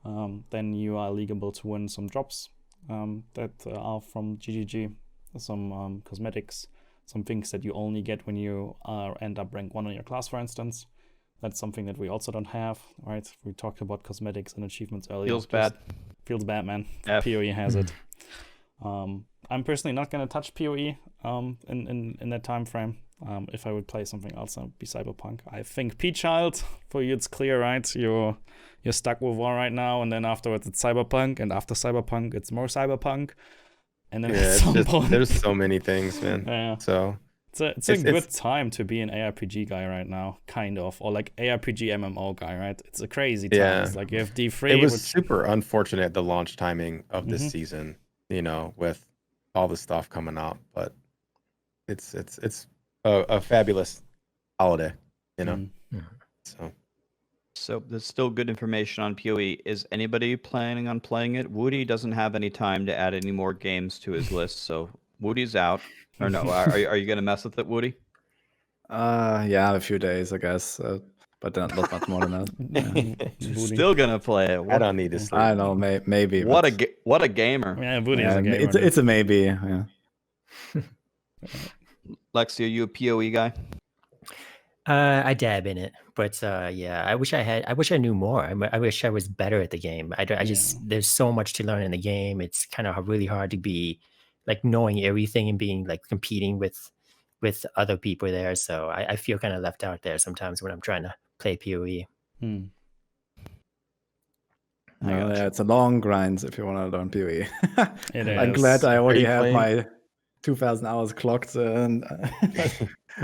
Then you are eligible to win some drops that are from GGG, some cosmetics, some things that you only get when you end up rank 1 on your class, for instance. That's something that we also don't have, right? We talked about cosmetics and achievements earlier. Feels bad, man. PoE has it. I'm personally not going to touch PoE in that time frame. If I would play something else, that would be Cyberpunk. I think Thapchild, for you it's clear, right? You're stuck with war right now, and then afterwards it's Cyberpunk, and after Cyberpunk it's more Cyberpunk. And then at some point, there's so many things, man. Yeah. So it's a good time to be an ARPG guy right now, kind of, or like ARPG MMO guy, right? It's a crazy time. Yeah. It's like you have D3. It was super unfortunate, the launch timing of this season, with all the stuff coming out, but it's a fabulous holiday, So there's still good information on PoE. Is anybody planning on playing it? Woody doesn't have any time to add any more games to his list, so Woody's out. Or no, are you going to mess with it, Woody? Yeah, a few days, I guess, but not much more than that. Yeah. Still going to play it. I don't need to sleep. I know, maybe. What a gamer. Yeah, Woody is a gamer. It's a maybe. Yeah. Lexy, are you a PoE guy? I dab in it, but yeah, I wish I knew more. I wish I was better at the game. There's so much to learn in the game. It's kind of really hard to be like knowing everything and being like competing with other people there. So I feel kind of left out there sometimes when I'm trying to play PoE. Yeah, it's a long grind if you want to learn PoE. I'm is. glad I already have my 2,000 hours clocked. And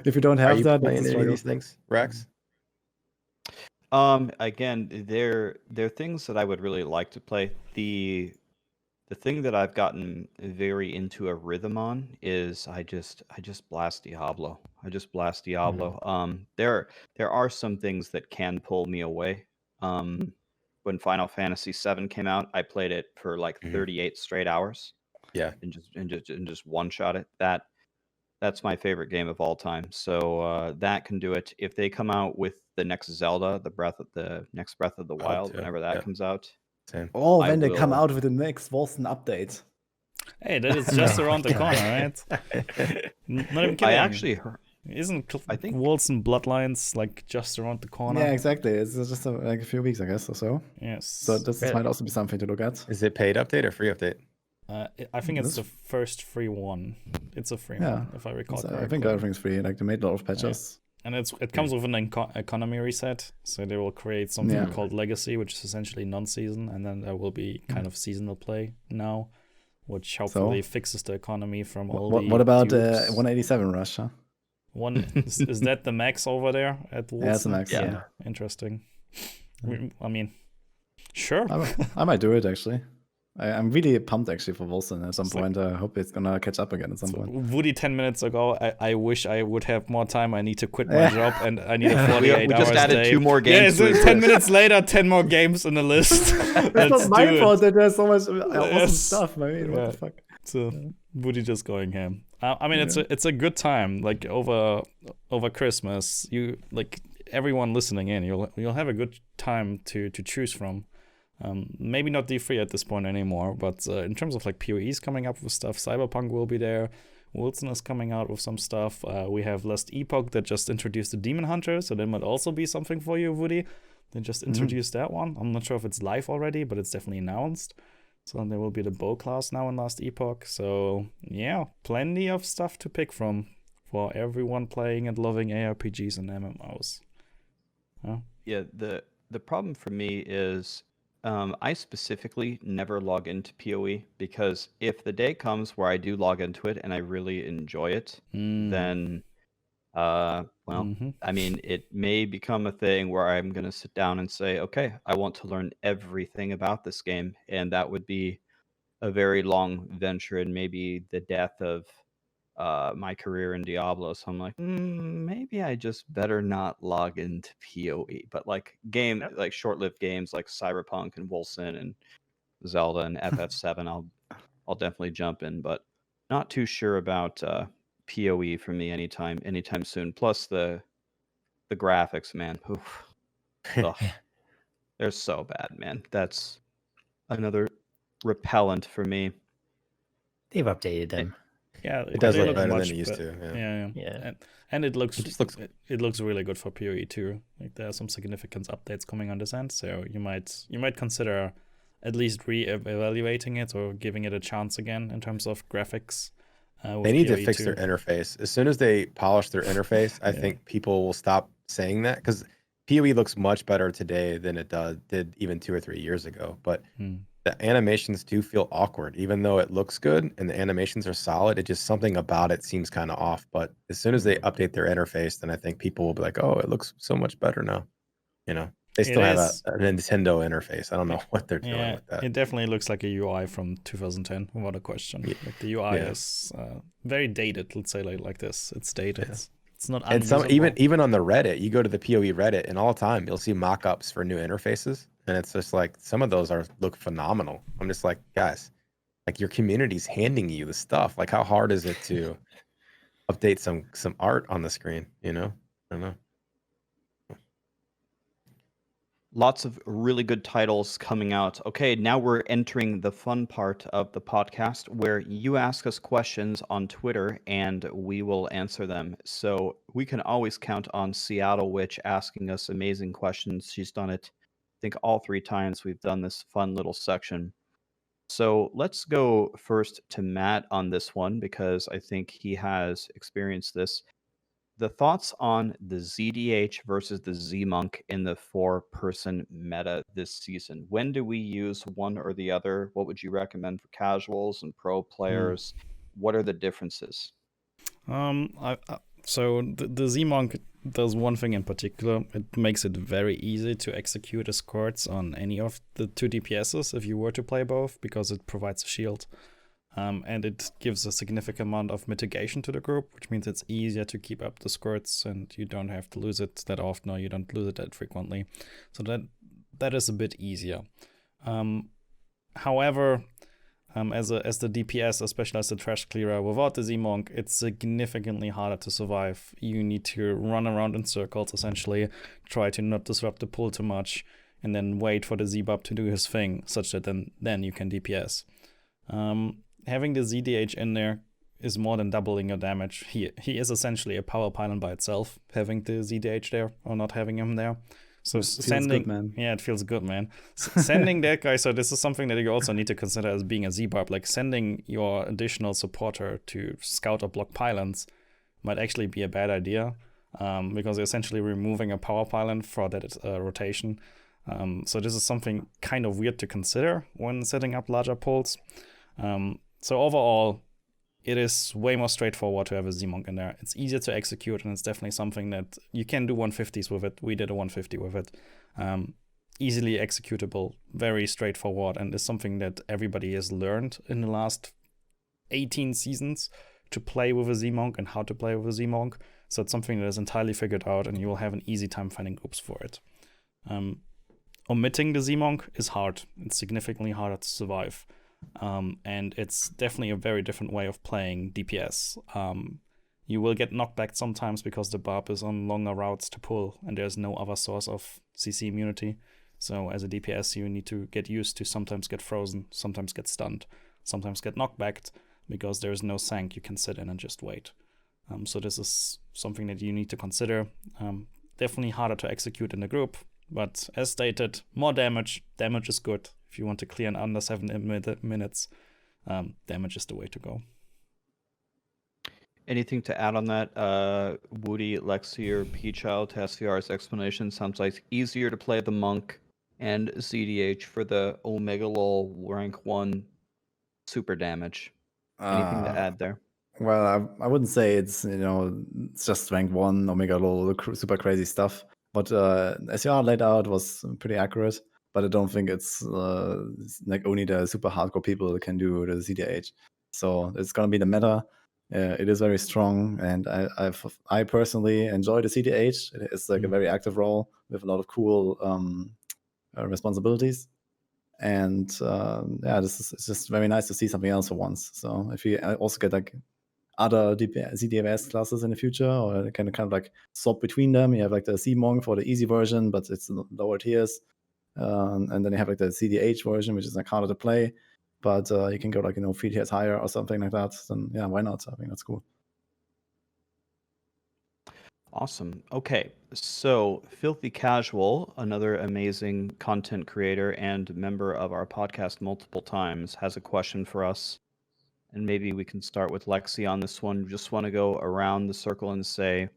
if you don't have that, playing any of these things, Rax? Again, they're things that I would really like to play. The thing that I've gotten very into a rhythm on is I just blast Diablo. There are some things that can pull me away. When Final Fantasy VII came out, I played it for like 38 straight hours. Yeah, and just one shot it. That's my favorite game of all time. So that can do it. If they come out with the next Zelda, the next Breath of the Wild, whenever that comes out. Same. Oh, when they come out with the next Wolcen update. Hey, that is just around the corner, right? Not even kidding. I actually heard. I think Wolcen Bloodlines like just around the corner. Yeah, exactly. It's just like a few weeks, I guess, or so. Yes. So this might also be something to look at. Is it paid update or free update? I think it's the first free one. It's a free one, if I recall correctly. I think everything's free. Like they made a lot of patches. And it comes with an economy reset, so they will create something called Legacy, which is essentially non-season, and then there will be kind of seasonal play now, which hopefully fixes the economy from all the. What about dupes. 187 rush? Huh? Is that the max over there at Wolcen? Yeah, it's the max. Yeah. Interesting. I mean, sure. I might do it actually. I'm really pumped actually for Wolcen at some point. I hope it's gonna catch up again at some point. Woody 10 minutes ago, I wish I would have more time. I need to quit my job and I need a 48 hours We just added day. 2 more games. Yeah, so 10 minutes later, 10 more games in the list. It's not my fault that there's so much awesome stuff. I mean, what the fuck? So Woody just going ham. I mean, it's a good time. Like over Christmas, you like everyone listening in. You'll have a good time to choose from. Maybe not D3 at this point anymore, but in terms of like PoEs coming up with stuff, Cyberpunk will be there. Wolcen is coming out with some stuff. We have Last Epoch that just introduced the Demon Hunter, so that might also be something for you, Woody. They just introduced that one. I'm not sure if it's live already, but it's definitely announced. So there will be the bow class now in Last Epoch. So yeah, plenty of stuff to pick from for everyone playing and loving ARPGs and MMOs. Yeah, the problem for me is I specifically never log into PoE because if the day comes where I do log into it and I really enjoy it, then I mean, it may become a thing where I'm going to sit down and say, okay, I want to learn everything about this game. And that would be a very long venture and maybe the death of my career in Diablo. So I'm like, maybe I just better not log into PoE. But like like short-lived games like Cyberpunk and Wolcen and Zelda and FF7, I'll definitely jump in. But not too sure about PoE for me anytime soon. Plus the graphics, man. Oof. Ugh. They're so bad, man. That's another repellent for me. They've updated them. Yeah, it does look better much than it used to. Yeah. And it looks really good for PoE too. Like there are some significant updates coming on this end, so you might consider at least re-evaluating it or giving it a chance again in terms of graphics. They need to fix their interface. As soon as they polish their interface, I think people will stop saying that, because PoE looks much better today than it did even 2 or 3 years ago. But the animations do feel awkward, even though it looks good and the animations are solid. It just something about it seems kind of off. But as soon as they update their interface, then I think people will be like, "Oh, it looks so much better now." You know, they still have a Nintendo interface. I don't know what they're doing with that. It definitely looks like a UI from 2010, without a question. Yeah. Like the UI is very dated. Let's say like this. It's dated. Yeah. It's not. And even on the Reddit, you go to the PoE Reddit, and all the time you'll see mock-ups for new interfaces, and it's just like some of those look phenomenal. I'm just like, guys, like your community's handing you the stuff. Like, how hard is it to update some art on the screen? You know, I don't know. Lots of really good titles coming out. Okay, now we're entering the fun part of the podcast where you ask us questions on Twitter and we will answer them. So we can always count on Seattle Witch asking us amazing questions. She's done it, I think, all 3 times we've done this fun little section. So let's go first to Matt on this one, because I think he has experienced this. The thoughts on the ZDH versus the Z-Monk in the 4-person meta this season. When do we use one or the other? What would you recommend for casuals and pro players? What are the differences? So the Z-Monk does one thing in particular. It makes it very easy to execute escorts on any of the 2 DPSs if you were to play both, because it provides a shield. And it gives a significant amount of mitigation to the group, which means it's easier to keep up the skirts and you don't have to lose it that often, or you don't lose it that frequently. So that is a bit easier. However, as the DPS, especially as the trash clearer, without the Z-Monk, it's significantly harder to survive. You need to run around in circles, essentially, try to not disrupt the pool too much, and then wait for the Z-Bub to do his thing, such that then you can DPS. Having the ZDH in there is more than doubling your damage. He is essentially a power pylon by itself, having the ZDH there or not having him there. So sending, good, man. It feels good, man. Sending that guy. So this is something that you also need to consider as being a Z-Barb. Like sending your additional supporter to scout or block pylons might actually be a bad idea. because you're essentially removing a power pylon for that rotation. So this is something kind of weird to consider when setting up larger pulls. So overall, it is way more straightforward to have a Z-Monk in there. It's easier to execute, and it's definitely something that you can do 150s with it. We did a 150 with it. Easily executable, very straightforward, and is something that everybody has learned in the last 18 seasons to play with a Z-Monk and how to play with a Z-Monk. So it's something that is entirely figured out, and you will have an easy time finding groups for it. Omitting the Z-Monk is hard. It's significantly harder to survive. And it's definitely a very different way of playing DPS. You will get knocked back sometimes because the barb is on longer routes to pull, and there's no other source of CC immunity. So as a DPS, you need to get used to sometimes get frozen, sometimes get stunned, sometimes get knocked back, because there's no sank you can sit in and just wait. So this is something that you need to consider. Definitely harder to execute in the group, but as stated, more damage. Damage is good. If you want to clear in under 7 minutes, damage is the way to go. Anything to add on that? Woody, Lexy, or Thapchild to SVR's explanation? Sounds like easier to play the Monk and ZDH for the Omega LOL rank 1 super damage. Anything to add there? Well, I wouldn't say it's it's just rank 1 Omega LOL super crazy stuff. But SVR laid out was pretty accurate. But I don't think it's like only the super hardcore people that can do the ZDH. So it's gonna be the meta. It is very strong, and I personally enjoy the CDH. It's like a very active role with a lot of cool responsibilities, and it's just very nice to see something else for once. So if you also get like other ZDMS classes in the future, or kind of like swap between them, you have like the C-Monk for the easy version, but it's lower tiers, and then you have like the CDH version, which is like harder to play. But you can go like 3 tiers higher or something like that. Then yeah, why not? I think that's cool. Awesome. Okay, so Filthy Casual, another amazing content creator and member of our podcast multiple times, has a question for us. And maybe we can start with Lexy on this one. Just want to go around the circle and say,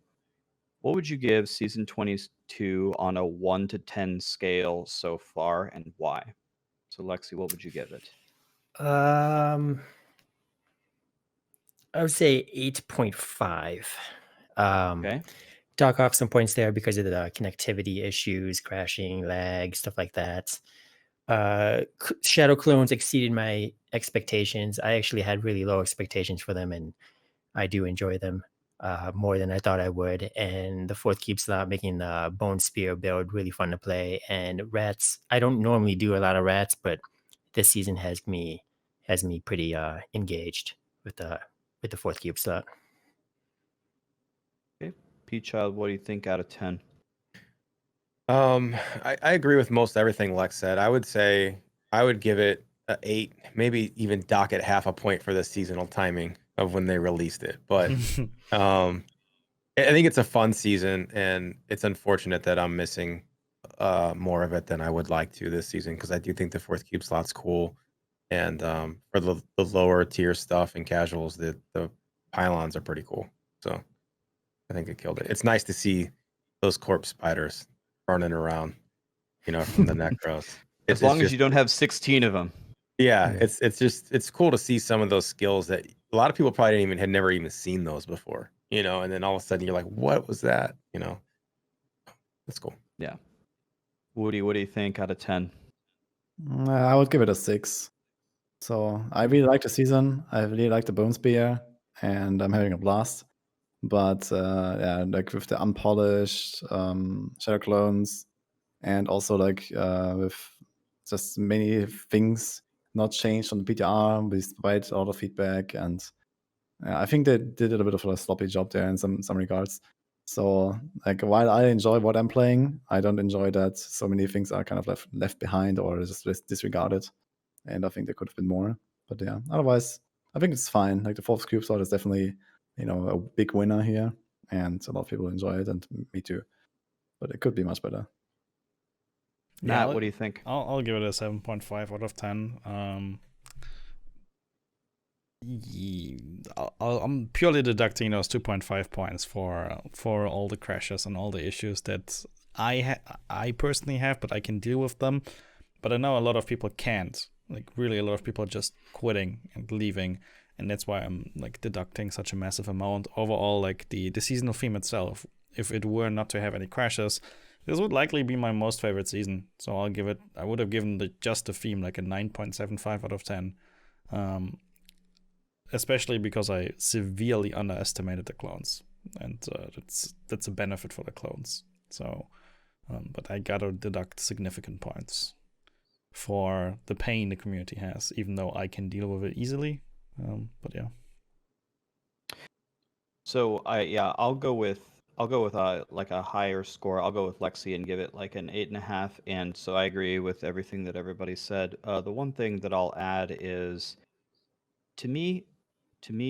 what would you give season 22 on a 1 to 10 scale so far, and why? So Lexy, what would you give it? I would say 8.5. Okay. Dock off some points there because of the connectivity issues, crashing, lag, stuff like that. Shadow clones exceeded my expectations. I actually had really low expectations for them, and I do enjoy them more than I thought I would. And the 4th cube slot making the Bone Spear build really fun to play. And rats, I don't normally do a lot of rats, but this season has me pretty engaged with the 4th cube slot. Okay. Thapchild, what do you think out of 10? I agree with most everything Lex said. I would say I would give it an 8, maybe even dock it half a point for the seasonal timing of when they released it. But I think it's a fun season, and it's unfortunate that I'm missing more of it than I would like to this season, because I do think the 4th cube slot's cool. And for the lower tier stuff and casuals, the pylons are pretty cool. So I think it killed it. It's nice to see those corpse spiders running around, from the necros. As long as you don't have 16 of them. Yeah, it's cool to see some of those skills that a lot of people probably had never even seen those before, and then all of a sudden you're like, what was that? That's cool. Yeah. Woody, what do you think out of 10? I would give it a 6. So I really like the season. I really like the Bone Spear, and I'm having a blast. But yeah, like with the unpolished shadow clones, and also like with just many things not changed on the PTR despite all the feedback, and I think they did a bit of a sloppy job there in some regards. So like while I enjoy what I'm playing, I don't enjoy that so many things are kind of left behind or just disregarded. And I think there could have been more. But yeah, otherwise, I think it's fine. Like the 4th cube slot is definitely, a big winner here, and a lot of people enjoy it, and me too. But it could be much better. Matt, what do you think? I'll give it a 7.5 out of 10. I'm purely deducting those 2.5 points for all the crashes and all the issues that I personally have, but I can deal with them. But I know a lot of people can't. Like really, a lot of people are just quitting and leaving, and that's why I'm like deducting such a massive amount. Overall, like the seasonal theme itself, if it were not to have any crashes, this would likely be my most favorite season. So I would have given just the theme like a 9.75 out of 10. Especially because I severely underestimated the clones, and that's a benefit for the clones. So, but I gotta deduct significant points for the pain the community has, even though I can deal with it easily. But yeah. So I'll go with like a higher score. I'll go with Lexy and give it like an 8.5. And so I agree with everything that everybody said. The one thing that I'll add is, to me,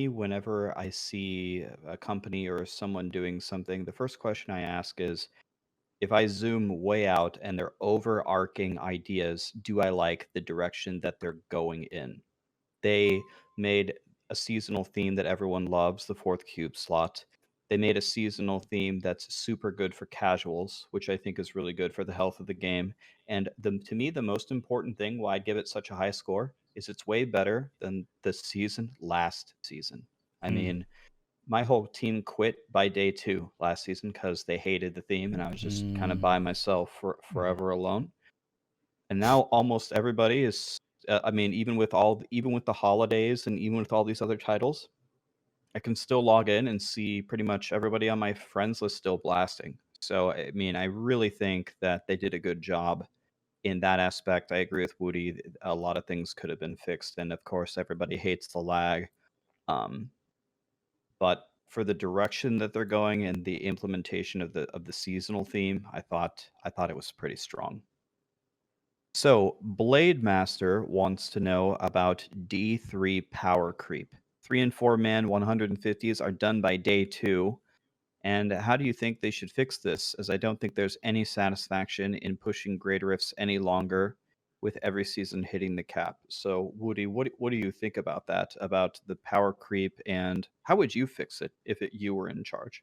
whenever I see a company or someone doing something, the first question I ask is, if I zoom way out and they're overarching ideas, do I like the direction that they're going in? They made a seasonal theme that everyone loves, the 4th cube slot. They made a seasonal theme that's super good for casuals, which I think is really good for the health of the game. And to me, the most important thing why I give it such a high score is it's way better than the season last season. I mean, my whole team quit by day 2 last season because they hated the theme, and I was just kind of by myself forever alone. And now almost everybody is. I mean, even with the holidays and even with all these other titles, I can still log in and see pretty much everybody on my friends list still blasting. So I mean, I really think that they did a good job in that aspect. I agree with Woody. A lot of things could have been fixed, and of course, everybody hates the lag. But for the direction that they're going and the implementation of the seasonal theme, I thought it was pretty strong. So Blade Master wants to know about D3 power creep. 3 and 4 man 150s are done by day 2. And how do you think they should fix this? As I don't think there's any satisfaction in pushing grade rifts any longer with every season hitting the cap. So Woody, what do you think about that? About the power creep, and how would you fix it if you were in charge?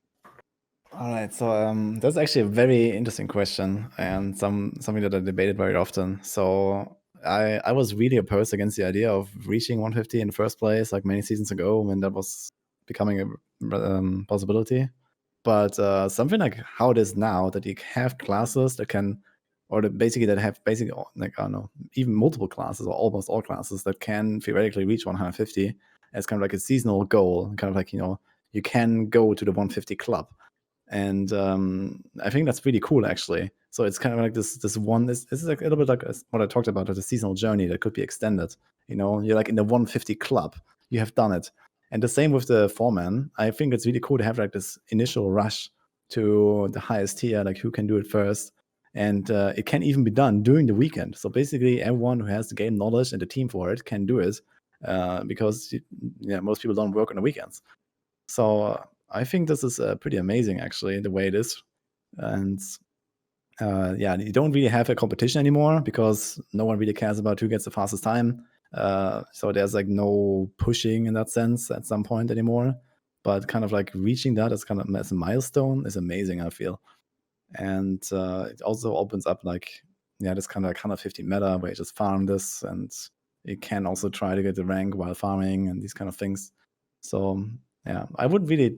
All right, so that's actually a very interesting question and something that I debated very often. So I was really opposed against the idea of reaching 150 in the first place, like many seasons ago when that was becoming a possibility. But something like how it is now, that you have classes that can, or basically that have basically like I don't know, even multiple classes or almost all classes that can theoretically reach 150 as kind of like a seasonal goal, kind of like you can go to the 150 club. And I think that's really cool, actually. So it's kind of like this one. This is like a little bit like what I talked about, the seasonal journey that could be extended. You're like in the 150 club. You have done it, and the same with the 4-man. I think it's really cool to have like this initial rush to the highest tier, like who can do it first, and it can even be done during the weekend. So basically, everyone who has the game knowledge and the team for it can do it, because most people don't work on the weekends. So I think this is pretty amazing, actually, the way it is. And you don't really have a competition anymore because no one really cares about who gets the fastest time. So there's like no pushing in that sense at some point anymore. But kind of like reaching that as kind of as a milestone is amazing, I feel. And it also opens up like, this kind of like 150 meta where you just farm this, and you can also try to get the rank while farming and these kind of things. So I wouldn't really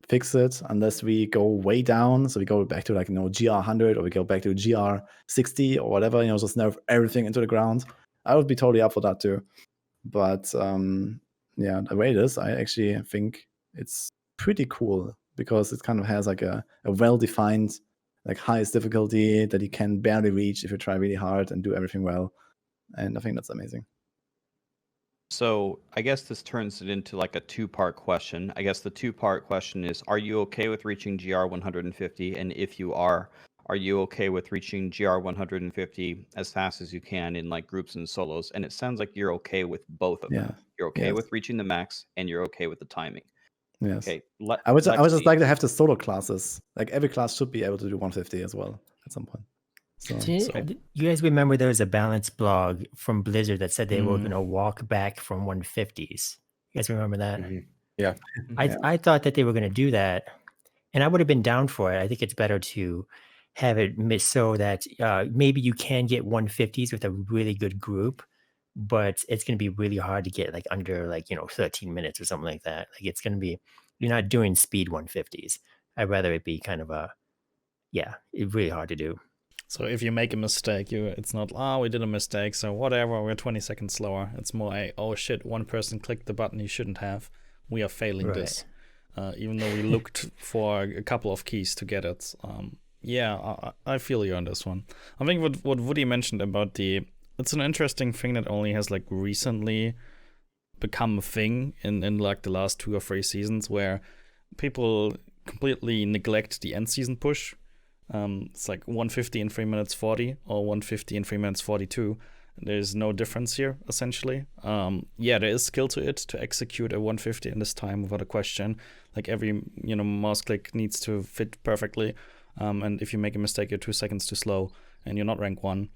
fix it unless we go way down. So we go back to like GR 100, or we go back to GR 60 or whatever. Just nerf everything into the ground. I would be totally up for that too. But the way it is, I actually think it's pretty cool because it kind of has like a well-defined like highest difficulty that you can barely reach if you try really hard and do everything well. And I think that's amazing. So I guess this turns it into like a 2-part question. I guess the 2-part question is, are you okay with reaching GR 150? And if you are you okay with reaching GR 150 as fast as you can in like groups and solos? And it sounds like you're okay with both of them. You're okay with reaching the max, and you're okay with the timing. Yes. Okay. I would just like to have the solo classes. Like every class should be able to do 150 as well at some point. So you guys remember there was a balance blog from Blizzard that said they were going to walk back from 150s. You guys remember that? Yeah. I thought that they were going to do that, and I would have been down for it. I think it's better to have it so that maybe you can get 150s with a really good group, but it's going to be really hard to get like under 13 minutes or something like that. Like it's going to be, you're not doing speed 150s. I'd rather it be kind of it's really hard to do. So if you make a mistake, it's not, we did a mistake, so whatever, we're 20 seconds slower. It's more oh shit, one person clicked the button he shouldn't have. We are failing this. Even though we looked for a couple of keys to get it. I feel you on this one. I think what Woody mentioned about it's an interesting thing that only has like recently become a thing in like the last 2 or 3 seasons, where people completely neglect the end season push. It's like 150 in 3 minutes 40 or 150 in 3 minutes 42. There's no difference here, essentially. There is skill to it to execute a 150 in this time without a question. Like every mouse click needs to fit perfectly. And if you make a mistake, you're 2 seconds too slow and you're not rank 1.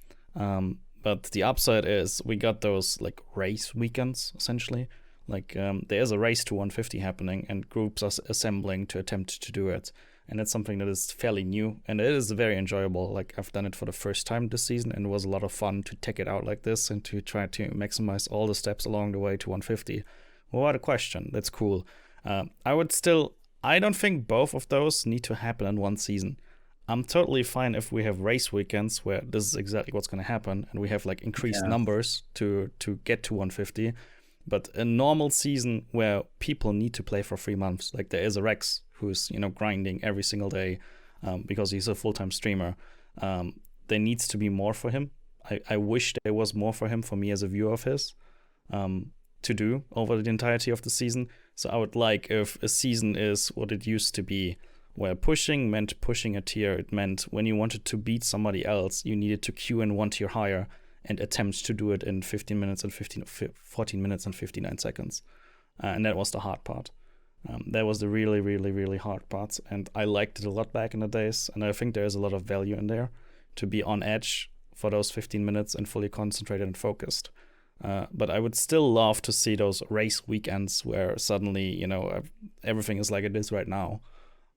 But the upside is we got those like race weekends, essentially. Like there is a race to 150 happening and groups are assembling to attempt to do it. And it's something that is fairly new, and it is very enjoyable. Like I've done it for the first time this season, and it was a lot of fun to take it out like this and to try to maximize all the steps along the way to 150. Without a question, that's cool. I don't think both of those need to happen in one season. I'm totally fine if we have race weekends where this is exactly what's going to happen, and we have like increased numbers to get to 150. But a normal season where people need to play for 3 months, like there is a Rex who's grinding every single day because he's a full-time streamer. There needs to be more for him. I wish there was more for him, for me as a viewer of his, to do over the entirety of the season. So I would like if a season is what it used to be, where pushing meant pushing a tier. It meant when you wanted to beat somebody else, you needed to queue in 1 tier higher and attempt to do it in 14 minutes and 59 seconds. And that was the hard part. That was the really, really, really hard part. And I liked it a lot back in the days. And I think there's a lot of value in there to be on edge for those 15 minutes and fully concentrated and focused. But I would still love to see those race weekends where suddenly, everything is like it is right now.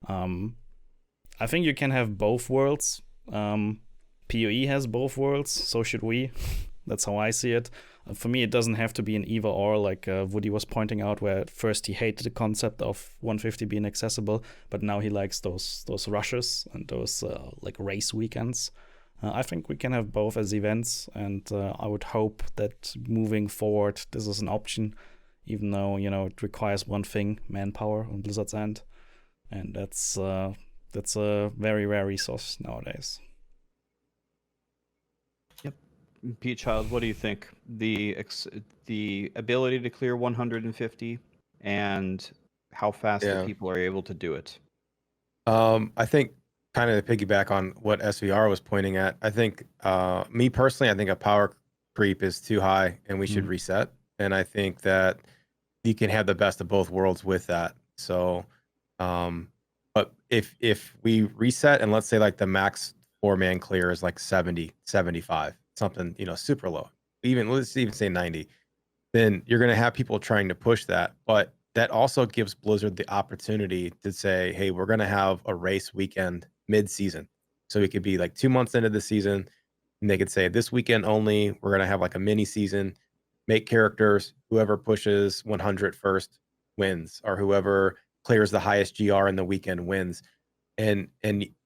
I think you can have both worlds. PoE has both worlds, so should we. That's how I see it. For me, it doesn't have to be an either or, like Woody was pointing out, where at first he hated the concept of 150 being accessible, but now he likes those rushes and those like race weekends. I think we can have both as events, and I would hope that moving forward, this is an option, even though it requires one thing: manpower on Blizzard's end, and that's a very rare resource nowadays. Thapchild, what do you think? The ability to clear 150 and how fast the people are able to do it. I think kind of to piggyback on what sVr was pointing at, I think me personally, I think a power creep is too high and we should reset. And I think that you can have the best of both worlds with that. So, but if we reset and let's say like the max 4-man clear is like 70, 75, something super low, let's even say 90, then you're going to have people trying to push that. But that also gives Blizzard the opportunity to say, hey, we're going to have a race weekend mid-season. So it could be like 2 months into the season, and they could say this weekend only, we're going to have like a mini season, make characters, whoever pushes 100 first wins, or whoever clears the highest GR in the weekend wins. And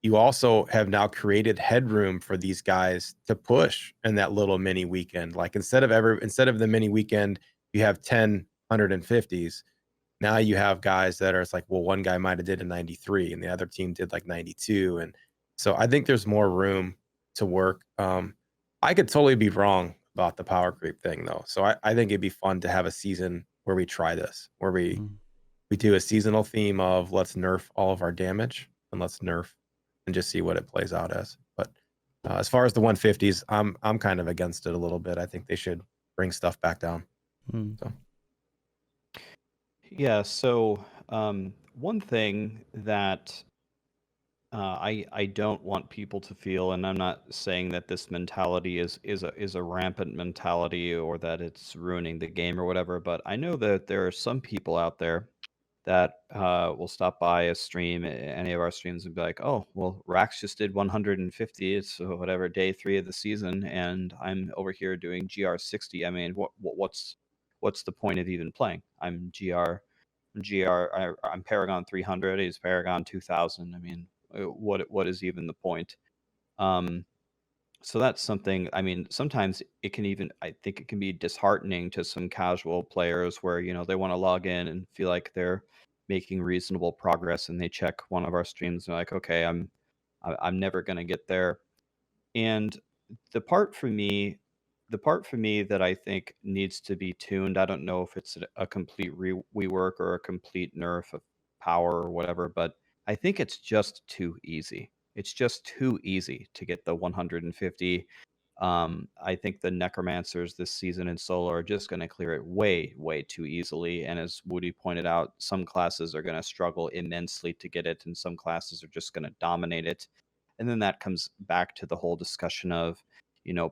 you also have now created headroom for these guys to push in that little mini weekend. Like instead of the mini weekend, you have 10 150s. Now you have guys that are, it's like, well, one guy might have did a 93 and the other team did like 92. And so I think there's more room to work. I could totally be wrong about the power creep thing though. So I think it'd be fun to have a season where we try this, where we do a seasonal theme of let's nerf all of our damage and let's nerf and just see what it plays out as. But as far as the 150s, I'm kind of against it a little bit. I think they should bring stuff back down. So. Yeah, so one thing that I don't want people to feel, and I'm not saying that this mentality is a rampant mentality or that it's ruining the game or whatever, but I know that there are some people out there that will stop by a stream, any of our streams, and be like, "Oh, well, Rax just did 150. It's whatever day 3 of the season, and I'm over here doing GR 60. I mean, what's the point of even playing? I'm I'm Paragon 300. He's Paragon 2000. I mean, what is even the point?" Um, so that's something. I mean, sometimes it can even. I think it can be disheartening to some casual players where they want to log in and feel like they're making reasonable progress, and they check one of our streams and they're like, okay, I'm never gonna get there. And the part for me, that I think needs to be tuned. I don't know if it's a complete rework or a complete nerf of power or whatever, but I think it's just too easy. It's just too easy to get the 150. I think the necromancers this season in solo are just going to clear it way, way too easily. And as Woody pointed out, some classes are going to struggle immensely to get it, and some classes are just going to dominate it. And then that comes back to the whole discussion of,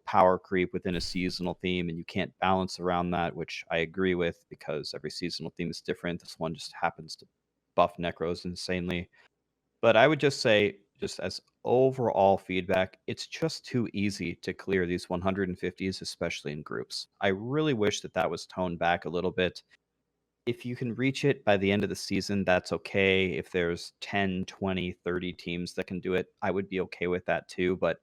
power creep within a seasonal theme, and you can't balance around that, which I agree with because every seasonal theme is different. This one just happens to buff necros insanely. But I would just say, just as overall feedback, it's just too easy to clear these 150s, especially in groups. I really wish that was toned back a little bit. If you can reach it by the end of the season, that's okay. If there's 10, 20, 30 teams that can do it, I would be okay with that too. But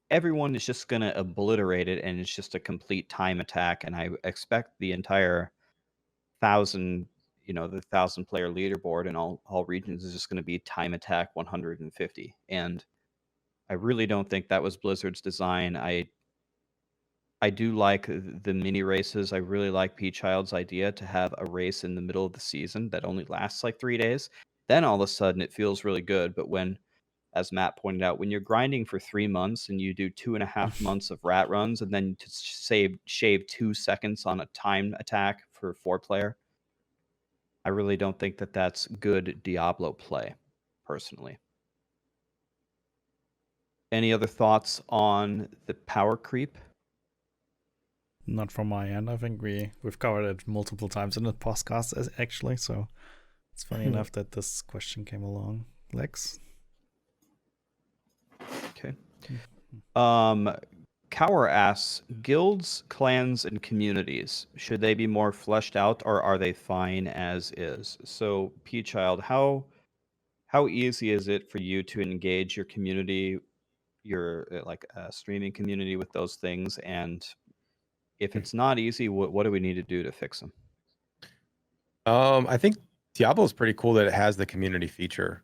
everyone is just going to obliterate it, and it's just a complete time attack. And I expect the entire 1,000, the 1,000-player leaderboard in all regions is just going to be time attack 150. And I really don't think that was Blizzard's design. I do like the mini races. I really like Peachild's idea to have a race in the middle of the season that only lasts like 3 days. Then all of a sudden it feels really good. But when, as Matt pointed out, when you're grinding for 3 months and you do 2.5 months of rat runs and then to shave 2 seconds on a time attack for 4-player, I really don't think that that's good Diablo play, personally. Any other thoughts on the power creep? Not from my end. I think we've covered it multiple times in the podcast, actually. So it's funny enough that this question came along. Lex? Okay. Cower asks, guilds, clans, and communities, should they be more fleshed out, or are they fine as is? So, Peachild, how easy is it for you to engage your community, your streaming community, with those things? And if it's not easy, what do we need to do to fix them? I think Diablo is pretty cool that it has the community feature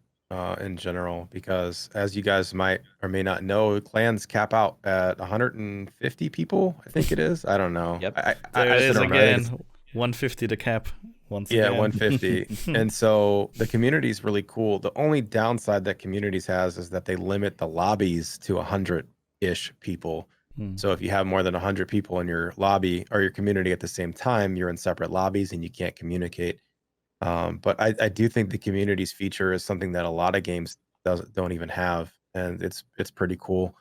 in general, because as you guys might or may not know, clans cap out at 150 people. I think it is. I don't know. Yep. There it is again. 150 the cap. Once again. 150. And so the community is really cool. The only downside that communities has is that they limit the lobbies to 100-ish people. So if you have more than 100 people in your lobby or your community at the same time, you're in separate lobbies and you can't communicate. But I do think the communities feature is something that a lot of games don't even have, and it's pretty cool.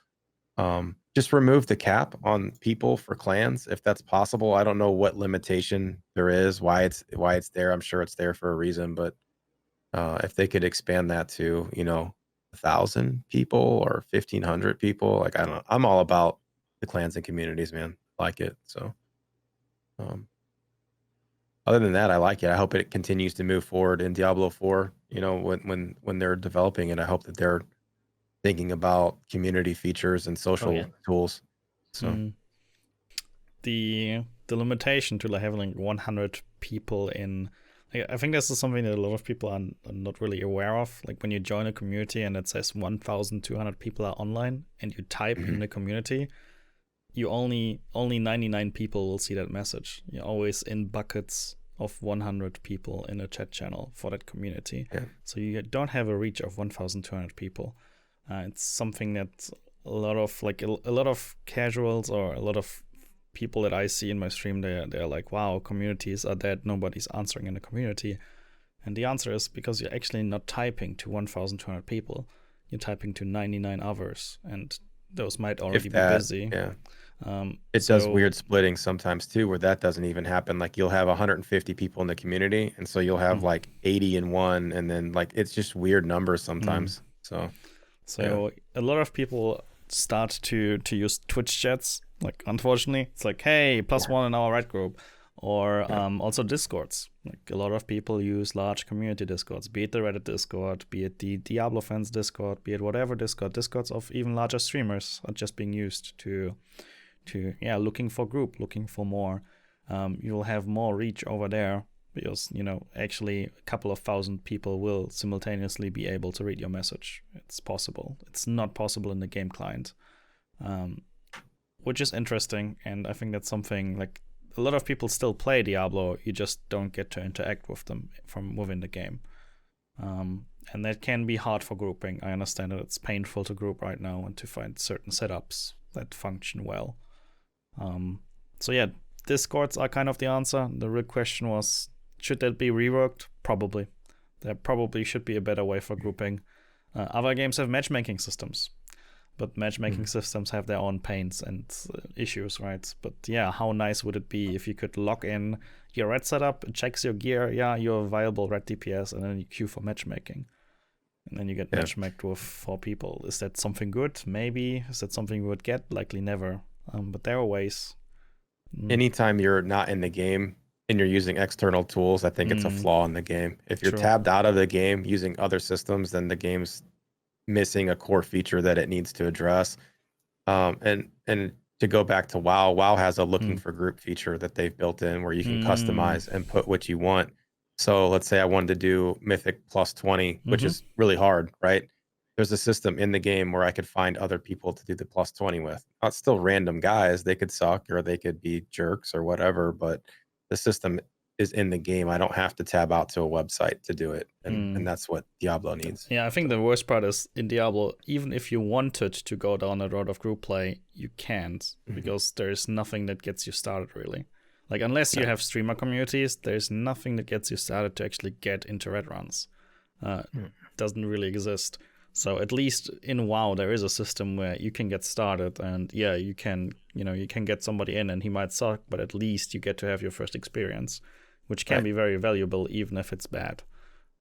Just remove the cap on people for clans if that's possible. I don't know what limitation there is, why it's there. I'm sure it's there for a reason, but if they could expand that to 1,000 people or 1,500 people, like, I don't know. I'm all about the clans and communities, man. I like it. So other than that, I like it. I hope it continues to move forward in Diablo 4. When they're developing it, I hope that they're thinking about community features and social tools. So the limitation to having 100 people in, I think this is something that a lot of people are not really aware of. Like when you join a community and it says 1,200 people are online and you type in the community, you only 99 people will see that message. You're always in buckets of 100 people in a chat channel for that community. Yeah. So you don't have a reach of 1,200 people. It's something that a lot of casuals or a lot of people that I see in my stream, they're like, wow, communities are dead. Nobody's answering in the community. And the answer is because you're actually not typing to 1,200 people. you're typing to 99 others, and those might already If be that, busy. yeah. It does weird splitting sometimes too, where that doesn't even happen. Like you'll have 150 people in the community, and so you'll have like 80 in one, and then like it's just weird numbers sometimes. So a lot of people start to use Twitch chats. Like unfortunately, it's like, hey, +1 in our Red group, or also Discords. Like a lot of people use large community Discords, be it the Reddit Discord, be it the Diablo fans Discord, be it whatever Discords of even larger streamers are just being used to looking for group, looking for more. You'll have more reach over there because, actually a couple of thousand people will simultaneously be able to read your message. It's possible. It's not possible in the game client, which is interesting. And I think that's something like a lot of people still play Diablo. You just don't get to interact with them from within the game. And that can be hard for grouping. I understand that it's painful to group right now and to find certain setups that function well. Discords are kind of the answer. The real question was, should that be reworked? Probably. There probably should be a better way for grouping. Other games have matchmaking systems, but matchmaking systems have their own pains and issues, right? But yeah, how nice would it be if you could log in your red setup, it checks your gear, you're a viable red DPS, and then you queue for matchmaking. And then you get matchmaked with 4 people. Is that something good? Maybe. Is that something we would get? Likely never. But there are ways. Anytime you're not in the game and you're using external tools, I think it's a flaw in the game. If you're tabbed out of the game using other systems, then the game's missing a core feature that it needs to address. And to go back to WoW has a looking for group feature that they've built in where you can customize and put what you want. So let's say I wanted to do Mythic +20, which is really hard, right? There's a system in the game where I could find other people to do the +20 with. Not still random guys. They could suck or they could be jerks or whatever, but the system is in the game. I don't have to tab out to a website to do it. And that's what Diablo needs. Yeah, I think the worst part is in Diablo, even if you wanted to go down the road of group play, you can't because there's nothing that gets you started really. Like unless you have streamer communities, there's nothing that gets you started to actually get into red runs. Doesn't really exist. So at least in WoW, there is a system where you can get started, and you can get somebody in, and he might suck, but at least you get to have your first experience, which can be very valuable, even if it's bad.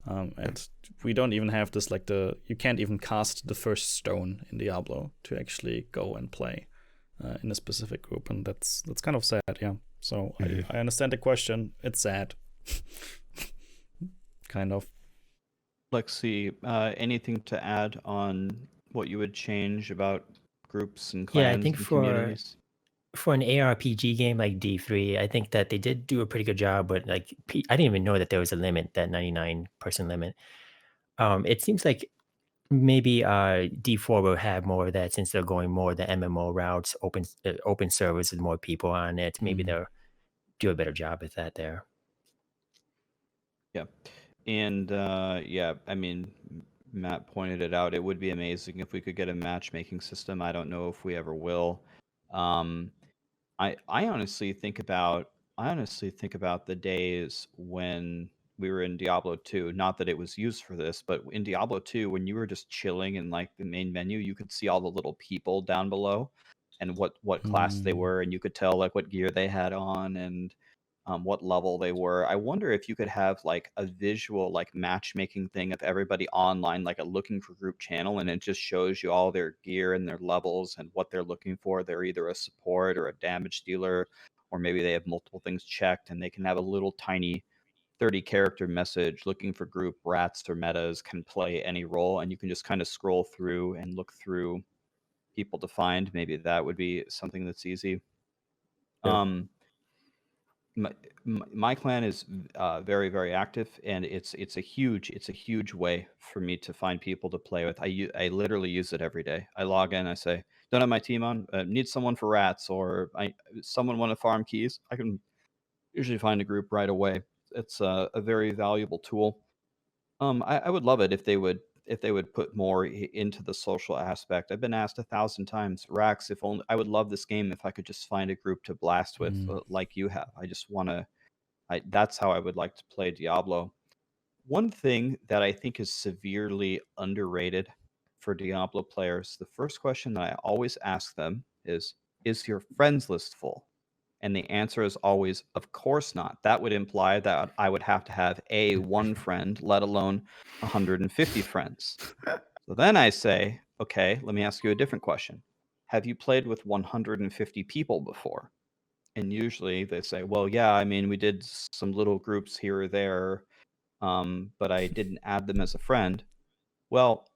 And we don't even have this you can't even cast the first stone in Diablo to actually go and play in a specific group, and that's kind of sad, yeah. So I understand the question. It's sad, kind of. Lexy, anything to add on what you would change about groups and clans I think and communities? for an ARPG game like D3, I think that they did do a pretty good job, but I didn't even know that there was a limit, that 99-person limit. It seems like maybe D4 will have more of that since they're going more the MMO routes, open servers with more people on it. Maybe they'll do a better job with that there. Yeah. And I mean, Matt pointed it out. It would be amazing if we could get a matchmaking system. I don't know if we ever will. I honestly think about the days when we were in Diablo 2. Not that it was used for this, but in Diablo 2, when you were just chilling in like the main menu, you could see all the little people down below and what class they were, and you could tell like what gear they had on and what level they were. I wonder if you could have like a visual like matchmaking thing of everybody online, like a looking for group channel, and it just shows you all their gear and their levels and what they're looking for. They're either a support or a damage dealer, or maybe they have multiple things checked, and they can have a little tiny 30-character message looking for group. Rats or metas can play any role, and you can just kind of scroll through and look through people to find. Maybe that would be something that's easy. My clan is very, very active, and it's a huge way for me to find people to play with. I literally use it every day. I log in, I say, don't have my team on, need someone for rats, or someone want to farm keys. I can usually find a group right away. It's a very valuable tool. I would love it if they would put more into the social aspect. I've been asked 1,000 times, Rax, if only I would love this game if I could just find a group to blast with like you have. I just want to. That's how I would like to play Diablo. One thing that I think is severely underrated for Diablo players, the first question that I always ask them is your friends list full? And the answer is always, of course not. That would imply that I would have to have one friend, let alone 150 friends. So then I say, okay, let me ask you a different question. Have you played with 150 people before? And usually they say, well, yeah, I mean, we did some little groups here or there, but I didn't add them as a friend. Well,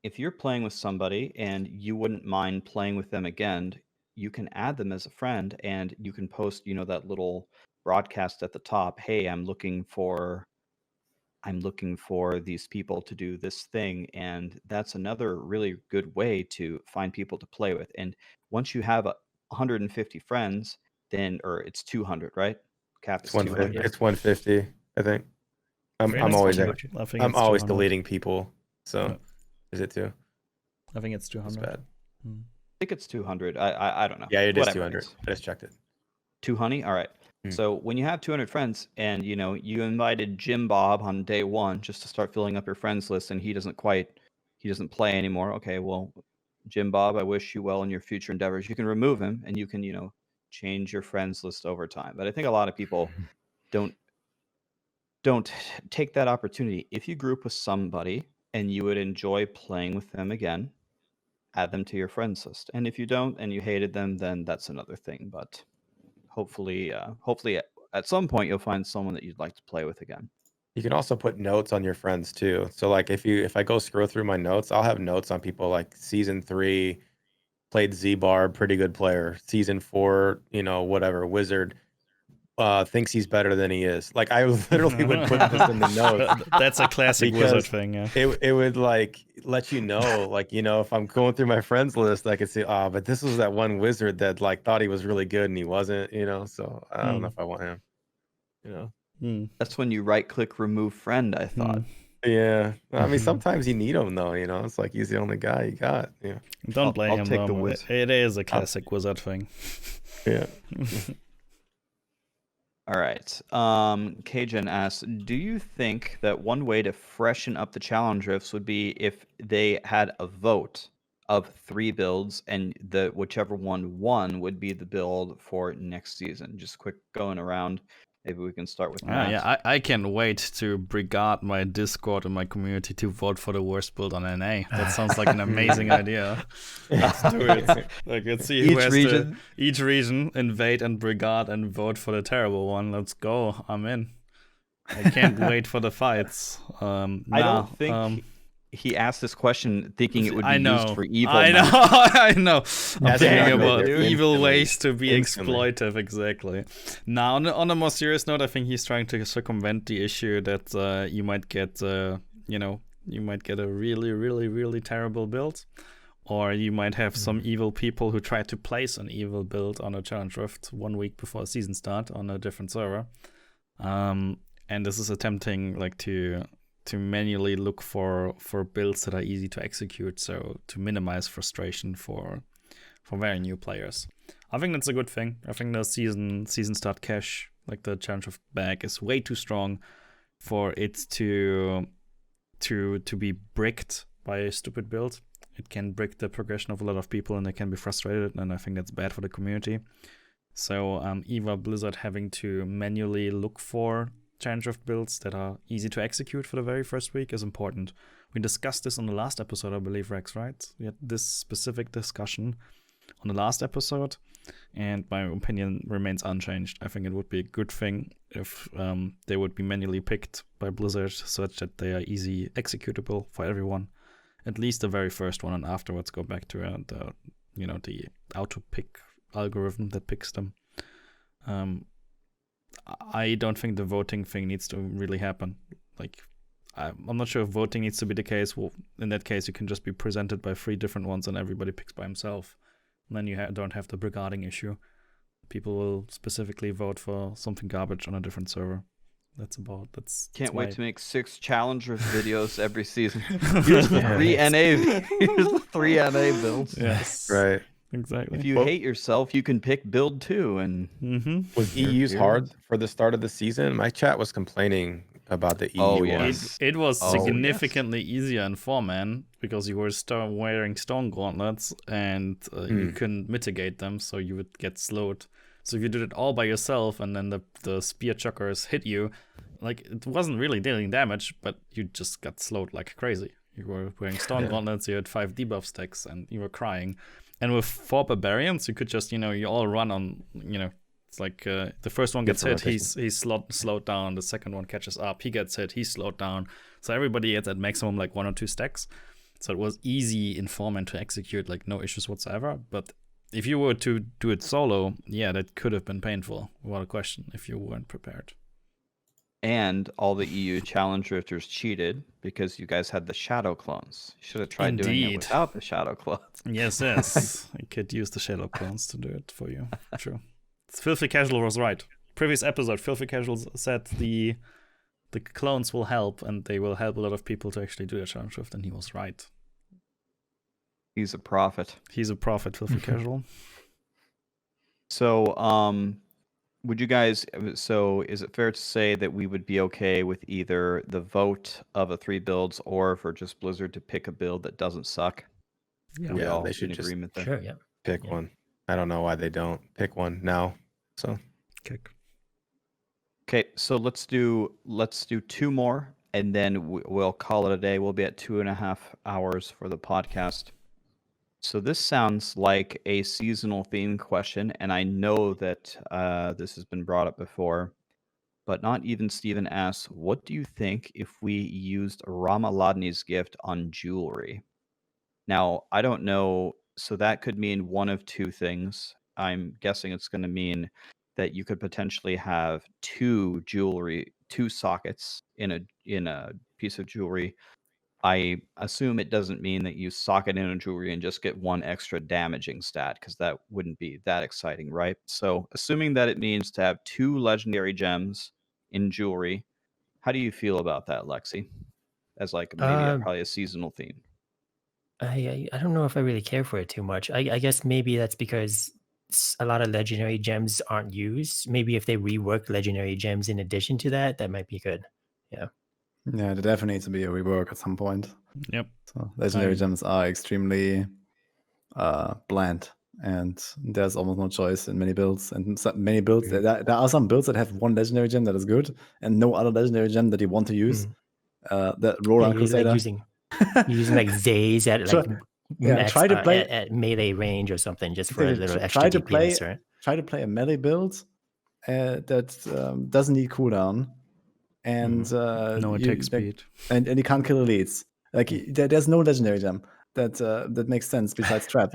if you're playing with somebody and you wouldn't mind playing with them again, you can add them as a friend, and you can post, that little broadcast at the top. Hey, I'm looking for these people to do this thing. And that's another really good way to find people to play with. And once you have 150 friends, then, or it's 200, right? Cap is 200. It's 150, I think. I'm always deleting people. So is it too? I think it's 200. That's bad. I think it's 200. I don't know. Yeah, it is 200. I just checked it. 200? All right. So when you have 200 friends and, you invited Jim Bob on day one just to start filling up your friends list, and he doesn't play anymore. Okay, well, Jim Bob, I wish you well in your future endeavors. You can remove him, and you can, change your friends list over time. But I think a lot of people don't take that opportunity. If you group with somebody and you would enjoy playing with them again, add them to your friends list. And if you don't and you hated them, then that's another thing. But hopefully at some point you'll find someone that you'd like to play with again. You can also put notes on your friends too. So like if I go scroll through my notes, I'll have notes on people like season 3 played Z-Bar, pretty good player. Season 4, whatever, wizard. Thinks he's better than he is. Like I literally would put this in the notes. That's a classic wizard thing. Yeah. It would like let you know, like if I'm going through my friends list, I could see, but this was that one wizard that like thought he was really good and he wasn't. So I don't know if I want him. That's when you right click remove friend. I thought. Yeah, I mean sometimes you need him though. It's like he's the only guy you got. Yeah. Don't blame him. Take the it is a classic wizard thing. Yeah. All right. Cajun asks, do you think that one way to freshen up the challenge rifts would be if they had a vote of 3 builds and whichever one won would be the build for next season? Just quick going around. Maybe we can start with Matt. Yeah, I can't wait to brigade my Discord and my community to vote for the worst build on NA. That sounds like an amazing idea. Let's do it. Like, let's see who has each region invade and brigade and vote for the terrible one. Let's go. I'm in. I can't wait for the fights. I don't think he asked this question thinking it would be used for evil. I know. I'm thinking about evil ways to be exploitive. Exactly. Now, on a more serious note, I think he's trying to circumvent the issue that you might get, you might get a really, really, really terrible build, or you might have some evil people who try to place an evil build on a challenge rift 1 week before season start on a different server, and this is attempting like to manually look for builds that are easy to execute, so to minimize frustration for very new players. I think that's a good thing. I think the season start cache, like the challenge of bag, is way too strong for it to be bricked by a stupid build. It can brick the progression of a lot of people and they can be frustrated, and I think that's bad for the community. So either Blizzard having to manually look for challenge rift builds that are easy to execute for the very first week is important. We discussed this on the last episode, I believe, Rex, right? We had this specific discussion on the last episode, and my opinion remains unchanged. I think it would be a good thing if they would be manually picked by Blizzard such that they are easy executable for everyone. At least the very first one, and afterwards go back to the auto pick algorithm that picks them. I don't think the voting thing needs to really happen. Like, I'm not sure if voting needs to be the case. Well, in that case, you can just be presented by 3 different ones and everybody picks by himself. And then you don't have the brigading issue. People will specifically vote for something garbage on a different server. Can't wait to make 6 Challenger videos every season. Here's the 3 NA. Here's the 3 NA builds. Yes. Right. Exactly. If you hate yourself, you can pick build 2. And was EU's hard for the start of the season? My chat was complaining about the EU. Oh, yes. It was significantly easier in 4-man because you were wearing stone gauntlets and you couldn't mitigate them, so you would get slowed. So if you did it all by yourself and then the spear chuckers hit you, like it wasn't really dealing damage, but you just got slowed like crazy. You were wearing stone gauntlets, you had 5 debuff stacks, and you were crying. And with 4 barbarians, you could just, you all run on, it's like the first one gets hit, he's slowed down. The second one catches up, he gets hit, he's slowed down. So everybody gets at maximum like 1 or 2 stacks. So it was easy in Foreman to execute, like no issues whatsoever. But if you were to do it solo, that could have been painful, without a question, if you weren't prepared. And all the EU challenge drifters cheated because you guys had the shadow clones. You should have tried doing it without the shadow clones. Yes. I could use the shadow clones to do it for you. True. Filthy Casual was right. Previous episode, Filthy Casual said the clones will help, and they will help a lot of people to actually do the challenge drift, and he was right. He's a prophet. Filthy Casual. So, would you guys? So, is it fair to say that we would be okay with either the vote of the 3 builds, or for just Blizzard to pick a build that doesn't suck? Yeah, they should in just agreement there. Sure, yeah. pick one. I don't know why they don't pick one now. So Kick. Okay, so let's do 2 more, and then we'll call it a day. We'll be at 2.5 hours for the podcast. So this sounds like a seasonal theme question, and I know that this has been brought up before, but not even Steven asks, what do you think if we used Ramaladni's gift on jewelry? Now, I don't know, so that could mean one of 2 things. I'm guessing it's going to mean that you could potentially have 2 sockets in a piece of jewelry. I assume it doesn't mean that you socket in a jewelry and just get 1 extra damaging stat, because that wouldn't be that exciting, right? So, assuming that it means to have 2 legendary gems in jewelry, how do you feel about that, Lexy? As like maybe probably a seasonal theme. I don't know if I really care for it too much. I guess maybe that's because a lot of legendary gems aren't used. Maybe if they rework legendary gems in addition to that, that might be good. Yeah. Yeah, there definitely needs to be a rework at some point. Yep. So legendary gems are extremely bland, and there's almost no choice in many builds. And many builds, there are some builds that have 1 legendary gem that is good, and no other legendary gem that you want to use. The Roland Crusader. Like using like Zays at like try to play at melee range or something, just for a little extra try to DPS, right? Try to play a melee build that doesn't need cooldown, and no attack speed, and you can't kill elites. Like there's no legendary gem that makes sense besides trap.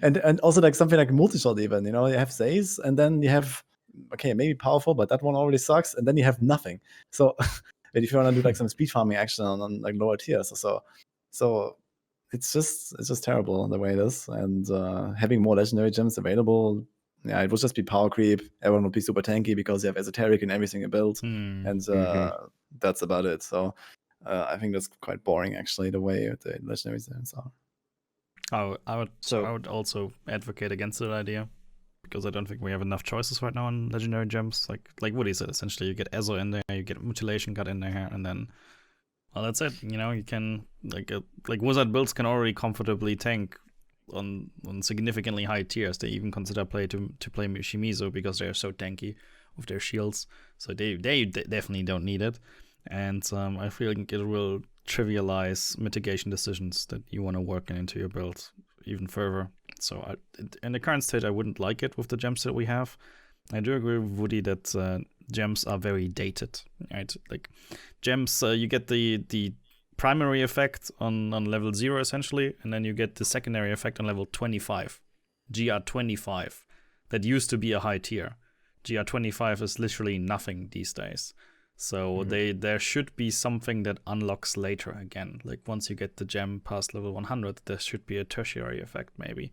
and also like something like multi-shot even. You have Zays, and then you have maybe powerful, but that one already sucks, and then you have nothing. So if you want to do like some speed farming action on like lower tiers, so it's just terrible the way it is. And having more legendary gems available, it would just be power creep. Everyone would be super tanky because you have esoteric in every single build, and that's about it. So I think that's quite boring actually, the way the legendary gems are. I would also advocate against that idea, because I don't think we have enough choices right now on legendary gems. Like Woody said, essentially you get Ezo in there, you get Mutilation Cut in there, and then that's it. You can like Wizard builds can already comfortably tank on significantly high tiers. They even consider play Shimizu because they are so tanky with their shields. So they definitely don't need it. And I feel like it will trivialize mitigation decisions that you want to work into your build even further. So in the current state, I wouldn't like it with the gems that we have. I do agree with Woody that gems are very dated, right? Like gems, you get the primary effect on level 0 essentially, and then you get the secondary effect on level 25, GR25. That used to be a high tier. GR25 is literally nothing these days. So there should be something that unlocks later again. Like once you get the gem past level 100, there should be a tertiary effect maybe.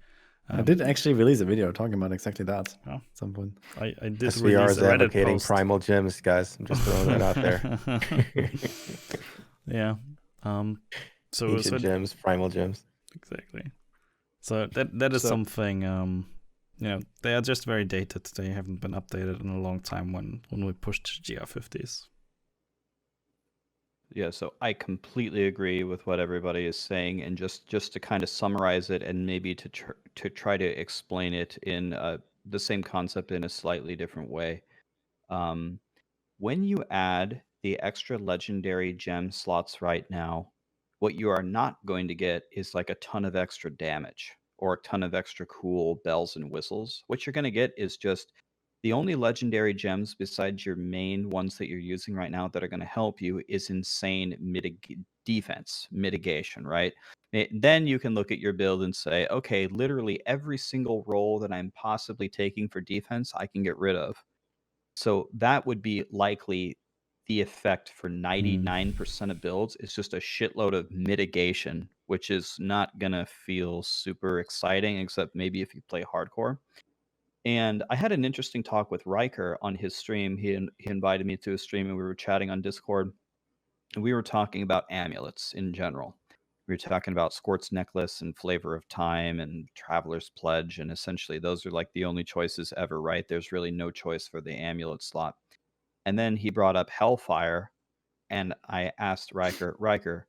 I did actually release a video talking about exactly that at some point. I did sVr release is a Reddit advocating post. primal gems, guys. I'm just throwing that out there. Yeah. So Ancient gems, primal gems. Exactly. So that is something. They are just very dated. They haven't been updated in a long time when we pushed GR50s. Yeah, so I completely agree with what everybody is saying, and just to kind of summarize it, and maybe to try to explain it in the same concept in a slightly different way. Um, when you add the extra legendary gem slots right now, what you are not going to get is like a ton of extra damage or a ton of extra cool bells and whistles. What you're going to get is just the only legendary gems besides your main ones that you're using right now that are going to help you is insane defense mitigation, right? Then you can look at your build and say, okay, literally every single roll that I'm possibly taking for defense, I can get rid of. So that would be likely the effect for 99% of builds. Is just a shitload of mitigation, which is not going to feel super exciting, except maybe if you play hardcore. And I had an interesting talk with Riker on his stream. He invited me to a stream and we were chatting on Discord. And we were talking about amulets in general. We were talking about Squirt's Necklace and Flavor of Time and Traveler's Pledge. And essentially, those are like the only choices ever, right? There's really no choice for the amulet slot. And then he brought up Hellfire. And I asked Riker,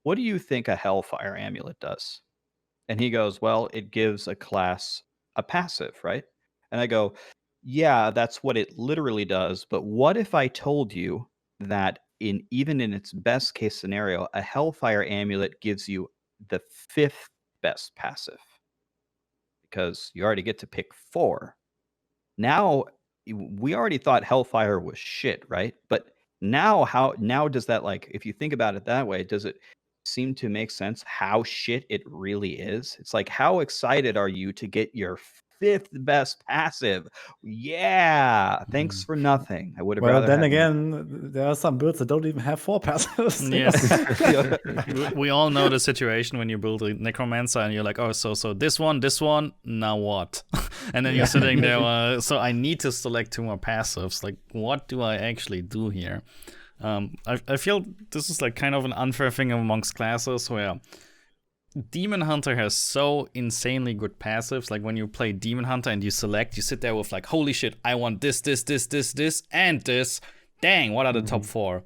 what do you think a Hellfire amulet does? And he goes, well, it gives a class a passive, right? And I go, yeah, that's what it literally does. But what if I told you that even in its best case scenario, a Hellfire amulet gives you the 5th best passive? Because you already get to pick 4. Now, we already thought Hellfire was shit, right? But now does that, like, if you think about it that way, does it seem to make sense how shit it really is? It's like, how excited are you to get your 5th best passive? Yeah, thanks for nothing. I would have Well, rather then had again, there are some builds that don't even have 4 passives. Yes. We all know the situation when you build a necromancer and you're like, oh, so this one, now what? And then you're sitting there, so I need to select 2 more passives. Like, what do I actually do here? I feel this is like kind of an unfair thing amongst classes where Demon Hunter has so insanely good passives. Like when you play Demon Hunter and you select, you sit there with like, holy shit, I want this, and this. Dang, what are the top 4?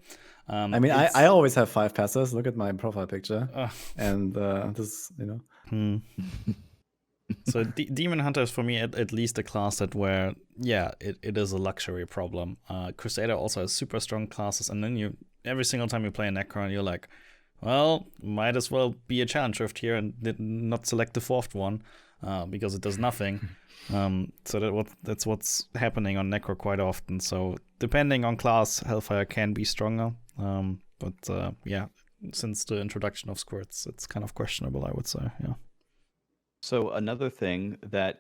I mean, I always have 5 passives. Look at my profile picture. And this, So Demon Hunter is for me at least a class that where, yeah, it is a luxury problem. Crusader also has super strong classes, and then every single time you play a Necron, you're like, well, might as well be a challenge rift here and did not select the 4th one because it does nothing. So that's what's happening on Necro quite often. So depending on class, Hellfire can be stronger. But yeah, since the introduction of squirts, it's kind of questionable, I would say. Yeah. So another thing that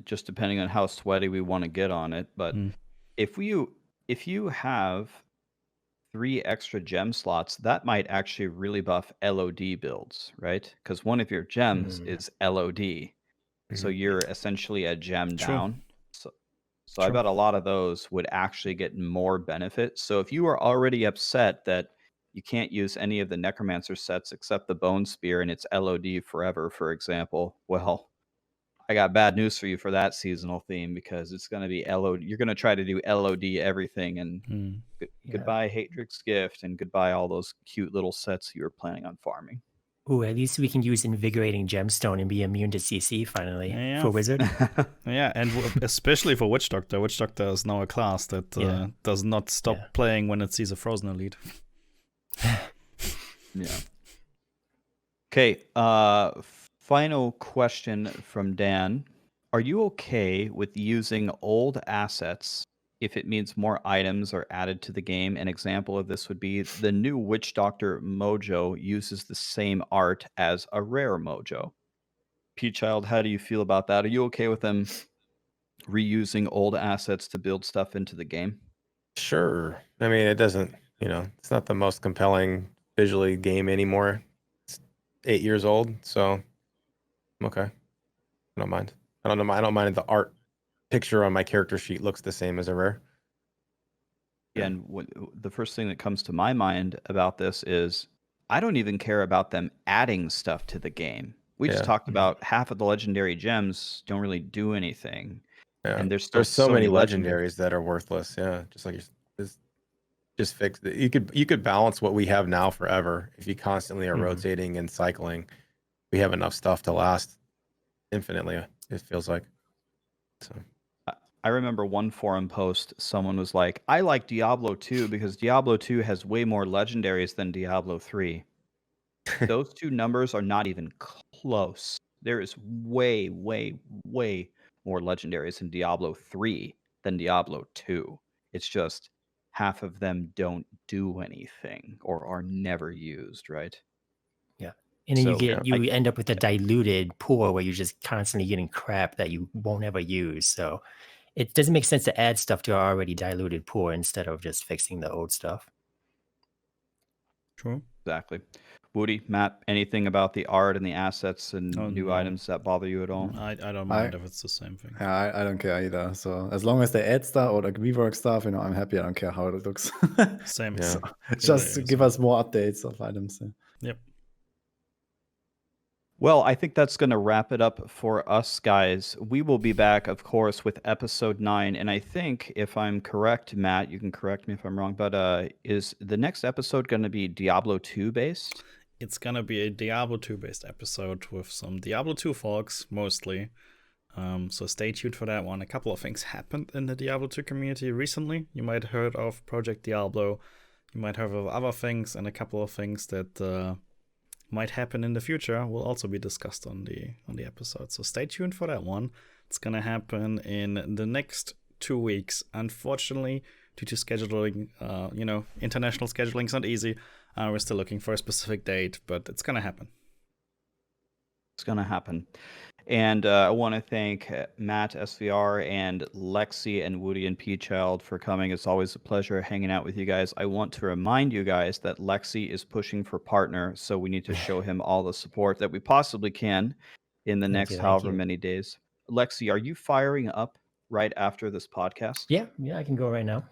just depending on how sweaty we want to get on it, but if you have 3 extra gem slots, that might actually really buff LOD builds, right? Because one of your gems is LOD, so you're essentially a gem down. So I bet a lot of those would actually get more benefit. So if you are already upset that you can't use any of the Necromancer sets except the Bone Spear and it's LOD forever, for example, well, I got bad news for you for that seasonal theme, because it's going to be LOD. You're going to try to do LOD everything, and goodbye Hatred's Gift, and goodbye all those cute little sets you were planning on farming. Ooh, at least we can use Invigorating Gemstone and be immune to CC finally for Wizard. Yeah, and especially for Witch Doctor. Witch Doctor is now a class that does not stop playing when it sees a Frozen Elite. Yeah. Okay, final question from Dan. Are you okay with using old assets if it means more items are added to the game? An example of this would be the new Witch Doctor Mojo uses the same art as a rare Mojo. Thapchild, how do you feel about that? Are you okay with them reusing old assets to build stuff into the game? Sure. I mean, it doesn't, it's not the most compelling visually game anymore. It's 8 years old, so I'm okay. I don't mind. I don't mind if the art picture on my character sheet looks the same as a rare. Yeah, and the first thing that comes to my mind about this is I don't even care about them adding stuff to the game. We just talked about half of the legendary gems don't really do anything. Yeah. And there's so many legendaries that are worthless. Yeah, just like just fix it. You could balance what we have now forever if you constantly are rotating and cycling. We have enough stuff to last infinitely. It feels like. So. I remember one forum post, someone was like, I like Diablo 2 because Diablo 2 has way more legendaries than Diablo 3. Those two numbers are not even close. There is way, way, way more legendaries in Diablo 3 than Diablo 2. It's just half of them don't do anything or are never used, right? Yeah. And then So, you end up with a diluted pool where you're just constantly getting crap that you won't ever use. So it doesn't make sense to add stuff to our already diluted pool instead of just fixing the old stuff. True. Exactly. Woody, Matt, anything about the art and the assets and new items that bother you at all? I don't mind if it's the same thing. Yeah, I don't care either. So as long as they add stuff or like rework stuff, you know, I'm happy. I don't care how it looks. Same. Yeah. So just give us more updates of items. Yeah. Yep. Well, I think that's going to wrap it up for us, guys. We will be back, of course, with episode 9. And I think, if I'm correct, Matt, you can correct me if I'm wrong, but is the next episode going to be Diablo 2 based? It's going to be a Diablo 2 based episode with some Diablo 2 folks, mostly. So stay tuned for that one. A couple of things happened in the Diablo 2 community recently. You might have heard of Project Diablo. You might have heard of other things, and a couple of things that might happen in the future will also be discussed on the episode. So stay tuned for that one. It's gonna happen in the next 2 weeks. Unfortunately, due to scheduling, international scheduling is not easy. We're still looking for a specific date, but it's gonna happen. It's gonna happen. And I want to thank Matt, sVr, and Lexy and Woody and Thapchild for coming. It's always a pleasure hanging out with you guys. I want to remind you guys that Lexy is pushing for partner, so we need to show him all the support that we possibly can in the next however many days. Lexy, are you firing up right after this podcast? Yeah, I can go right now.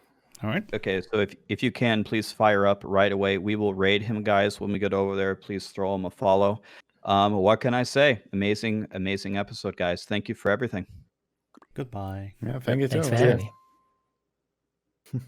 All right. Okay, so if you can, please fire up right away. We will raid him, guys, when we get over there. Please throw him a follow. What can I say? Amazing episode, guys. Thank you for everything. Goodbye. Yeah, thank you too. Thanks for having me.